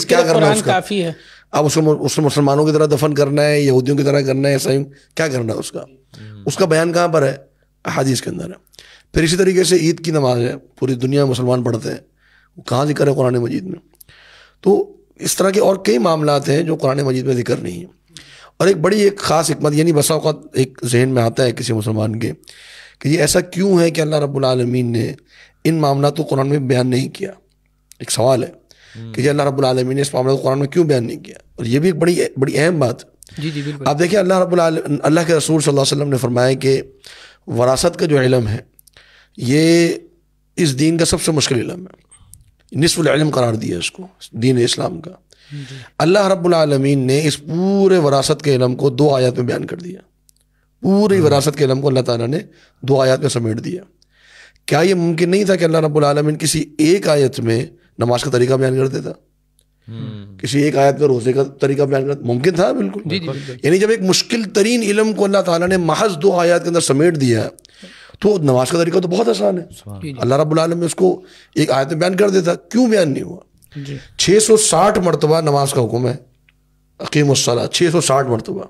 کیا کرنا ہے, اس کا کافی ہے. اب اس کو مسلمانوں کی طرح دفن کرنا ہے, یہودیوں کی طرح کرنا ہے, صحیح کیا کرنا ہے, اس کا بیان کہاں پر ہے؟ احادیث کے اندر ہے. پھر اسی طریقے سے عید کی نماز ہے, پوری دنیا میں مسلمان پڑھتے ہیں, وہ کہاں ذکر ہے قرآن مجید میں؟ تو اس طرح کے اور کئی معاملات ہیں جو قرآن مجید میں ذکر نہیں ہیں. اور ایک بڑی ایک خاص حکمت, یعنی بسا اوقات ایک ذہن میں آتا ہے کسی مسلمان کے کہ یہ ایسا کیوں ہے کہ اللہ رب العالمین نے ان معاملات کو قرآن میں بیان نہیں کیا. ایک سوال ہے کہ یہ اللہ رب العالمین نے اس معاملات کو قرآن میں کیوں بیان نہیں کیا, اور یہ بھی ایک بڑی اہم بات. جی بالکل. آپ دیکھیں اللہ رب العالمین, اللہ کے رسول صلی اللہ علیہ وسلم نے فرمایا کہ وراثت کا جو علم ہے یہ اس دین کا سب سے مشکل علم ہے, نصف العلم قرار دیا اس کو دین اسلام کا. اللہ رب العالمین نے اس پورے وراثت کے علم کو 2 آیات میں بیان کر دیا. پوری وراثت کے علم کو اللہ تعالیٰ نے 2 آیات میں سمیٹ دیا. کیا یہ ممکن نہیں تھا کہ اللہ رب العالمین کسی ایک آیت میں نماز کا طریقہ بیان کر دیتا, کسی ایک آیت میں روزے کا طریقہ بیان کرتا؟ ممکن تھا بالکل. یعنی جب ایک مشکل ترین علم کو اللہ تعالیٰ نے محض 2 آیات کے اندر سمیٹ دیا تو نماز کا طریقہ تو بہت آسان ہے. اللہ رب العالمین اس کو ایک آیت میں بیان کر دیتا, کیوں بیان نہیں ہوا؟ 660 مرتبہ نماز کا حکم ہے, اقیم الصلاۃ 660 مرتبہ,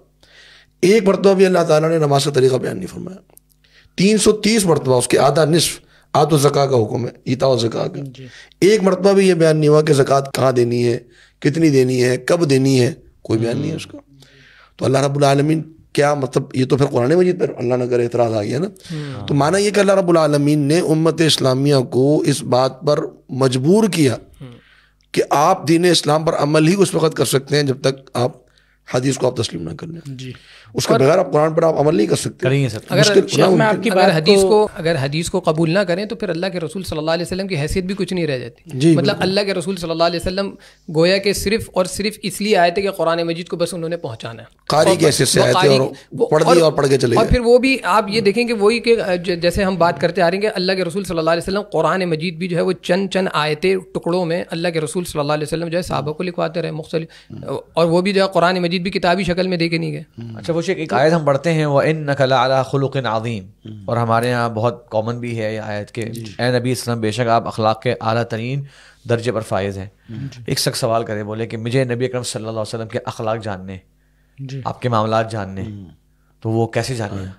ایک مرتبہ بھی اللہ تعالیٰ نے نماز کا طریقہ بیان نہیں فرمایا. 330 مرتبہ اس کے آدھا نصف آت و زکات کا حکم ہے، ایتا و زکات کا. ایک مرتبہ بھی یہ بیان نہیں ہوا کہ زکات کہاں دینی ہے، کتنی دینی ہے، کب دینی ہے، کوئی بیان نہیں ہے اس کا. تو اللہ رب العالمین کیا مطلب، یہ تو پھر قرآن مجید پر اللہ نہ کرے اعتراض آ گیا نا. تو معنی یہ کہ اللہ رب العالمین نے امت اسلامیہ کو اس بات پر مجبور کیا کہ آپ دین اسلام پر عمل ہی اس وقت کر سکتے ہیں جب تک آپ حدیث کو آپ تسلیم نہ کر لیں. اس کے بغیر آپ قرآن پر آپ عمل نہیں کر سکتے. اگر حدیث کو قبول نہ کریں تو پھر اللہ کے رسول صلی اللہ علیہ وسلم کی حیثیت بھی کچھ نہیں رہ جاتی. مطلب اللہ کے رسول صلی اللہ علیہ وسلم گویا کہ صرف اور صرف اس لیے آئے تھے کہ قرآن مجید کو بس انہوں نے پہنچانا ہے. قاری کی حیثیت سے آئے تھے اور پڑھ دیا اور پڑھ کے چلے گئے. اور پھر وہ بھی آپ یہ دیکھیں کہ وہی کہ جیسے ہم بات کرتے آ رہے ہیں کہ اللہ کے رسول صلی اللہ علیہ وسلم قرآن مجید بھی جو ہے وہ چند آیتیں ٹکڑوں میں اللہ کے رسول صلی اللہ علیہ وسلم جو ہے صحابہ کو لکھواتے رہے مختلف, اور وہ بھی جو ہے قرآن مجید بھی کتابی شکل میں دے کے نہیں گئے. اچھا وہ ایک آیت ہم پڑھتے ہیں وَإِنَّكَ لَعَلَىٰ خُلُقٍ عَظِيمٍ, اور ہمارے یہاں بہت کامن بھی ہے یہ آیت کہ اے نبی وسلم بے شک آپ اخلاق کے اعلیٰ ترین درجے پر فائز ہیں. ایک شخص سوال کرے بولے کہ مجھے نبی اکرم صلی اللہ علیہ وسلم کے اخلاق جاننے, آپ کے معاملات جاننے, تو وہ کیسے جاننے ہیں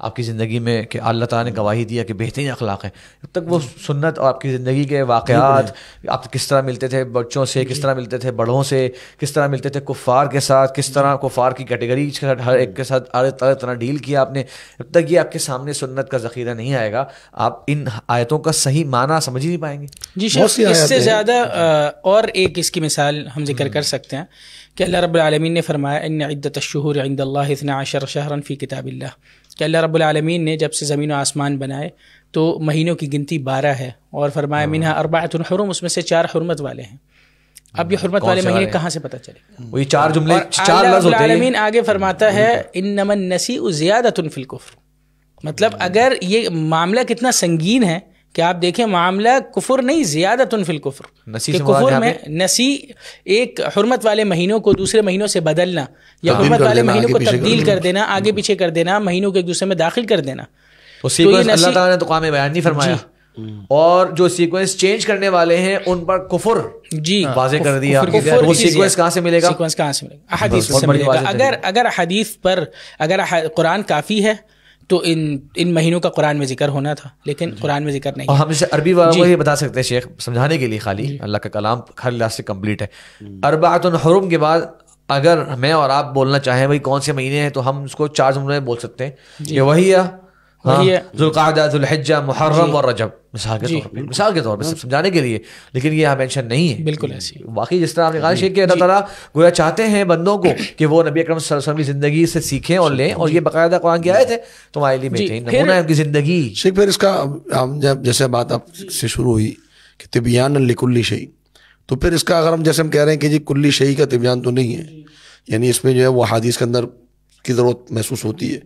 آپ کی زندگی میں کہ اللہ تعالیٰ نے گواہی دیا کہ بہترین اخلاق ہے. جب تک وہ سنت اور آپ کی زندگی کے واقعات, آپ کس طرح ملتے تھے بچوں سے, کس طرح ملتے تھے بڑوں سے, کس طرح ملتے تھے کفار کے ساتھ, کس طرح کفار کی کیٹیگری ہر ایک کے ساتھ ہر طرح ڈیل کیا آپ نے, جب تک یہ آپ کے سامنے سنت کا ذخیرہ نہیں آئے گا آپ ان آیتوں کا صحیح معنی سمجھ ہی نہیں پائیں گے. جی شیخ, اس سے زیادہ اور ایک اس کی مثال ہم ذکر کر سکتے ہیں کہ اللہ رب العالمین نے فرمایا ان عدت الشہور عند اللہ 12 شہرا فی کتاب اللہ, کہ اللہ رب العالمین نے جب سے زمین و آسمان بنائے تو مہینوں کی گنتی 12 ہے, اور فرمایا منہا 4 حرم, اس میں سے 4 حرمت والے ہیں. اب یہ حرمت والے مہینے کہاں سے پتہ چلے؟ وہی 4 جملے 4 اللہ لفظ رب ہوتے ہیں. العالمین آگے فرماتا ہے انما النسیء زیادۃ فی الکفر, مطلب اگر یہ معاملہ کتنا سنگین ہے کہ آپ دیکھیں معاملہ کفر نہیں زیادۃ فی الکفر, کہ کفر میں نسی ایک حرمت والے مہینوں کو دوسرے مہینوں سے بدلنا یا حرمت والے مہینوں کو تبدیل کر دینا, آگے پیچھے کر دینا, مہینوں کو ایک دوسرے میں داخل کر دینا. تو سیکوینس اللہ تعالیٰ نے تو قام بیان نہیں فرمایا, اور جو سیکوینس چینج کرنے والے ہیں ان پر کفر جی واضح کر دیا. وہ سیکوینس کہاں سے ملے گا؟ سیکوینس کہاں سے ملے گا؟ احادیث سے ملے گا. اگر حدیث پر اگر قرآن کافی ہے تو ان مہینوں کا قرآن میں ذکر ہونا تھا, لیکن قرآن میں ذکر نہیں. اور ہم اسے عربی والوں یہ بتا سکتے ہیں شیخ سمجھانے کے لیے, خالی اللہ کا کلام ہر لحاظ سے کمپلیٹ ہے. 4 حرم کے بعد اگر میں اور آپ بولنا چاہیں بھائی کون سے مہینے ہیں تو ہم اس کو 4 جملوں میں بول سکتے ہیں کہ وہی ہے ذوالقعدہ, ذوالحجہ, محرم اور رجب, مثال کے طور پہ سمجھانے کے لیے, لیکن یہ یہاں مینشن نہیں ہے. بالکل ایسی واقعی جس طرح آپ نے کہا شیخ کہ اللہ تعالیٰ گویا چاہتے ہیں بندوں کو کہ وہ نبی اکرم صلی اللہ علیہ وسلم کی زندگی سے سیکھیں اور لیں, اور یہ باقاعدہ قرآن کی آیت ہے تمہارے لیے بہترین نمونہ ہے ان کی زندگی. شیخ پھر اس کا جب جیسے بات آپ سے شروع ہوئی کہ تبیان لکل شیء, تو پھر اس کا اگر ہم جیسے ہم کہہ رہے ہیں کہ جی کلی شیء کا تبیان تو نہیں ہے, یعنی اس میں جو ہے وہ حدیث کے اندر کی ضرورت محسوس ہوتی ہے,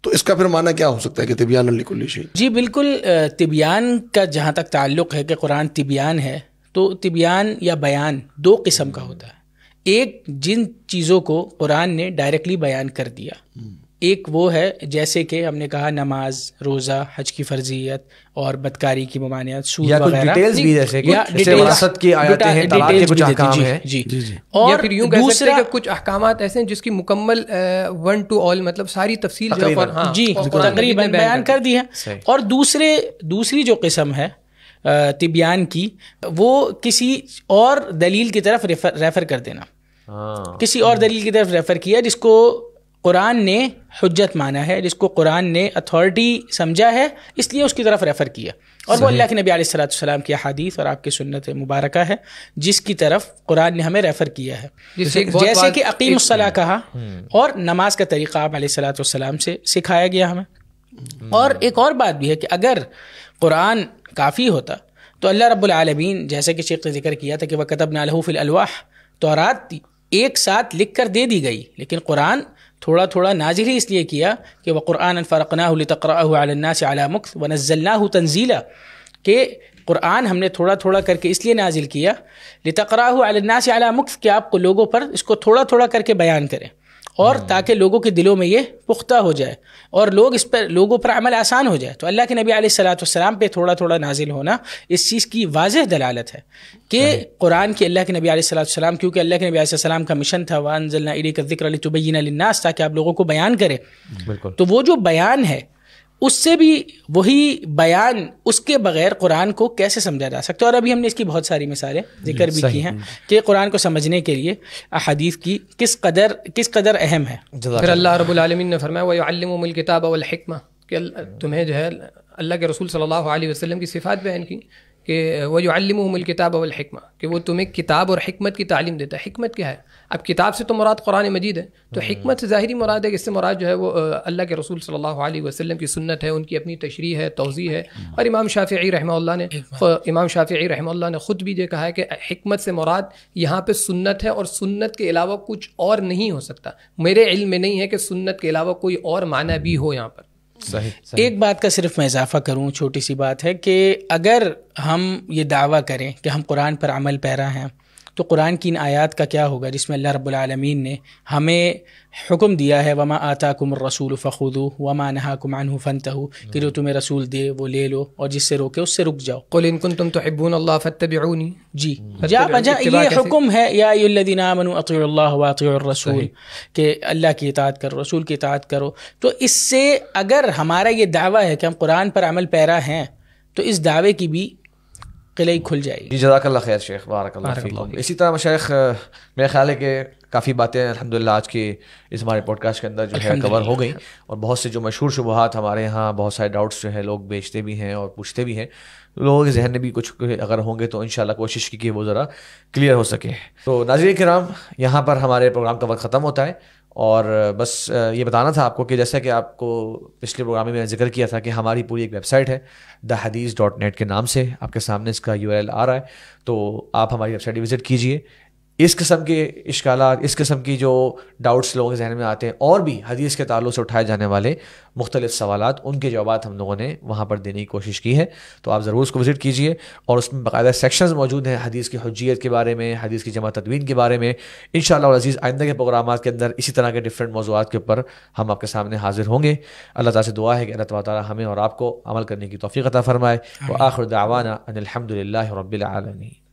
تو اس کا پھر معنی کیا ہو سکتا ہے کہ تبیان لکل شیء؟ جی بالکل, طبیان کا جہاں تک تعلق ہے کہ قرآن طبیان ہے, تو طبیان یا بیان 2 قسم کا ہوتا ہے. ایک جن چیزوں کو قرآن نے ڈائریکٹلی بیان کر دیا, ایک وہ ہے جیسے کہ ہم نے کہا نماز, روزہ, حج کی فرضیت اور بدکاری کی ممانعت, سود وغیرہ, ڈیٹیلز بھی جیسے کہ وراثت کی آیاتیں ہیں, طلاق کے کچھ احکام ہیں. جی اور پھر یوں کہہ سکتے ہیں کہ کچھ احکامات ایسے ہیں جس کی مکمل ون ٹو آل مطلب ساری تفصیل جی تقریباً بیان کر دی ہے. اور دوسری جو قسم ہے طبیان کی, وہ کسی اور دلیل کی طرف ریفر کر دینا, کسی اور دلیل کی طرف ریفر کیا جس کو قرآن نے حجت مانا ہے, جس کو قرآن نے اتھارٹی سمجھا ہے, اس لیے اس کی طرف ریفر کیا, اور وہ اللہ کے نبی علیہ السلام کی احادیث اور آپ کی سنت مبارکہ ہے جس کی طرف قرآن نے ہمیں ریفر کیا ہے. جیسے کہ اقیم الصلاۃ کہا, اور نماز کا طریقہ آپ علیہ السلام سے سکھایا گیا ہمیں. اور ایک اور بات بھی ہے کہ اگر قرآن کافی ہوتا تو اللہ رب العالمین جیسے کہ شیخ نے ذکر کیا تھا کہ وَكَتَبْنَا لَهُ فِي الْأَلْوَاحِ, تورات ایک ساتھ لکھ کر دے دی گئی, لیکن قرآن تھوڑا تھوڑا نازل ہی اس لیے کیا کہ وَقُرْآنًا فَرَقْنَاهُ لِتَقْرَأَهُ عَلَى النَّاسِ عَلَى مُكْثٍ وَنَزَّلْنَاهُ تَنزِيلًا, کہ قرآن ہم نے تھوڑا تھوڑا کر کے اس لیے نازل کیا لِتَقْرَأَهُ عَلَى النَّاسِ عَلَى مُكْثٍ, کہ آپ کو لوگوں پر اس کو تھوڑا تھوڑا کر کے بیان کریں, اور تاکہ لوگوں کے دلوں میں یہ پختہ ہو جائے اور لوگوں پر عمل آسان ہو جائے. تو اللہ کے نبی علیہ السلام پہ تھوڑا تھوڑا نازل ہونا اس چیز کی واضح دلالت ہے کہ قرآن کے اللہ کے نبی علیہ السلام, کیونکہ اللہ کے نبی علیہ السلام کا مشن تھا وَأَنزَلْنَا إِلَيْكَ الذِّكْرَ لِتُبَيِّنَ لِلنَّاسِ, تاکہ آپ لوگوں کو بیان کریں. تو وہ جو بیان ہے اس سے بھی وہی بیان اس کے بغیر قرآن کو کیسے سمجھا جا سکتا ہے. اور ابھی ہم نے اس کی بہت ساری مثالیں ذکر بھی کی ہیں کہ قرآن کو سمجھنے کے لیے احادیث کی کس قدر اہم ہے. پھر اللہ رب العالمین نے فرمایا وَيُعَلِّمُهُمُ الْكِتَابَ وَالْحِكْمَةَ کہ تمہیں جو ہے اللہ کے رسول صلی اللہ علیہ وسلم کی صفات بیان کی کہ وَيُعَلِّمُهُمُ الْكِتَابَ وَالْحِكْمَةَ کہ وہ تمہیں کتاب اور حکمت کی تعلیم دیتا ہے. حکمت کیا ہے؟ اب کتاب سے تو مراد قرآن مجید ہے, تو حکمت سے ظاہری مراد ہے کہ اس سے مراد جو ہے وہ اللہ کے رسول صلی اللہ علیہ وسلم کی سنت ہے, ان کی اپنی تشریح ہے, توضیح ہے. اور امام شافعی رحمہ اللہ نے خود بھی یہ کہا ہے کہ حکمت سے مراد یہاں پہ سنت ہے, اور سنت کے علاوہ کچھ اور نہیں ہو سکتا. میرے علم میں نہیں ہے کہ سنت کے علاوہ کوئی اور معنی بھی ہو یہاں پر. صحیح. ایک بات کا صرف میں اضافہ کروں, چھوٹی سی بات ہے کہ اگر ہم یہ دعویٰ کریں کہ ہم قرآن پر عمل پیرا ہیں تو قرآن کی ان آیات کا کیا ہوگا جس میں اللہ رب العالمین نے ہمیں حکم دیا ہے وما آتاکم الرسول فخذوہ وما نہاکم عنہ فانتہوا کہ جو تمہیں رسول دے وہ لے لو اور جس سے روکے اس سے رک جاؤ. قل ان کنتم تحبون اللہ فاتبعونی. جی جا بجا یہ حکم ہے یا ایھا الذین آمنوا اطیعوا اللہ واطیعوا الرسول کہ اللہ کی اطاعت کرو, رسول کی اطاعت کرو. تو اس سے اگر ہمارا یہ دعویٰ ہے کہ ہم قرآن پر عمل پیرا ہیں تو اس دعوے کی بھی قلعی کھل جائے گی. جی جزاک اللہ خیر شیخ, بارک اللہ فیکم. اسی طرح مشائخ میرا خیال ہے کہ کافی باتیں الحمدللہ آج کے اس ہمارے پوڈ کاسٹ کے اندر جو ہے کور ہو گئی, اور بہت سے جو مشہور شبہات ہمارے یہاں بہت سارے ڈاؤٹس جو ہے لوگ بیچتے بھی ہیں اور پوچھتے بھی ہیں, لوگوں کے ذہن میں بھی کچھ اگر ہوں گے تو انشاءاللہ کوشش کی کہ وہ ذرا کلیئر ہو سکے. تو ناظرین کرام, یہاں پر ہمارے پروگرام کا وقت ختم ہوتا ہے, اور بس یہ بتانا تھا آپ کو کہ جیسا کہ آپ کو پچھلے پروگرام میں میں نے ذکر کیا تھا کہ ہماری پوری ایک ویب سائٹ ہے thehadith.net کے نام سے, آپ کے سامنے اس کا URL آ رہا ہے, تو آپ ہماری ویب سائٹ وزٹ کیجئے. اس قسم کے اشکالات, اس قسم کی جو ڈاؤٹس لوگوں کے ذہن میں آتے ہیں, اور بھی حدیث کے تعلق سے اٹھائے جانے والے مختلف سوالات, ان کے جوابات ہم لوگوں نے وہاں پر دینے کی کوشش کی ہے. تو آپ ضرور اس کو وزٹ کیجئے, اور اس میں باقاعدہ سیکشنز موجود ہیں حدیث کی حجیت کے بارے میں, حدیث کی جمع تدوین کے بارے میں. انشاءاللہ العزیز آئندہ کے پروگرامات کے اندر اسی طرح کے ڈفرینٹ موضوعات کے اوپر ہم آپ کے سامنے حاضر ہوں گے. اللہ تعالیٰ سے دعا ہے کہ اللہ تعالیٰ ہمیں اور آپ کو عمل کرنے کی توفیق عطا فرمائے. وآخر دعوانا ان الحمد للہ رب العالمین.